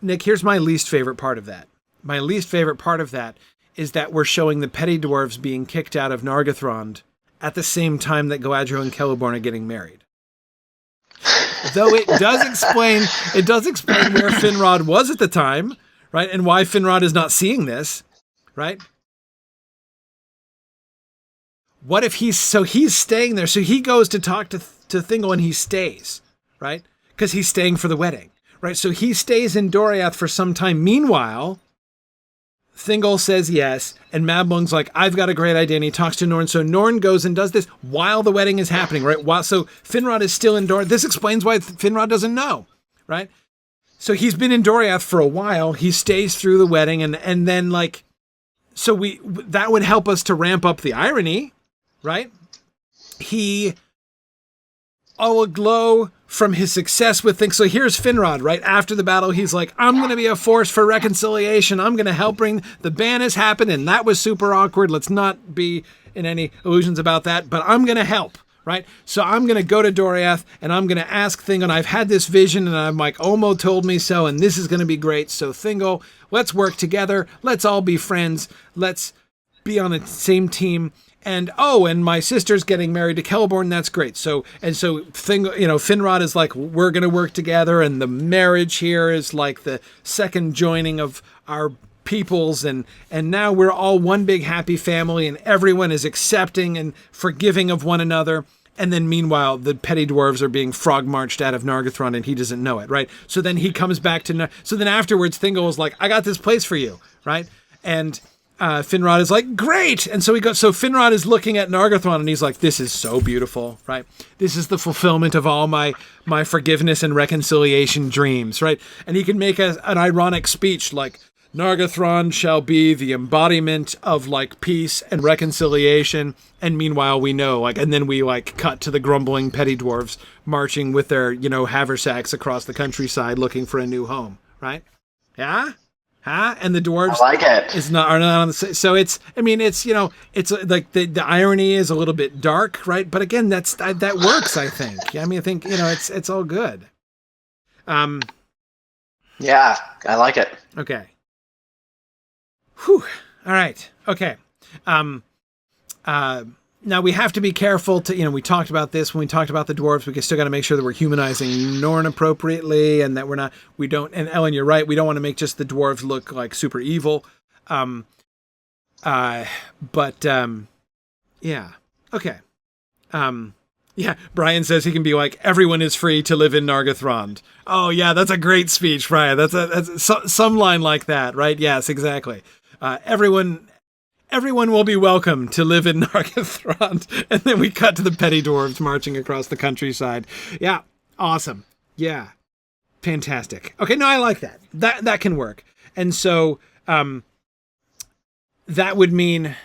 S2: Nick, here's my least favorite part of that. My least favorite part of that is that we're showing the petty dwarves being kicked out of Nargothrond at the same time that Galadriel and Celeborn are getting married. Though it does explain where Finrod was at the time, right? And why Finrod is not seeing this, right? What if he's staying there? So he goes to talk to Thingol and he stays, right? Because he's staying for the wedding, right? So he stays in Doriath for some time. Meanwhile, Thingol says yes, and Mablung's like, I've got a great idea, and he talks to Norn. So Norn goes and does this while the wedding is happening, right? So Finrod is still in Doriath. This explains why Finrod doesn't know, right? So he's been in Doriath for a while. He stays through the wedding, and then like, so that would help us to ramp up the irony, right? He all aglow from his success with things. So here's Finrod, right? After the battle, he's like, I'm going to be a force for reconciliation. I'm going to help bring the ban has happened, and that was super awkward. Let's not be in any illusions about that, but I'm going to help, right? So I'm going to go to Doriath, and I'm going to ask Thingol, and I've had this vision, and I'm like, Omo told me so, and this is going to be great. So Thingol, let's work together. Let's all be friends. Let's be on the same team. And my sister's getting married to Celeborn. That's great. So Finrod is like, we're going to work together, and the marriage here is like the second joining of our peoples, and now we're all one big happy family, and everyone is accepting and forgiving of one another. And then meanwhile, the petty dwarves are being frog marched out of Nargothrond, and he doesn't know it, right? So then he comes back to so then afterwards, Thingol is like, I got this place for you, right? And Finrod is like, great. And so so Finrod is looking at Nargothrond, and he's like, this is so beautiful, right? This is the fulfillment of all my forgiveness and reconciliation dreams, right? And he can make an ironic speech like, Nargothrond shall be the embodiment of like peace and reconciliation. And meanwhile, we know, like, and then we like cut to the grumbling petty dwarves marching with their, haversacks across the countryside looking for a new home, right? Yeah? Huh? And the dwarves
S1: I like it.
S2: are not on the same. So it's it's like the irony is a little bit dark, right? But again, that works, I think. I mean, I think, it's all good.
S1: Yeah, I like it.
S2: Okay. Whew. All right. Okay. Now we have to be careful to, we talked about this when we talked about the dwarves. We still got to make sure that we're humanizing Norn appropriately, and that and Ellen, you're right. We don't want to make just the dwarves look like super evil. Yeah. Okay. Yeah. Brian says he can be like, everyone is free to live in Nargothrond. Oh yeah. That's a great speech, Brian. That's some line like that, right? Yes, exactly. Everyone will be welcome to live in Nargothrond. And then we cut to the petty dwarves marching across the countryside. Yeah. Awesome. Yeah. Fantastic. Okay. No, I like that. That can work. And so, that would mean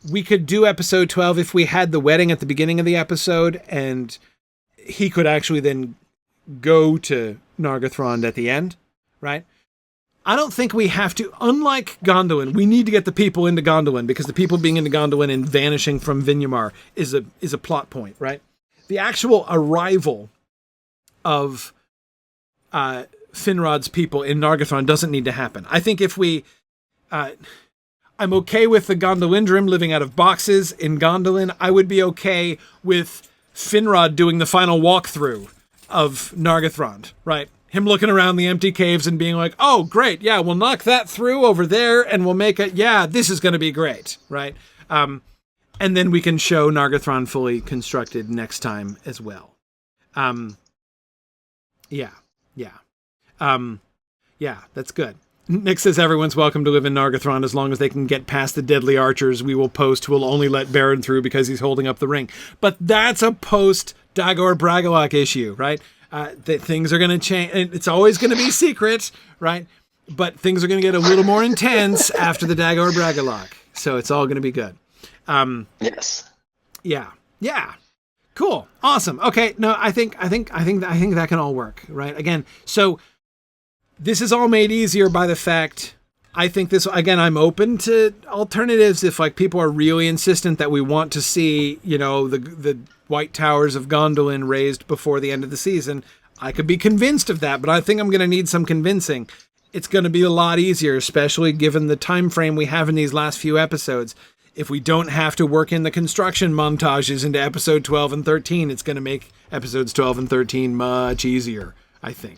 S2: we could do episode 12 if we had the wedding at the beginning of the episode, and he could actually then go to Nargothrond at the end, right? I don't think we have to, unlike Gondolin, we need to get the people into Gondolin, because the people being into Gondolin and vanishing from Vinyamar is a plot point, right? The actual arrival of Finrod's people in Nargothrond doesn't need to happen. I think if we... I'm okay with the Gondolindrim living out of boxes in Gondolin. I would be okay with Finrod doing the final walkthrough of Nargothrond, right? Him looking around the empty caves and being like, oh, great, yeah, we'll knock that through over there and we'll make it, yeah, this is going to be great, right? And then we can show Nargothrond fully constructed next time as well. Yeah, that's good. Nick says everyone's welcome to live in Nargothrond as long as they can get past the deadly archers we will post who will only let Baron through because he's holding up the ring. But that's a post-Dagor Bragollach issue, right? That things are going to change. It's always going to be secret, right? But things are going to get a little more intense after the Dagor Bragollach. So it's all going to be good.
S1: Yes.
S2: Yeah. Yeah. Cool. Awesome. Okay. No, I think that can all work, right? Again, so this is all made easier by the fact I think this, again, I'm open to alternatives if like people are really insistent that we want to see, the White Towers of Gondolin raised before the end of the season. I could be convinced of that, but I think I'm going to need some convincing. It's going to be a lot easier, especially given the time frame we have in these last few episodes. If we don't have to work in the construction montages into episode 12 and 13, it's going to make episodes 12 and 13 much easier, I think.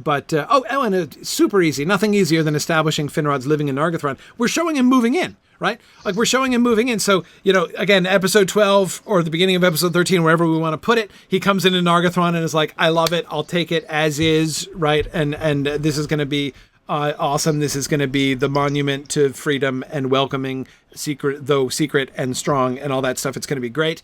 S2: Ellen, super easy. Nothing easier than establishing Finrod's living in Nargothrond. We're showing him moving in, right? Like, we're showing him moving in. So, again, episode 12 or the beginning of episode 13, wherever we want to put it, he comes into Nargothrond and is like, I love it. I'll take it as is, right? And this is going to be awesome. This is going to be the monument to freedom and welcoming, secret and strong and all that stuff. It's going to be great.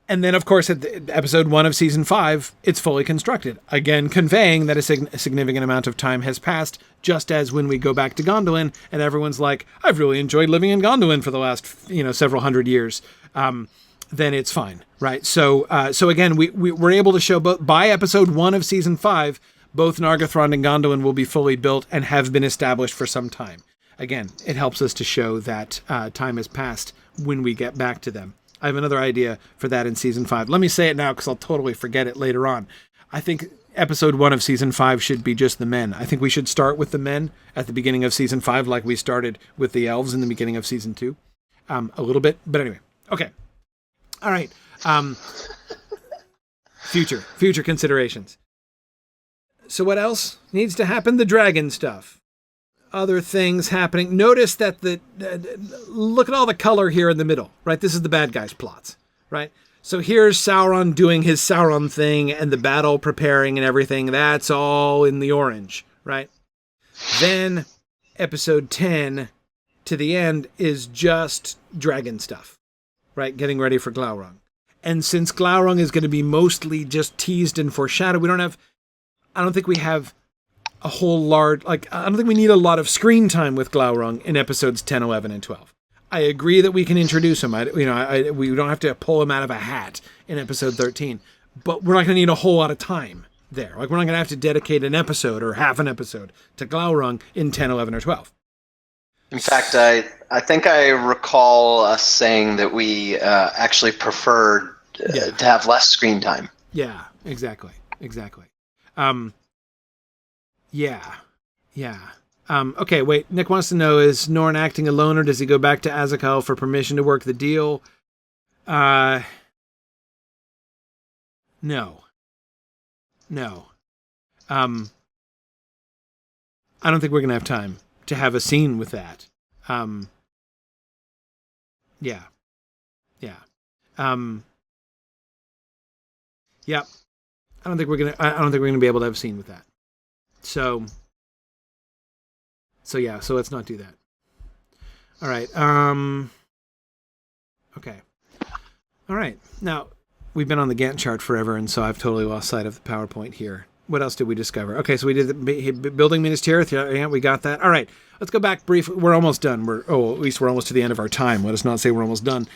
S2: And then, of course, at episode 1 of season 5, it's fully constructed. Again, conveying that a significant amount of time has passed, just as when we go back to Gondolin and everyone's like, I've really enjoyed living in Gondolin for the last, several hundred years. Then it's fine, right? So again, we're able to show both by episode 1 of season 5, both Nargothrond and Gondolin will be fully built and have been established for some time. Again, it helps us to show that time has passed when we get back to them. I have another idea for that in season 5. Let me say it now because I'll totally forget it later on. I think episode 1 of season 5 should be just the men. I think we should start with the men at the beginning of season 5 like we started with the elves in the beginning of season 2. A little bit, but anyway. Okay. All right. Future considerations. So what else needs to happen? The dragon stuff. Other things happening. Notice that look at all the color here in the middle, right? This is the bad guys' plots, right? So here's Sauron doing his Sauron thing and the battle preparing and everything. That's all in the orange, right? Then episode 10 to the end is just dragon stuff, right? Getting ready for Glaurung. And since Glaurung is going to be mostly just teased and foreshadowed, I don't think we have a whole large, I don't think we need a lot of screen time with Glaurung in episodes 10, 11, and 12. I agree that we can introduce him. We don't have to pull him out of a hat in episode 13, but we're not going to need a whole lot of time there. Like, we're not going to have to dedicate an episode or half an episode to Glaurung in 10, 11, or 12.
S1: In fact, I think I recall us saying that we actually preferred to have less screen time.
S2: Yeah, exactly. Okay, wait. Nick wants to know, is Norn acting alone or does he go back to Azekal for permission to work the deal? No. I don't think we're going to have time to have a scene with that. Yeah. I don't think we're going to be able to have a scene with that. So let's not do that. All right. Okay. All right. Now, we've been on the Gantt chart forever, and so I've totally lost sight of the PowerPoint here. What else did we discover? Okay, so we did the building Minas Tirith. Yeah, we got that. All right. Let's go back briefly. We're almost done. At least we're almost to the end of our time. Let us not say we're almost done.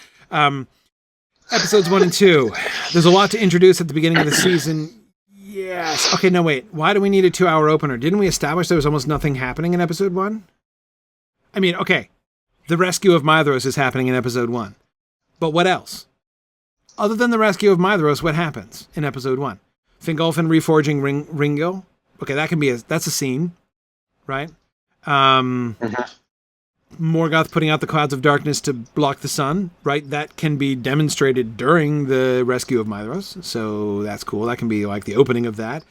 S2: Episodes 1 and 2. There's a lot to introduce at the beginning of the season. Yes. Okay, no, wait. Why do we need a 2-hour opener? Didn't we establish there was almost nothing happening in episode 1? I mean, okay. The rescue of Maedhros is happening in episode 1. But what else? Other than the rescue of Maedhros, what happens in episode 1? Fingolfin reforging Ringil? Okay, that's a scene, right? Morgoth putting out the clouds of darkness to block the sun, right? That can be demonstrated during the rescue of Maedhros, so that's cool. That can be like the opening of that.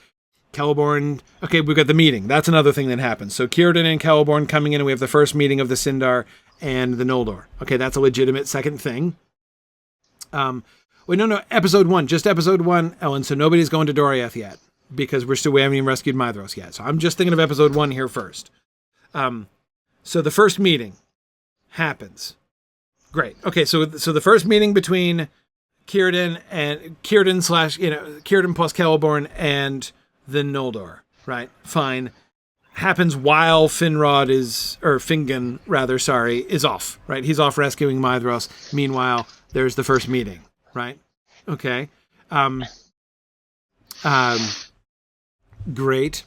S2: Celeborn, okay, we've got the meeting. That's another thing that happens. So Círdan and Celeborn coming in, and we have the first meeting of the Sindar and the Noldor. Okay, that's a legitimate second thing. Episode 1, just episode 1, Ellen, so nobody's going to Doriath yet, because we haven't even rescued Maedhros yet. So I'm just thinking of episode 1 here first. So the first meeting happens. Great. Okay, so the first meeting between Círdan plus Celeborn and the Noldor, right? Fine. happens while Fingon is off, right? He's off rescuing Maedhros. Meanwhile, there's the first meeting, right? Okay. Great.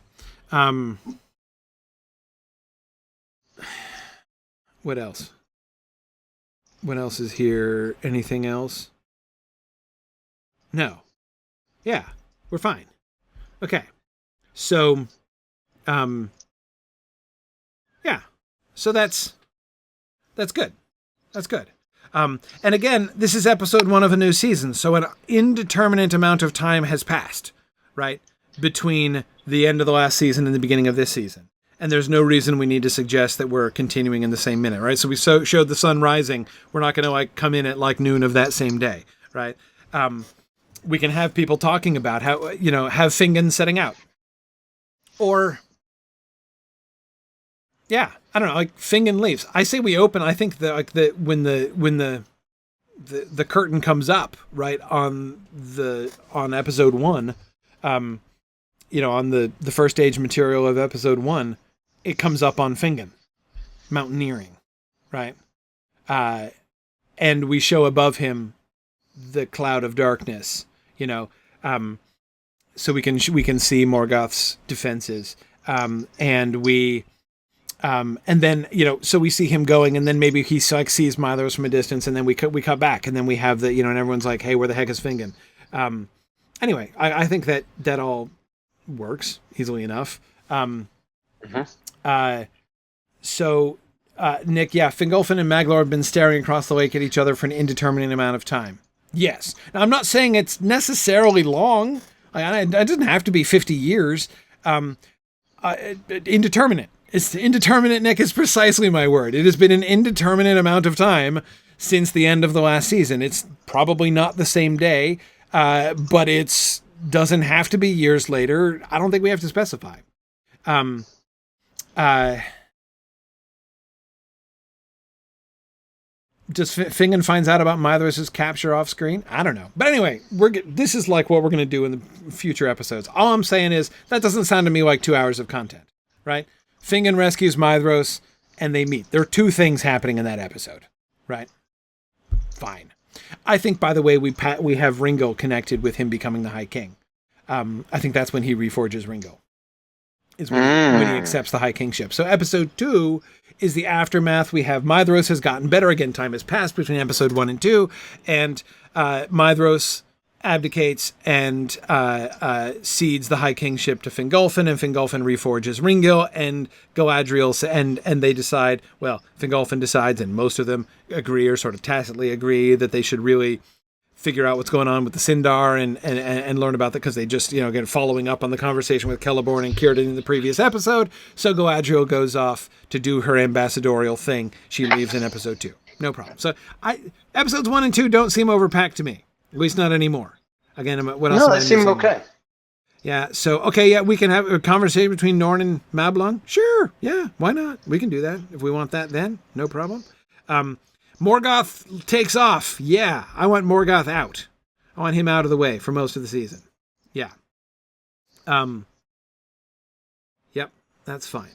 S2: What else? What else is here? Anything else? No. Yeah, we're fine. Okay. So, yeah. So that's good. That's good. And again, this is episode 1 of a new season, so an indeterminate amount of time has passed, right, between the end of the last season and the beginning of this season. And there's no reason we need to suggest that we're continuing in the same minute, right? So we showed the sun rising. We're not going to like come in at like noon of that same day, right? We can have people talking about how, have Fingon setting out. Or, yeah, I don't know, like Fingon leaves. I say we open. I think that when the curtain comes up, right, on episode 1, on the first stage material of episode 1, it comes up on Fingon mountaineering, right? And we show above him the cloud of darkness, so we can see Morgoth's defenses, and we. And then, so we see him going, and then maybe he like sees Maedhros from a distance, and then we cut back, and then we have the, and everyone's like, hey, where the heck is Fingon? Anyway, I think that all works easily enough. So, Nick, yeah, Fingolfin and Maglor have been staring across the lake at each other for an indeterminate amount of time. Yes. Now, I'm not saying it's necessarily long. It doesn't have to be 50 years. Indeterminate. It's indeterminate, Nick, is precisely my word. It has been an indeterminate amount of time since the end of the last season. It's probably not the same day, but it doesn't have to be years later. I don't think we have to specify. Just Fingon finds out about Maedhros' capture off screen? I don't know. But anyway, this is like what we're going to do in the future episodes. All I'm saying is that doesn't sound to me like 2 hours of content, right? Fingon rescues Maedhros and they meet. There are 2 things happening in that episode, right? Fine. I think, by the way, we have Ringel connected with him becoming the High King. I think that's when he reforges Ringel. Is when he accepts the High Kingship. So episode 2 is the aftermath. We have Maedhros has gotten better. Again, time has passed between episode 1 and 2. And Maedhros abdicates and cedes the High Kingship to Fingolfin, and Fingolfin reforges Ringil, and Galadriel, and they decide, well, Fingolfin decides, and most of them agree or sort of tacitly agree that they should really figure out what's going on with the Sindar and learn about that, because they just, again, following up on the conversation with Celeborn and Círdan in the previous episode. So Galadriel goes off to do her ambassadorial thing. She leaves in episode 2. No problem. So episodes 1 and 2 don't seem overpacked to me. At least not anymore. Again, what else?
S1: No, that seemed okay.
S2: Yeah, so, okay, yeah, we can have a conversation between Norn and Mablung. Sure, yeah, why not? We can do that if we want that then. No problem. Morgoth takes off. Yeah, I want Morgoth out. I want him out of the way for most of the season. Yeah. Yep, that's fine.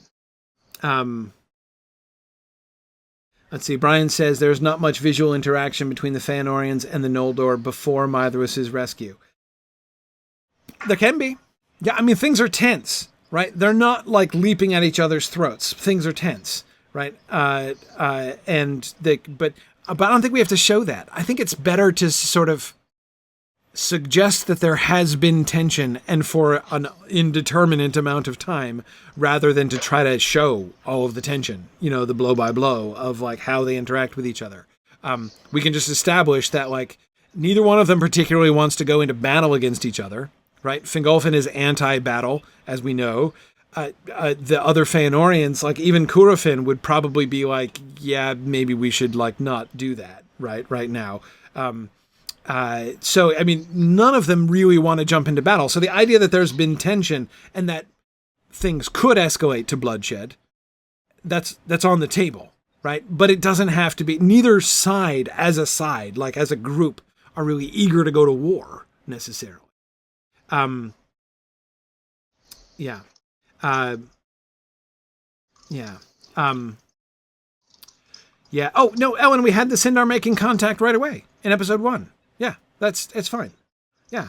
S2: Let's see, Brian says there's not much visual interaction between the Fëanorians and the Noldor before Maedhros' rescue. There can be. Yeah, I mean, things are tense, right? They're not like leaping at each other's throats. Things are tense, right? But I don't think we have to show that. I think it's better to sort of suggest that there has been tension and for an indeterminate amount of time, rather than to try to show all of the tension, the blow by blow of like how they interact with each other. We can just establish that like neither one of them particularly wants to go into battle against each other, right? Fingolfin is anti-battle, as we know. The other Fëanorians, like even Curufin, would probably be like, yeah, maybe we should like not do that right now. So, I mean, none of them really want to jump into battle. So the idea that there's been tension and that things could escalate to bloodshed, that's on the table, right? But it doesn't have to be. Neither side, like as a group, are really eager to go to war necessarily. Yeah. Yeah. Yeah. Oh, no, Ellen, we had the Sindar making contact right away in episode 1. Yeah, it's fine. Yeah,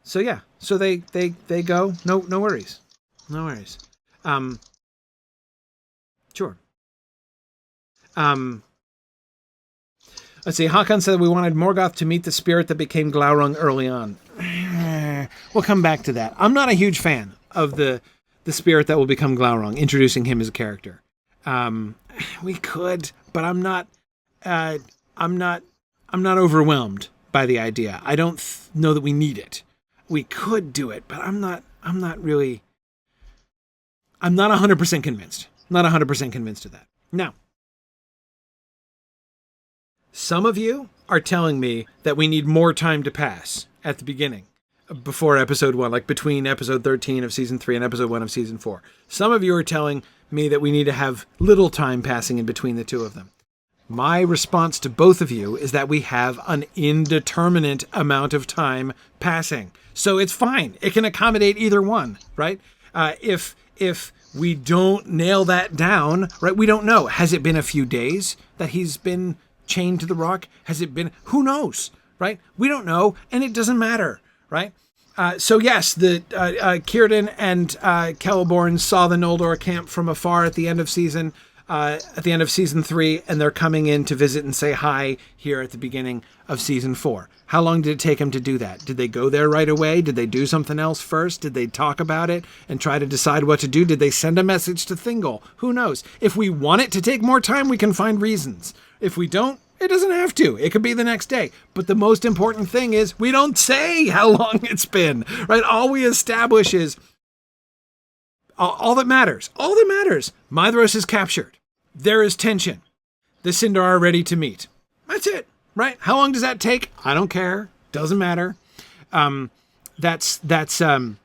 S2: so yeah. So they go. No worries. No worries. Sure. Let's see. Hakan said we wanted Morgoth to meet the spirit that became Glaurung early on. We'll come back to that. I'm not a huge fan of the spirit that will become Glaurung, introducing him as a character. We could, but I'm not overwhelmed by the idea. I don't know that we need it. We could do it, but I'm not 100% convinced. Not 100% convinced of that. Now, some of you are telling me that we need more time to pass at the beginning, before episode 1, like between episode 13 of season 3 and episode 1 of season 4. Some of you are telling me that we need to have little time passing in between the two of them. My response to both of you is that we have an indeterminate amount of time passing. So it's fine. It can accommodate either one, right? If we don't nail that down, right, we don't know. Has it been a few days that he's been chained to the rock? Has it been, who knows, right? We don't know, and it doesn't matter, right? So yes, the Círdan and Celeborn saw the Noldor camp from afar at the end of season 3, and they're coming in to visit and say hi here at the beginning of season 4. How long did it take them to do that? Did they go there right away? Did they do something else first? Did they talk about it and try to decide what to do? Did they send a message to Thingol? Who knows? If we want it to take more time, we can find reasons. If we don't, it doesn't have to. It could be the next day. But the most important thing is we don't say how long it's been, right? All we establish is all that matters. All that matters. Maedhros is captured. There is tension. The Sindar are ready to meet. That's it, right? How long does that take? I don't care. Doesn't matter. That's the.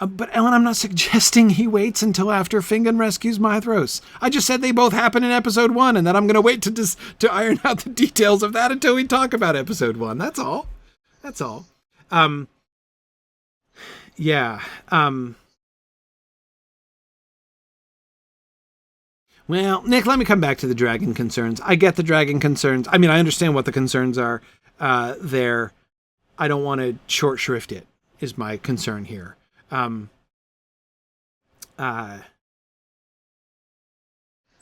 S2: But Ellen, I'm not suggesting he waits until after Fingon rescues Maedhros. I just said they both happen in episode 1, and that I'm going to wait to iron out the details of that until we talk about episode 1. That's all. That's all. Yeah. Well, Nick, let me come back to the dragon concerns. I get the dragon concerns. I mean, I understand what the concerns are there. I don't want to short shrift it, is my concern here.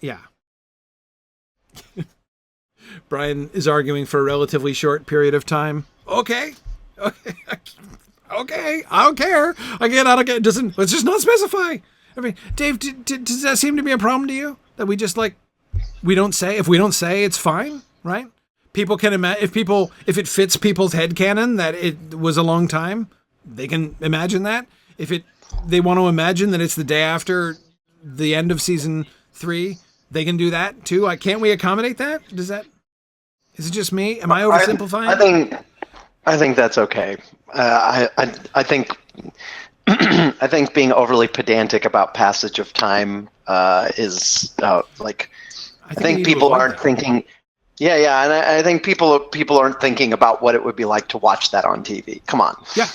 S2: Yeah. Brian is arguing for a relatively short period of time. Okay. Okay. I don't care. Let's just not specify. I mean, Dave, does that seem to be a problem to you? That we just we don't say? If we don't say, it's fine, right? People can imagine, if it fits people's headcanon that it was a long time, they can imagine that. If they want to imagine that it's the day after the end of season 3, they can do that too. Can't we accommodate that? Is it just me? Am I oversimplifying?
S1: I think that's okay. I think I think being overly pedantic about passage of time is I think people aren't thinking. Yeah, and I think people aren't thinking about what it would be like to watch that on TV. Come on.
S2: Yeah.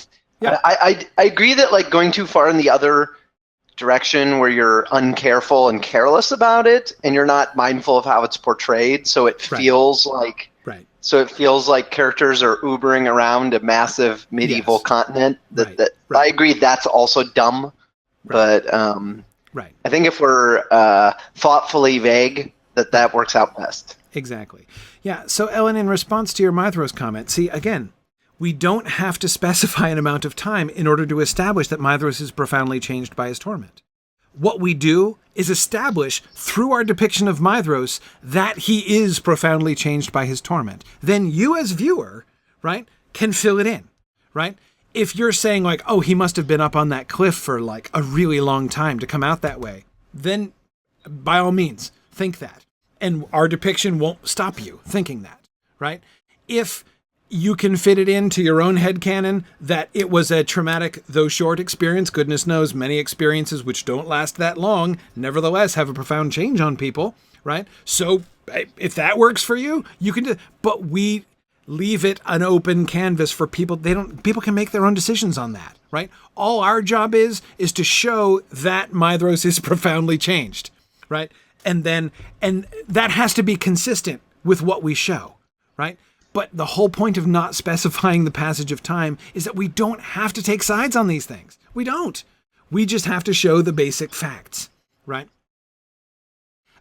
S1: I agree that going too far in the other direction where you're uncareful and careless about it, and you're not mindful of how it's portrayed, so it feels like. So it feels like characters are Ubering around a massive medieval continent. I agree that's also dumb. Right. But I think if we're thoughtfully vague, that works out best.
S2: Exactly. Yeah, so Ellen, in response to your Maedhros comment, see, again, we don't have to specify an amount of time in order to establish that Maedhros is profoundly changed by his torment. What we do is establish through our depiction of Maedhros that he is profoundly changed by his torment. Then you as viewer, right, can fill it in, right? If you're saying he must have been up on that cliff for a really long time to come out that way, then by all means, think that. And our depiction won't stop you thinking that, right? If you can fit it into your own headcanon that it was a traumatic, though short experience. Goodness knows many experiences which don't last that long, nevertheless have a profound change on people, right? So if that works for you, you can do it. But
S3: leave it an open canvas for people. People can make their own decisions on that, right? All our job is to show that Maedhros is profoundly changed, right? And that has to be consistent with what we show, right? But the whole point of not specifying the passage of time is that we don't have to take sides on these things. We don't. We just have to show the basic facts, right?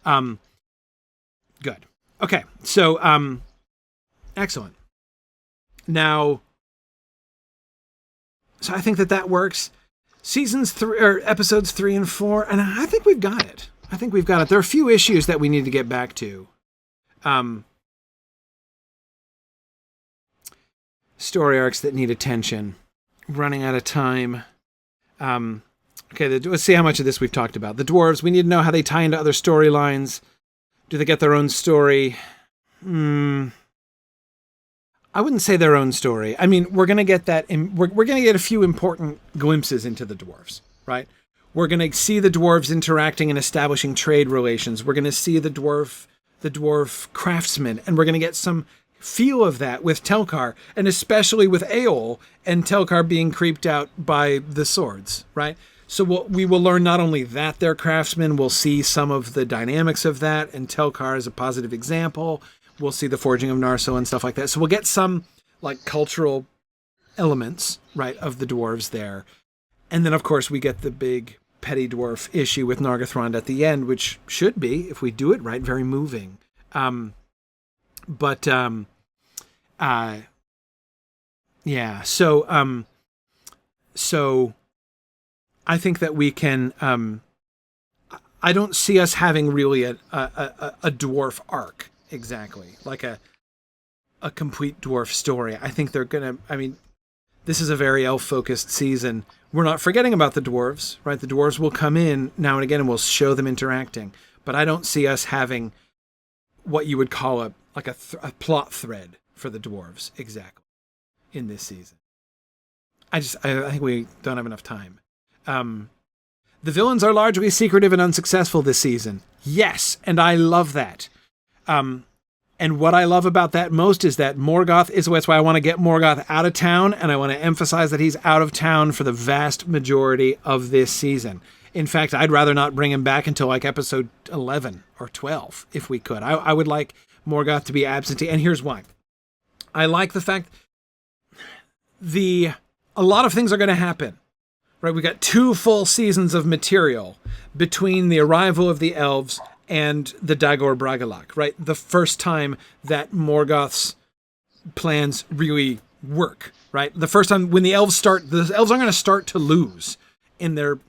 S3: Good. Okay. So, excellent. Now, so I think that works. Episodes 3 and 4, and I think we've got it. There are a few issues that we need to get back to. Story arcs that need attention. Running out of time. Okay, let's see how much of this we've talked about. The dwarves, we need to know how they tie into other storylines. Do they get their own story? I wouldn't say their own story. I mean, we're going to get that. We're going to get a few important glimpses into the dwarves, right? We're going to see the dwarves interacting and establishing trade relations. We're going to see the dwarf craftsmen, and we're going to get some feel of that with Telkar, and especially with Eol and Telkar being creeped out by the swords, right? So we will learn not only that they're craftsmen, we'll see some of the dynamics of that, and Telkar is a positive example. We'll see the forging of Narsil and stuff like that. So we'll get some like cultural elements, right, of the dwarves there. And then, of course, we get the big petty dwarf issue with Nargothrond at the end, which should be, if we do it right, very moving. Yeah. So I think that we can. I don't see us having really a dwarf arc exactly, like a complete dwarf story. I think they're gonna. I mean, this is a very elf-focused season. We're not forgetting about the dwarves, right? The dwarves will come in now and again, and we'll show them interacting. But I don't see us having what you would call a plot thread for the dwarves exactly in this season. I think we don't have enough time. The villains are largely secretive and unsuccessful this season. Yes, and I love that. And what I love about that most is that Morgoth is, that's why I want to get Morgoth out of town, and I want to emphasize that he's out of town for the vast majority of this season. In fact, I'd rather not bring him back until like episode 11 or 12, if we could. I would like Morgoth to be absentee, and here's why. I like the fact a lot of things are going to happen. Right, we got 2 full seasons of material between the arrival of the elves and the Dagor Bragollach, right? The first time that Morgoth's plans really work, right? The first time when the elves aren't going to start to lose in their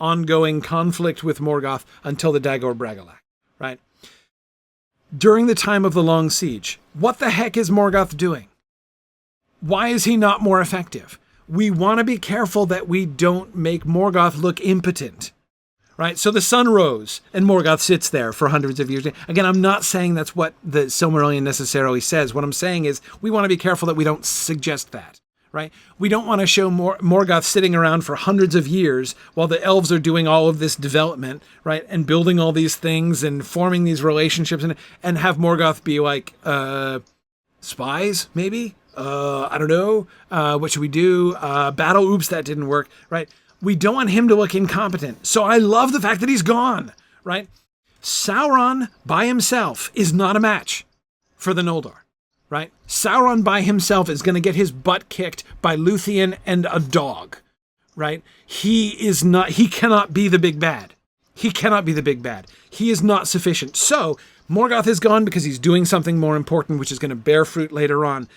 S3: ongoing conflict with Morgoth until the Dagor Bragollach, right? During the time of the Long Siege, what the heck is Morgoth doing? Why is he not more effective? We want to be careful that we don't make Morgoth look impotent, right? So the sun rose and Morgoth sits there for hundreds of years. Again, I'm not saying that's what the Silmarillion necessarily says. What I'm saying is we want to be careful that we don't suggest that, right? We don't want to show Morgoth sitting around for hundreds of years while the elves are doing all of this development, right? And building all these things and forming these relationships and have Morgoth be like, spies, maybe? I don't know. What should we do? Battle. Oops, that didn't work. Right. We don't want him to look incompetent. So I love the fact that he's gone. Right. Sauron by himself is not a match for the Noldor. Right. Sauron by himself is going to get his butt kicked by Luthien and a dog. Right. He cannot be the big bad. He cannot be the big bad. He is not sufficient. So Morgoth is gone because he's doing something more important, which is going to bear fruit later on.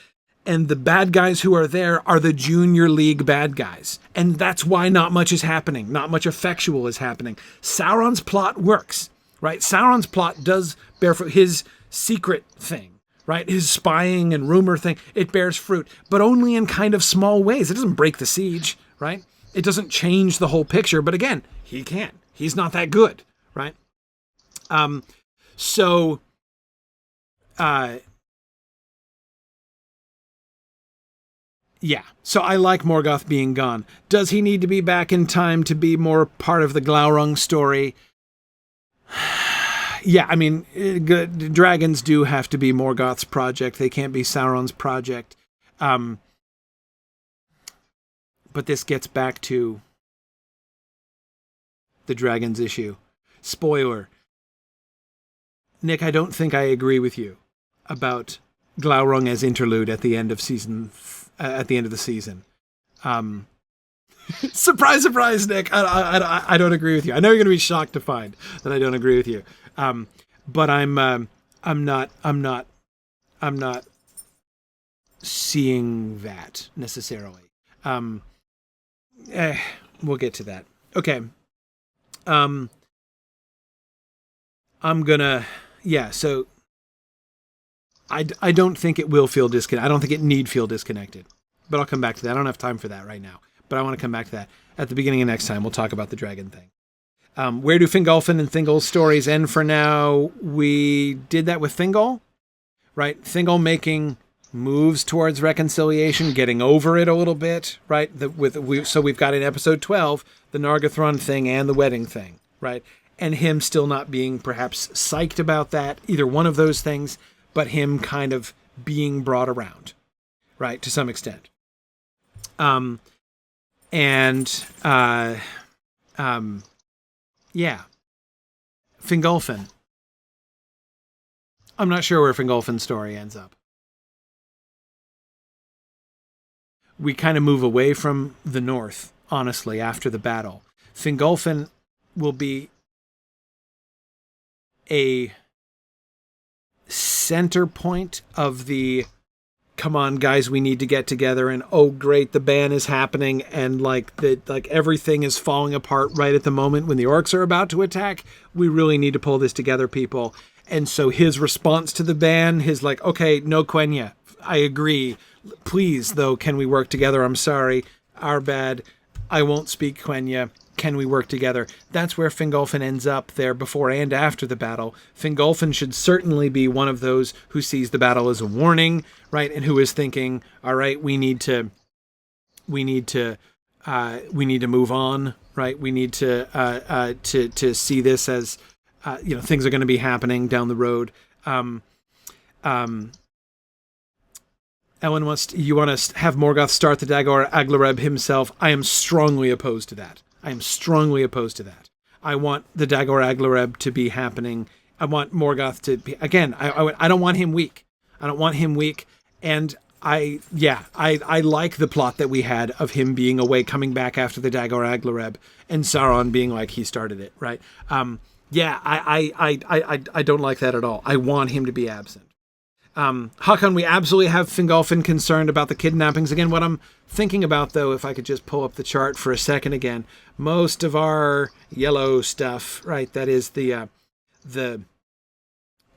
S3: And the bad guys who are there are the junior league bad guys. And that's why not much is happening. Not much effectual is happening. Sauron's plot works, right? Sauron's plot does bear fruit. His secret thing, right? His spying and rumor thing, it bears fruit, but only in kind of small ways. It doesn't break the siege, right? It doesn't change the whole picture. But again, he can't. He's not that good, right? Yeah, so I like Morgoth being gone. Does he need to be back in time to be more part of the Glaurung story? Yeah, I mean, dragons do have to be Morgoth's project. They can't be Sauron's project. But this gets back to the dragons issue. Spoiler. Nick, I don't think I agree with you about Glaurung as interlude at the end of the season. Surprise, surprise, Nick. I don't agree with you. I know you're going to be shocked to find that I don't agree with you. But I'm not seeing that necessarily. We'll get to that. Okay. So I don't think it will feel disconnected. I don't think it need feel disconnected, but I'll come back to that. I don't have time for that right now, but I want to come back to that at the beginning of next time. We'll talk about the dragon thing. Where do Fingolfin and Thingol's stories end for now? We did that with Thingol, right? Thingol making moves towards reconciliation, getting over it a little bit, right? So we've got in episode 12, the Nargothrond thing and the wedding thing, right? And him still not being perhaps psyched about that, either one of those things, but him kind of being brought around, right? To some extent. Yeah. Fingolfin. I'm not sure where Fingolfin's story ends up. We kind of move away from the north, honestly, after the battle. Fingolfin will be a center point of the come on guys, we need to get together, and oh great, the ban is happening, and like everything is falling apart right at the moment when the orcs are about to attack. We really need to pull this together, people. And so his response to the ban, his like, okay, no Quenya, I agree. Please, though, can we work together? I'm sorry. Our bad. I won't speak Quenya. Can we work together? That's where Fingolfin ends up there before and after the battle. Fingolfin should certainly be one of those who sees the battle as a warning, right? And who is thinking, all right, we need to move on, right? We need to see this as, things are going to be happening down the road. Ellen you want to have Morgoth start the Dagor Aglareb himself. I am strongly opposed to that. I want the Dagor Aglareb to be happening. I want Morgoth to be, again, I don't want him weak. And I like the plot that we had of him being away, coming back after the Dagor Aglareb, and Sauron being like, he started it, right? I don't like that at all. I want him to be absent. Hakon, we absolutely have Fingolfin concerned about the kidnappings. Again, what I'm thinking about, though, if I could just pull up the chart for a second again, most of our yellow stuff, right, that is the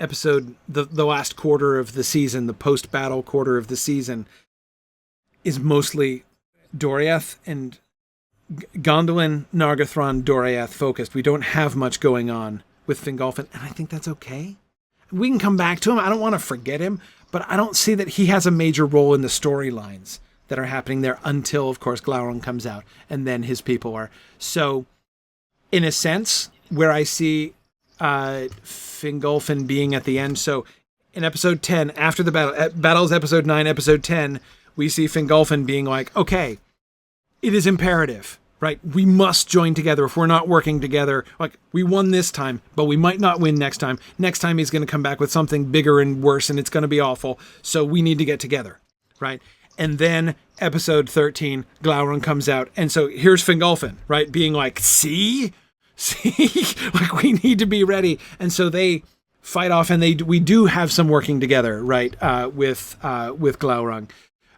S3: episode, the last quarter of the season, the post-battle quarter of the season, is mostly Doriath and Gondolin, Nargothrond, Doriath focused. We don't have much going on with Fingolfin, and I think that's okay. We can come back to him. I don't want to forget him, but I don't see that he has a major role in the storylines that are happening there until, of course, Glaurung comes out, and then his people are. So, in a sense, where I see Fingolfin being at the end, so in episode 10, after the battle, Battles episode 9, episode 10, we see Fingolfin being like, okay, it is imperative, right? We must join together. If we're not working together, like, we won this time, but we might not win next time. Next time he's going to come back with something bigger and worse, and it's going to be awful. So we need to get together, right? And then episode 13, Glaurung comes out. And so here's Fingolfin, right? Being like, see, like, we need to be ready. And so they fight off, and we do have some working together, right? With Glaurung.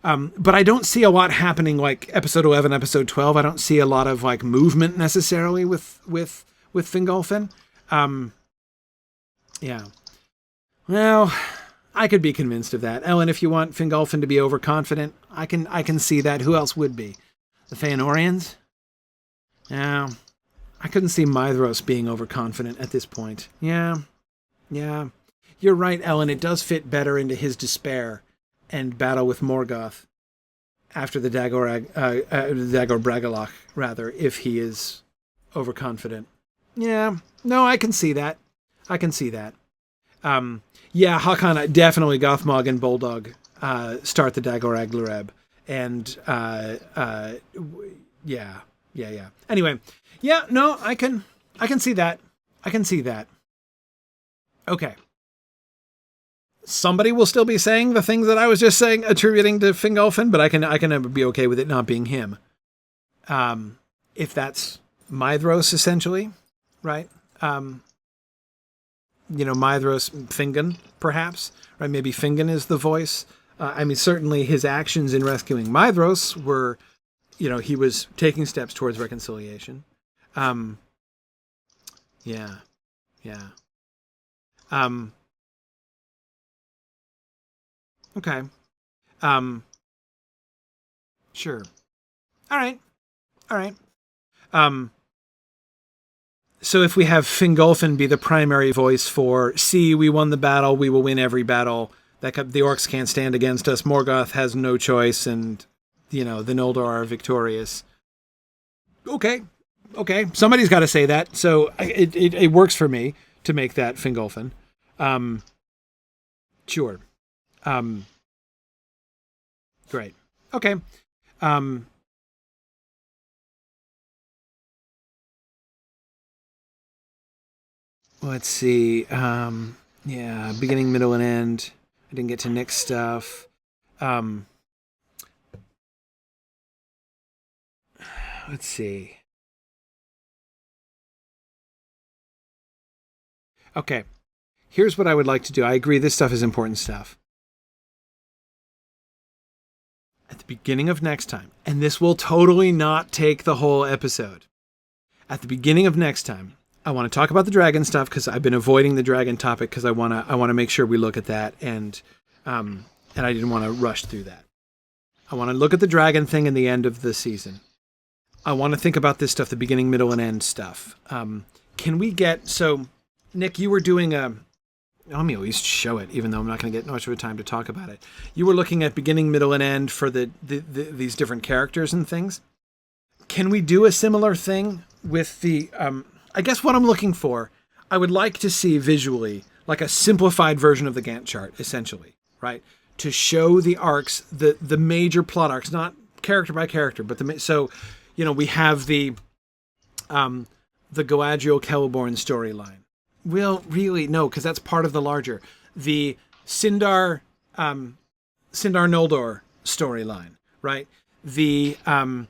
S3: But I don't see a lot happening like episode 11, episode 12. I don't see a lot of like movement necessarily with Fingolfin. Yeah. Well, I could be convinced of that. Ellen, if you want Fingolfin to be overconfident, I can see that. Who else would be? The Feanorians? Yeah. I couldn't see Maedhros being overconfident at this point. Yeah. You're right, Ellen. It does fit better into his despair and battle with Morgoth after the Dagor Bragollach, rather, if he is overconfident. Yeah, no, I can see that. I can see that. Yeah, Hakan, definitely Gothmog and Bulldog start the Dagor Aglareb. And yeah. Anyway, yeah, no, I can see that. I can see that. Okay. Somebody will still be saying the things that I was just saying, attributing to Fingolfin, but I can be okay with it not being him. If that's Maedhros, essentially, right? Maedhros, Fingon, perhaps, right? Maybe Fingon is the voice. Certainly his actions in rescuing Maedhros were, he was taking steps towards reconciliation. Yeah. Okay. Sure. All right. So if we have Fingolfin be the primary voice for, see, we won the battle, we will win every battle, the orcs can't stand against us, Morgoth has no choice, and, the Noldor are victorious. Okay. Somebody's got to say that, so it works for me to make that Fingolfin. Sure. Great. Okay. Let's see. Yeah, beginning, middle, and end. I didn't get to Nick's stuff. Let's see. Okay. Here's what I would like to do. I agree this stuff is important stuff. At the beginning of next time, and this will totally not take the whole episode. At the beginning of next time, I want to talk about the dragon stuff because I've been avoiding the dragon topic because I want to make sure we look at that, and I didn't want to rush through that. I want to look at the dragon thing in the end of the season. I want to think about this stuff, the beginning, middle, and end stuff. Can we get, so Nick, you were doing let me at least show it, even though I'm not going to get much of a time to talk about it. You were looking at beginning, middle, and end for these different characters and things. Can we do a similar thing with the, I guess what I'm looking for, I would like to see visually like a simplified version of the Gantt chart, essentially, right? To show the arcs, the major plot arcs, not character by character, but we have the Galadriel Celeborn storyline. Well, really, no, because that's part of the larger. The Sindar Noldor storyline, right? The Gondolin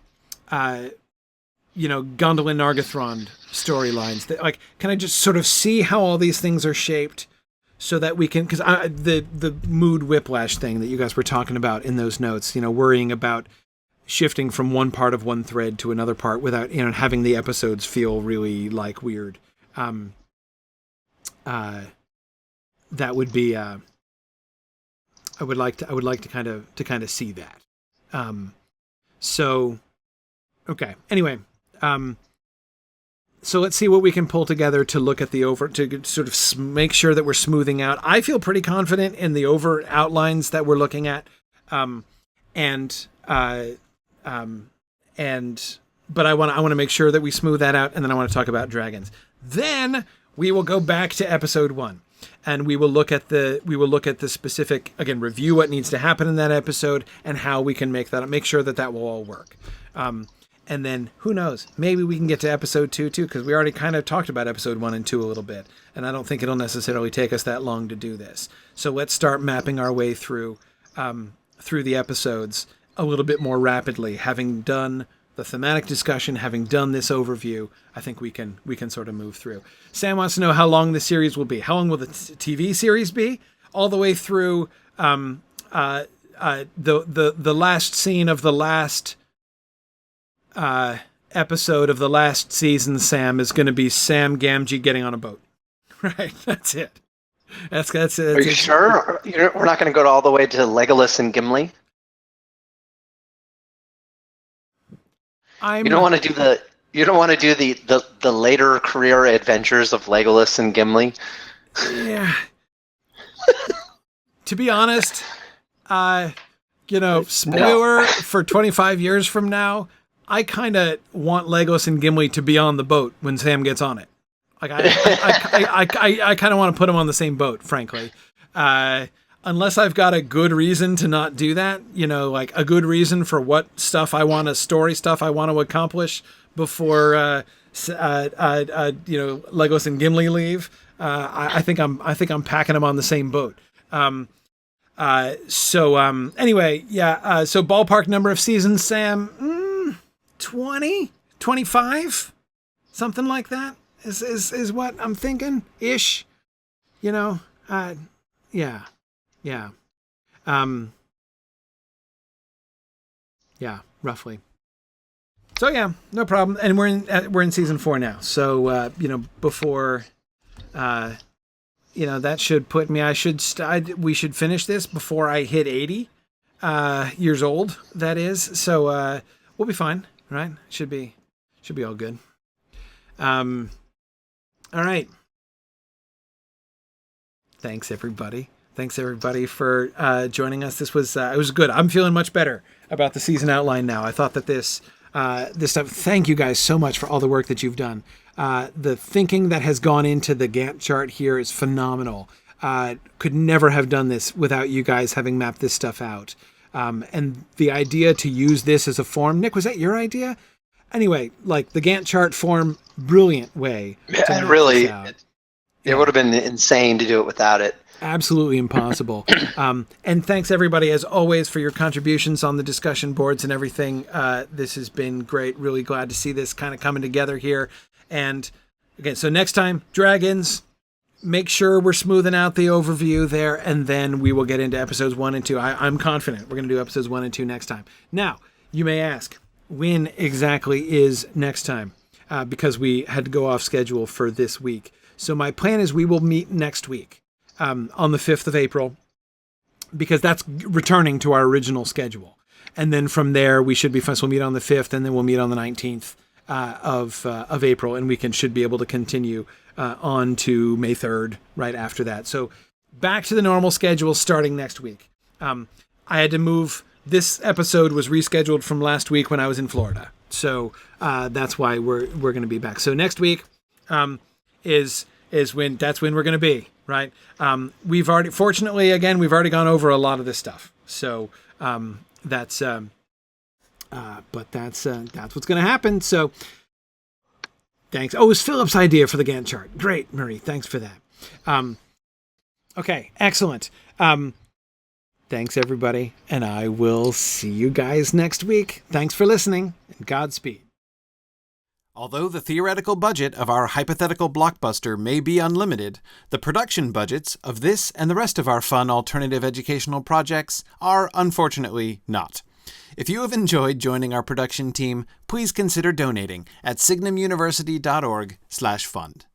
S3: Nargothrond storylines. Can I just sort of see how all these things are shaped so that we can, because the mood whiplash thing that you guys were talking about in those notes, worrying about shifting from one part of one thread to another part without, having the episodes feel really weird. That would be, I would like to kind of see that. So, okay. Anyway, so let's see what we can pull together to look at to sort of make sure that we're smoothing out. I feel pretty confident in the over outlines that we're looking at. But I want to make sure that we smooth that out, and then I want to talk about dragons. Then we will go back to episode 1, and we will look at the specific, again, review what needs to happen in that episode and how we can make sure that will all work. And then who knows, maybe we can get to episode 2 too, because we already kind of talked about episode 1 and 2 a little bit, and I don't think it'll necessarily take us that long to do this. So let's start mapping our way through the episodes a little bit more rapidly. Having done the thematic discussion, having done this overview, I think we can sort of move through. Sam wants to know how long the series will be. How long will the TV series be? All the way through the last scene of the last episode of the last season, Sam, is going to be Sam Gamgee getting on a boat. Right, that's it. That's it.
S1: Are you sure? We're not going to go all the way to Legolas and Gimli? You don't want to do the later career adventures of Legolas and Gimli?
S3: Yeah. To be honest, spoiler for 25 years from now, I kind of want Legolas and Gimli to be on the boat when Sam gets on it. Like I kind of want to put them on the same boat, frankly. Unless I've got a good reason to not do that, like a good reason for what stuff I want to accomplish before Legos and Gimli leave. I think I'm packing them on the same boat. Anyway, yeah. So ballpark number of seasons, Sam, 20, 25, something like that is what I'm thinking ish, yeah. Yeah. Yeah, roughly. So yeah, no problem. And we're in season 4 now. So before that should put me we should finish this before I hit 80 years old, that is. So we'll be fine, right? Should be all good. All right. Thanks everybody for joining us. This was it was good. I'm feeling much better about the season outline now. I thought that this stuff. Thank you guys so much for all the work that you've done. The thinking that has gone into the Gantt chart here is phenomenal. Could never have done this without you guys having mapped this stuff out. And the idea to use this as a form, Nick, was that your idea? Anyway, like the Gantt chart form, brilliant way.
S1: Yeah, really, it would have been insane to do it without it.
S3: Absolutely impossible. And thanks everybody, as always, for your contributions on the discussion boards and everything. This has been great. Really glad to see this kind of coming together here. And again, so next time, dragons, make sure we're smoothing out the overview there, and then we will get into episodes 1 and 2. I'm confident we're going to do episodes 1 and 2 next time. Now, you may ask, when exactly is next time? Because we had to go off schedule for this week. So my plan is we will meet next week. On the 5th of April, because that's returning to our original schedule. And then from there, we should be fine. So we'll meet on the 5th, and then we'll meet on the 19th of April, and we should be able to continue on to May 3rd right after that. So back to the normal schedule starting next week. I had to move. This episode was rescheduled from last week when I was in Florida. So that's why we're going to be back. So next week is when we're going to be. Right. We've already gone over a lot of this stuff. So that's what's going to happen. So thanks. Oh, it was Philip's idea for the Gantt chart. Great, Marie. Thanks for that. Okay, excellent. Thanks, everybody. And I will see you guys next week. Thanks for listening, and Godspeed.
S2: Although the theoretical budget of our hypothetical blockbuster may be unlimited, the production budgets of this and the rest of our fun alternative educational projects are unfortunately not. If you have enjoyed joining our production team, please consider donating at signumuniversity.org/fund.